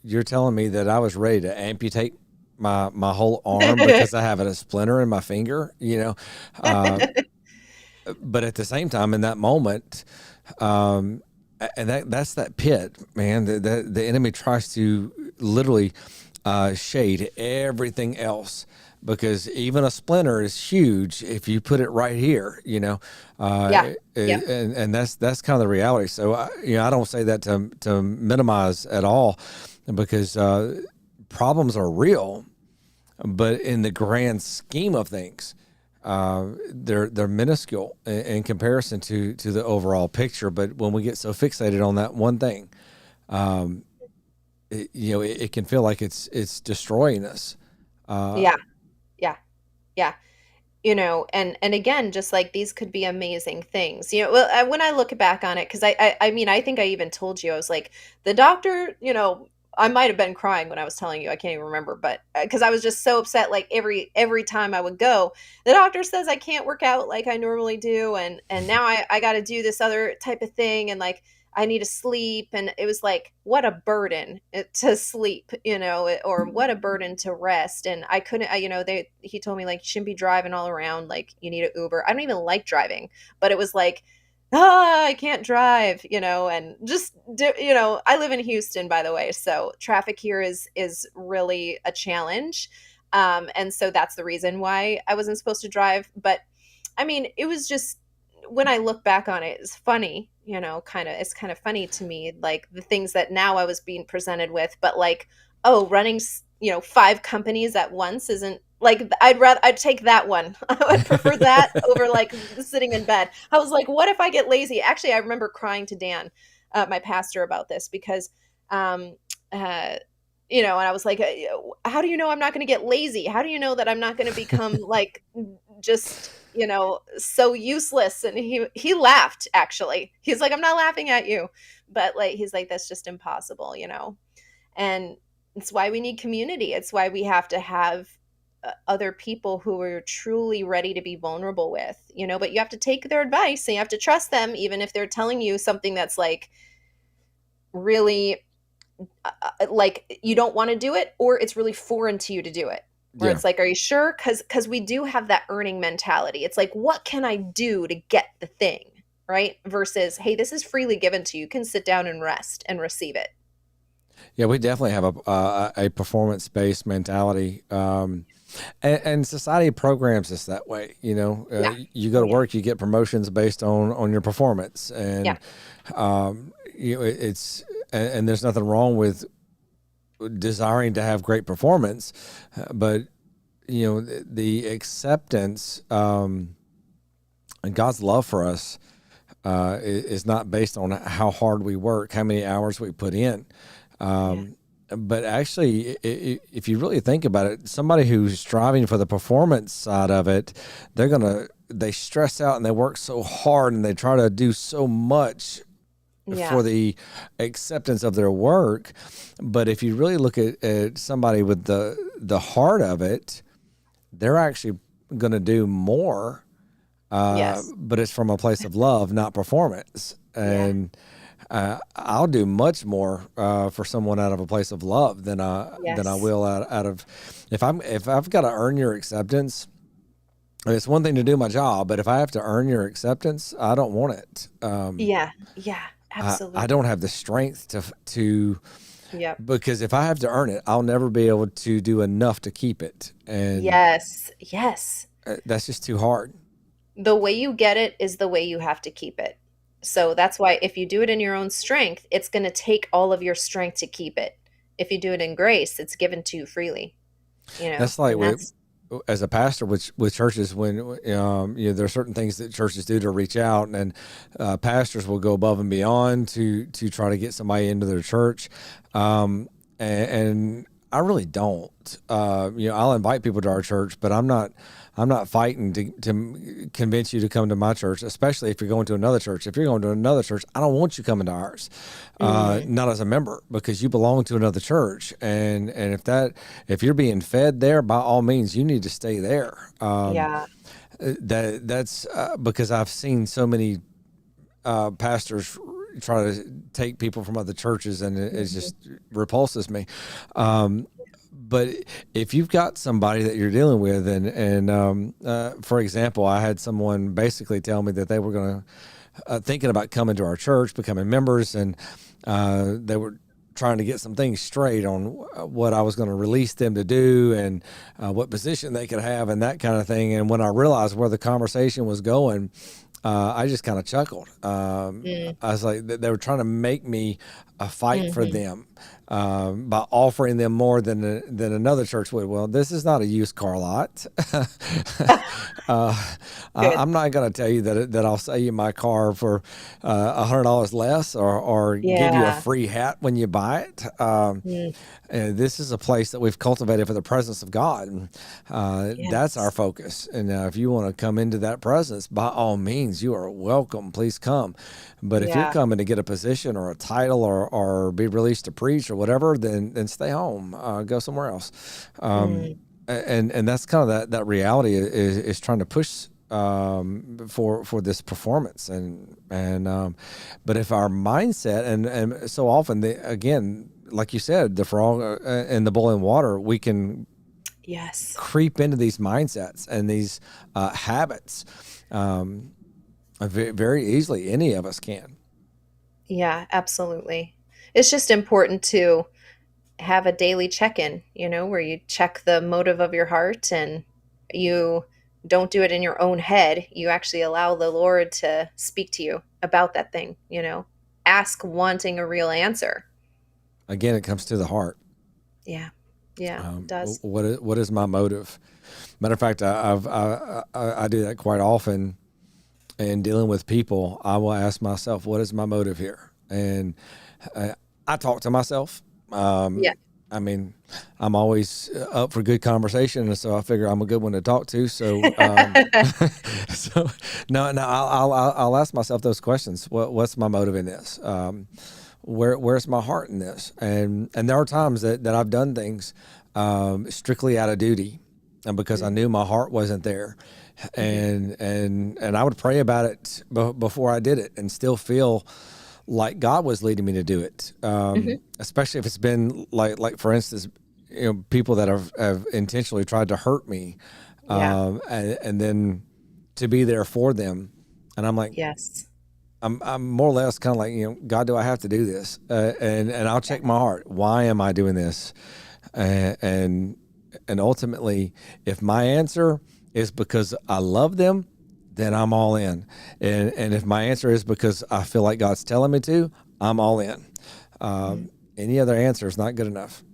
"You're telling me that I was ready to amputate my whole arm because I have a splinter in my finger?" Uh, but at the same time, in that moment, um, and that's that pit, man. The enemy tries to literally shade everything else, because even a splinter is huge if you put it right here, Yeah. Yeah. and that's kind of the reality. So I don't say that to minimize at all, because problems are real, but in the grand scheme of things, they're minuscule in comparison to the overall picture. But when we get so fixated on that one thing, it can feel like it's destroying us. Uh, Yeah. Yeah. Yeah. And again, just like, these could be amazing things, well, when I look back on it, because I mean, I think I even told you, I was like, the doctor, I might have been crying when I was telling you, I can't even remember, but because I was just so upset, like every time I would go, the doctor says I can't work out like I normally do, and now I got to do this other type of thing, and like, I need to sleep. And it was like, what a burden to sleep, or what a burden to rest. And I couldn't, he told me, like, you shouldn't be driving all around. Like, you need an Uber. I don't even like driving, but it was like, I can't drive, and just, I live in Houston, by the way. So traffic here is really a challenge. And so that's the reason why I wasn't supposed to drive. But I mean, it was just, when I look back on it, it's funny, it's kind of funny to me, like the things that now I was being presented with. But like, oh, running, five companies at once isn't like, I'd take that one. I would prefer that over like sitting in bed. I was like, what if I get lazy? Actually, I remember crying to Dan, my pastor, about this, because, um, uh, and I was like, how do you know I'm not going to get lazy? How do you know that I'm not going to become like, just, so useless? And he laughed, actually. He's like, I'm not laughing at you, but like, he's like, that's just impossible, and it's why we need community. It's why we have to have other people who are truly ready to be vulnerable with, but you have to take their advice, and you have to trust them, even if they're telling you something that's like really, like, you don't want to do it, or it's really foreign to you to do it. where Yeah. it's like, are you sure? Because we do have that earning mentality. It's like, what can I do to get the thing, right? Versus, hey, this is freely given to you. You can sit down and rest and receive it. Yeah, we definitely have a performance based mentality, and society programs us that way. Yeah. You go Oh to yeah. work, you get promotions based on your performance, Yeah. and it's and there's nothing wrong with desiring to have great performance, but the acceptance, and God's love for us is not based on how hard we work, how many hours we put in. Yeah. But actually, if you really think about it, somebody who's striving for the performance side of it, they stress out and they work so hard and they try to do so much Yeah. for the acceptance of their work. But if you really look at somebody with the heart of it, they're actually going to do more, Yes. but it's from a place of love, not performance. Yeah. And I'll do much more for someone out of a place of love than I Yes. will out of if I've got to earn your acceptance. It's one thing to do my job, but if I have to earn your acceptance, I don't want it. Yeah. Yeah. I don't Absolutely. have the strength to Yep. because if I have to earn it, I'll never be able to do enough to keep it, and Yes. Yes. that's just too hard. The way you get it is the way you have to keep it. So that's why if you do it in your own strength, it's going to take all of your strength to keep it. If you do it in grace, it's given to you freely, That's like and that's, as a pastor with churches, when there are certain things that churches do to reach out, and pastors will go above and beyond to try to get somebody into their church, and I really don't. I'll invite people to our church, but I'm not fighting to convince you to come to my church, especially if you're going to another church. If you're going to another church, I don't want you coming to ours, mm, not as a member, because you belong to another church. And if you're being fed there, by all means, you need to stay there. yeah. That's because I've seen so many pastors try to take people from other churches, and it Mhm. just repulses me. But if you've got somebody that you're dealing with, and for example, I had someone basically tell me that they were going to thinking about coming to our church, becoming members, and they were trying to get some things straight on what I was going to release them to do, and what position they could have, and that kind of thing. And when I realized where the conversation was going, I just kind of chuckled. Mm, I was like, they were trying to make me a fight for mhm. them, by offering them more than another church would. Well, this is not a used car lot. Good. I'm not going to tell you that I'll sell you my car for $100 less, or give you a Yeah. free hat when you buy it. Mm, And this is a place that we've cultivated for the presence of God. And, that's our yes. focus. And if you want to come into that presence, by all means, you are welcome. Please come. But if you're Yeah. coming to get a position or a title, or be released to preach or whatever, then stay home. Go somewhere else. Mm, And that's kind of that reality is trying to push for this performance, and but if our mindset, and so often, again, like you said, the frog in the boiling water, we can yes. creep into these mindsets and these habits, very easily. Any of us can. Yeah, absolutely. It's just important to have a daily check-in, where you check the motive of your heart and you don't do it in your own head. You actually allow the Lord to speak to you about that thing. Ask wanting a real answer. Again, it comes to the heart. Yeah. Yeah, it does. What is my motive? Matter of fact, I do that quite often in dealing with people. I will ask myself, what is my motive here? And I talk to myself. Yeah. I mean, I'm always up for good conversation, and so I figure I'm a good one to talk to. So, so no, I'll ask myself those questions. What's my motive in this? Where's my heart in this? And there are times that I've done things strictly out of duty, and because I knew my heart wasn't there, Mhm. and I would pray about it before I did it, and still feel like God was leading me to do it. Mhm. Especially if it's been like for instance, people that have intentionally tried to hurt me, Yeah. and then to be there for them. And I'm like, Yes. I'm more or less kind of like, God, do I have to do this? And I'll Yeah. check my heart. Why am I doing this? And and ultimately, if my answer is because I love them, then I'm all in. And if my answer is because I feel like God's telling me to, I'm all in. Mm. Any other answer is not good enough.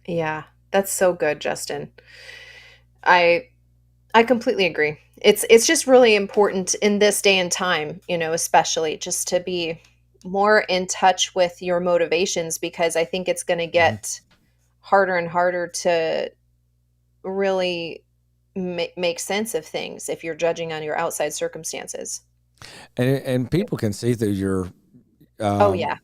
Yeah. That's so good, Justin. I I completely agree. It's just really important in this day and time, especially just to be more in touch with your motivations, because I think it's going to Mhm. get harder and harder to really make sense of things if you're judging on your outside circumstances. And people can see through your. Oh yeah. Um,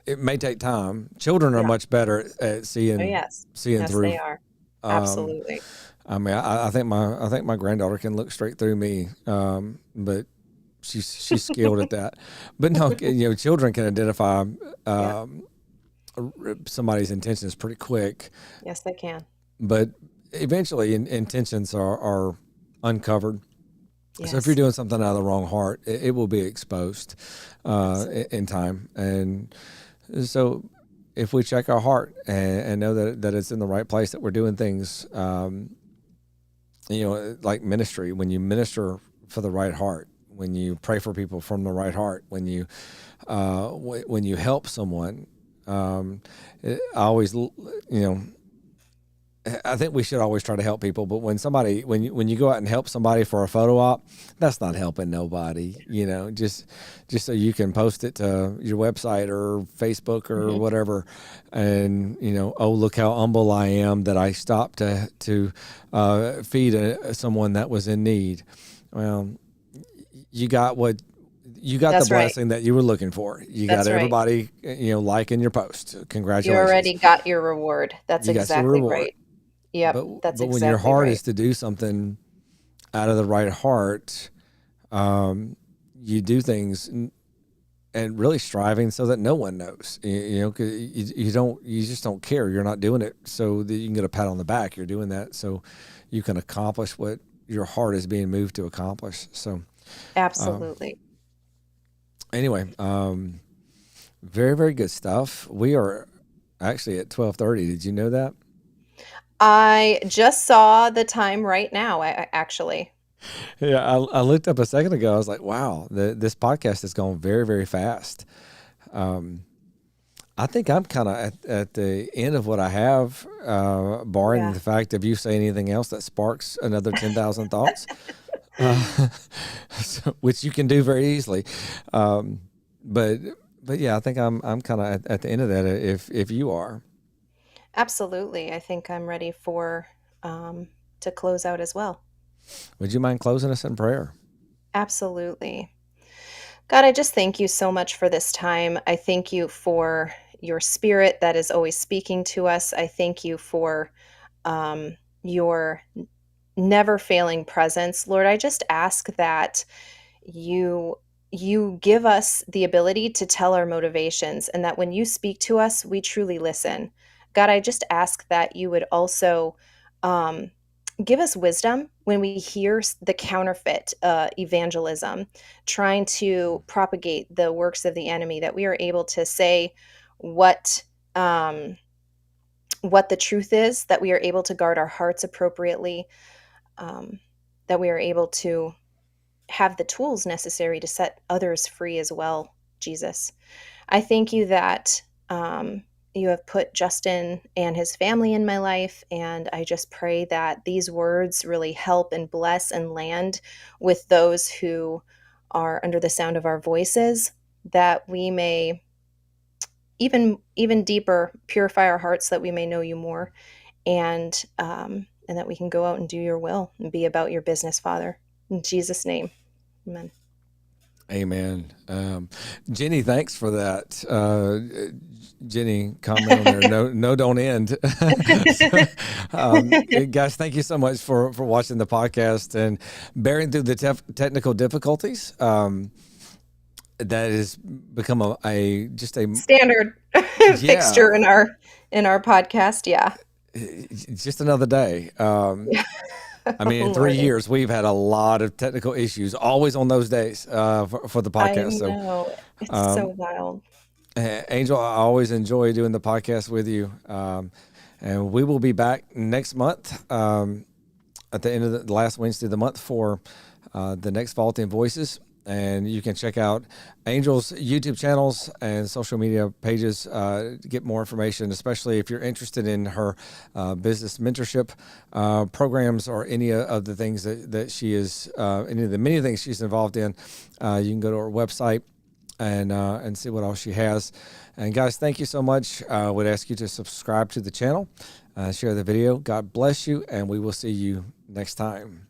it may take time. Children are Yeah. much better at Oh seeing yes. seeing Yes, they through. are. Um, Absolutely. I mean, I think my granddaughter can look straight through me, but she's skilled at that. But no, children can identify Yeah. um, somebody's intentions pretty quick. Yes, they can. But eventually, intentions are uncovered. So if you're Yes. doing something out of the wrong heart, it will be exposed Absolutely. in time. And so if we check our heart and know that it's in the right place, that we're doing things, like ministry, when you minister for the right heart, when you pray for people from the right heart, when when you help someone, I always, I think we should always try to help people, but when you go out and help somebody for a photo op, that's not helping nobody. Just so you can post it to your website or Facebook or Hmm. whatever, and oh, look how humble I am that I stopped to feed someone that was in need. Well, you got what you got the That's right. blessing that you were looking for. You got That's right. everybody liking your post. You Congratulations, already got your reward. That's you got your exactly reward. right. Yep, that's But when your exactly heart right. is to do something out of the right heart, um, you do things and really striving so that no one knows. 'Cause you just don't care. You're not doing it so that you can get a pat on the back. You're doing that so you can accomplish what your heart is being moved to accomplish. So, um, Absolutely. anyway, very very good stuff. We are actually at 12:30. Did you know that? I just saw the time right now, actually. Yeah, I looked up a second ago. I was like, wow, this podcast has gone very, very fast. Um, I think I'm kind of at the end of what I have, barring Yeah. the fact of you say anything else that sparks another 10,000 thoughts, uh, which you can do very easily. Um, but but yeah, I think I'm kind of at the end of that. If you are, Absolutely. I think I'm ready for to close out as well. would you mind closing us in prayer? Absolutely. God, I just thank you so much for this time. I thank you for your spirit that is always speaking to us. I thank you for your never failing presence. Lord, I just ask that you you give us the ability to tell our motivations, and that when you speak to us, we truly listen. God, I just ask that you would also um, give us wisdom when we hear the counterfeit evangelism trying to propagate the works of the enemy, that we are able to say what um, what the truth is, that we are able to guard our hearts appropriately, um, that we are able to have the tools necessary to set others free as well, Jesus. I thank you that you have put Justin and his family in my life, and I just pray that these words really help and bless and land with those who are under the sound of our voices, that we may even deeper purify our hearts, that we may know you more, and that we can go out and do your will and be about your business, Father. In Jesus' name, amen. Amen. Jenny, thanks for that. Jenny comment on there. No, no, don't end. So, guys, thank you so much for watching the podcast and bearing through the technical difficulties. That has become a just a Standard yeah. fixture in our podcast. Yeah. just another day. I mean, in 3 Learning. years, we've had a lot of technical issues, always on those days for the I podcast. So, know. It's so wild. Angel, I always enjoy doing the podcast with you. And we will be back next month at the end of the last Wednesday of the month for the next Vaulting Voices. And you can check out Angel's YouTube channels and social media pages to get more information, especially if you're interested in her business mentorship programs or any of the things that she is, any of the many things she's involved in. You can go to her website and see what else she has. And guys, thank you so much. I would ask you to subscribe to the channel, share the video. God bless you, and we will see you next time.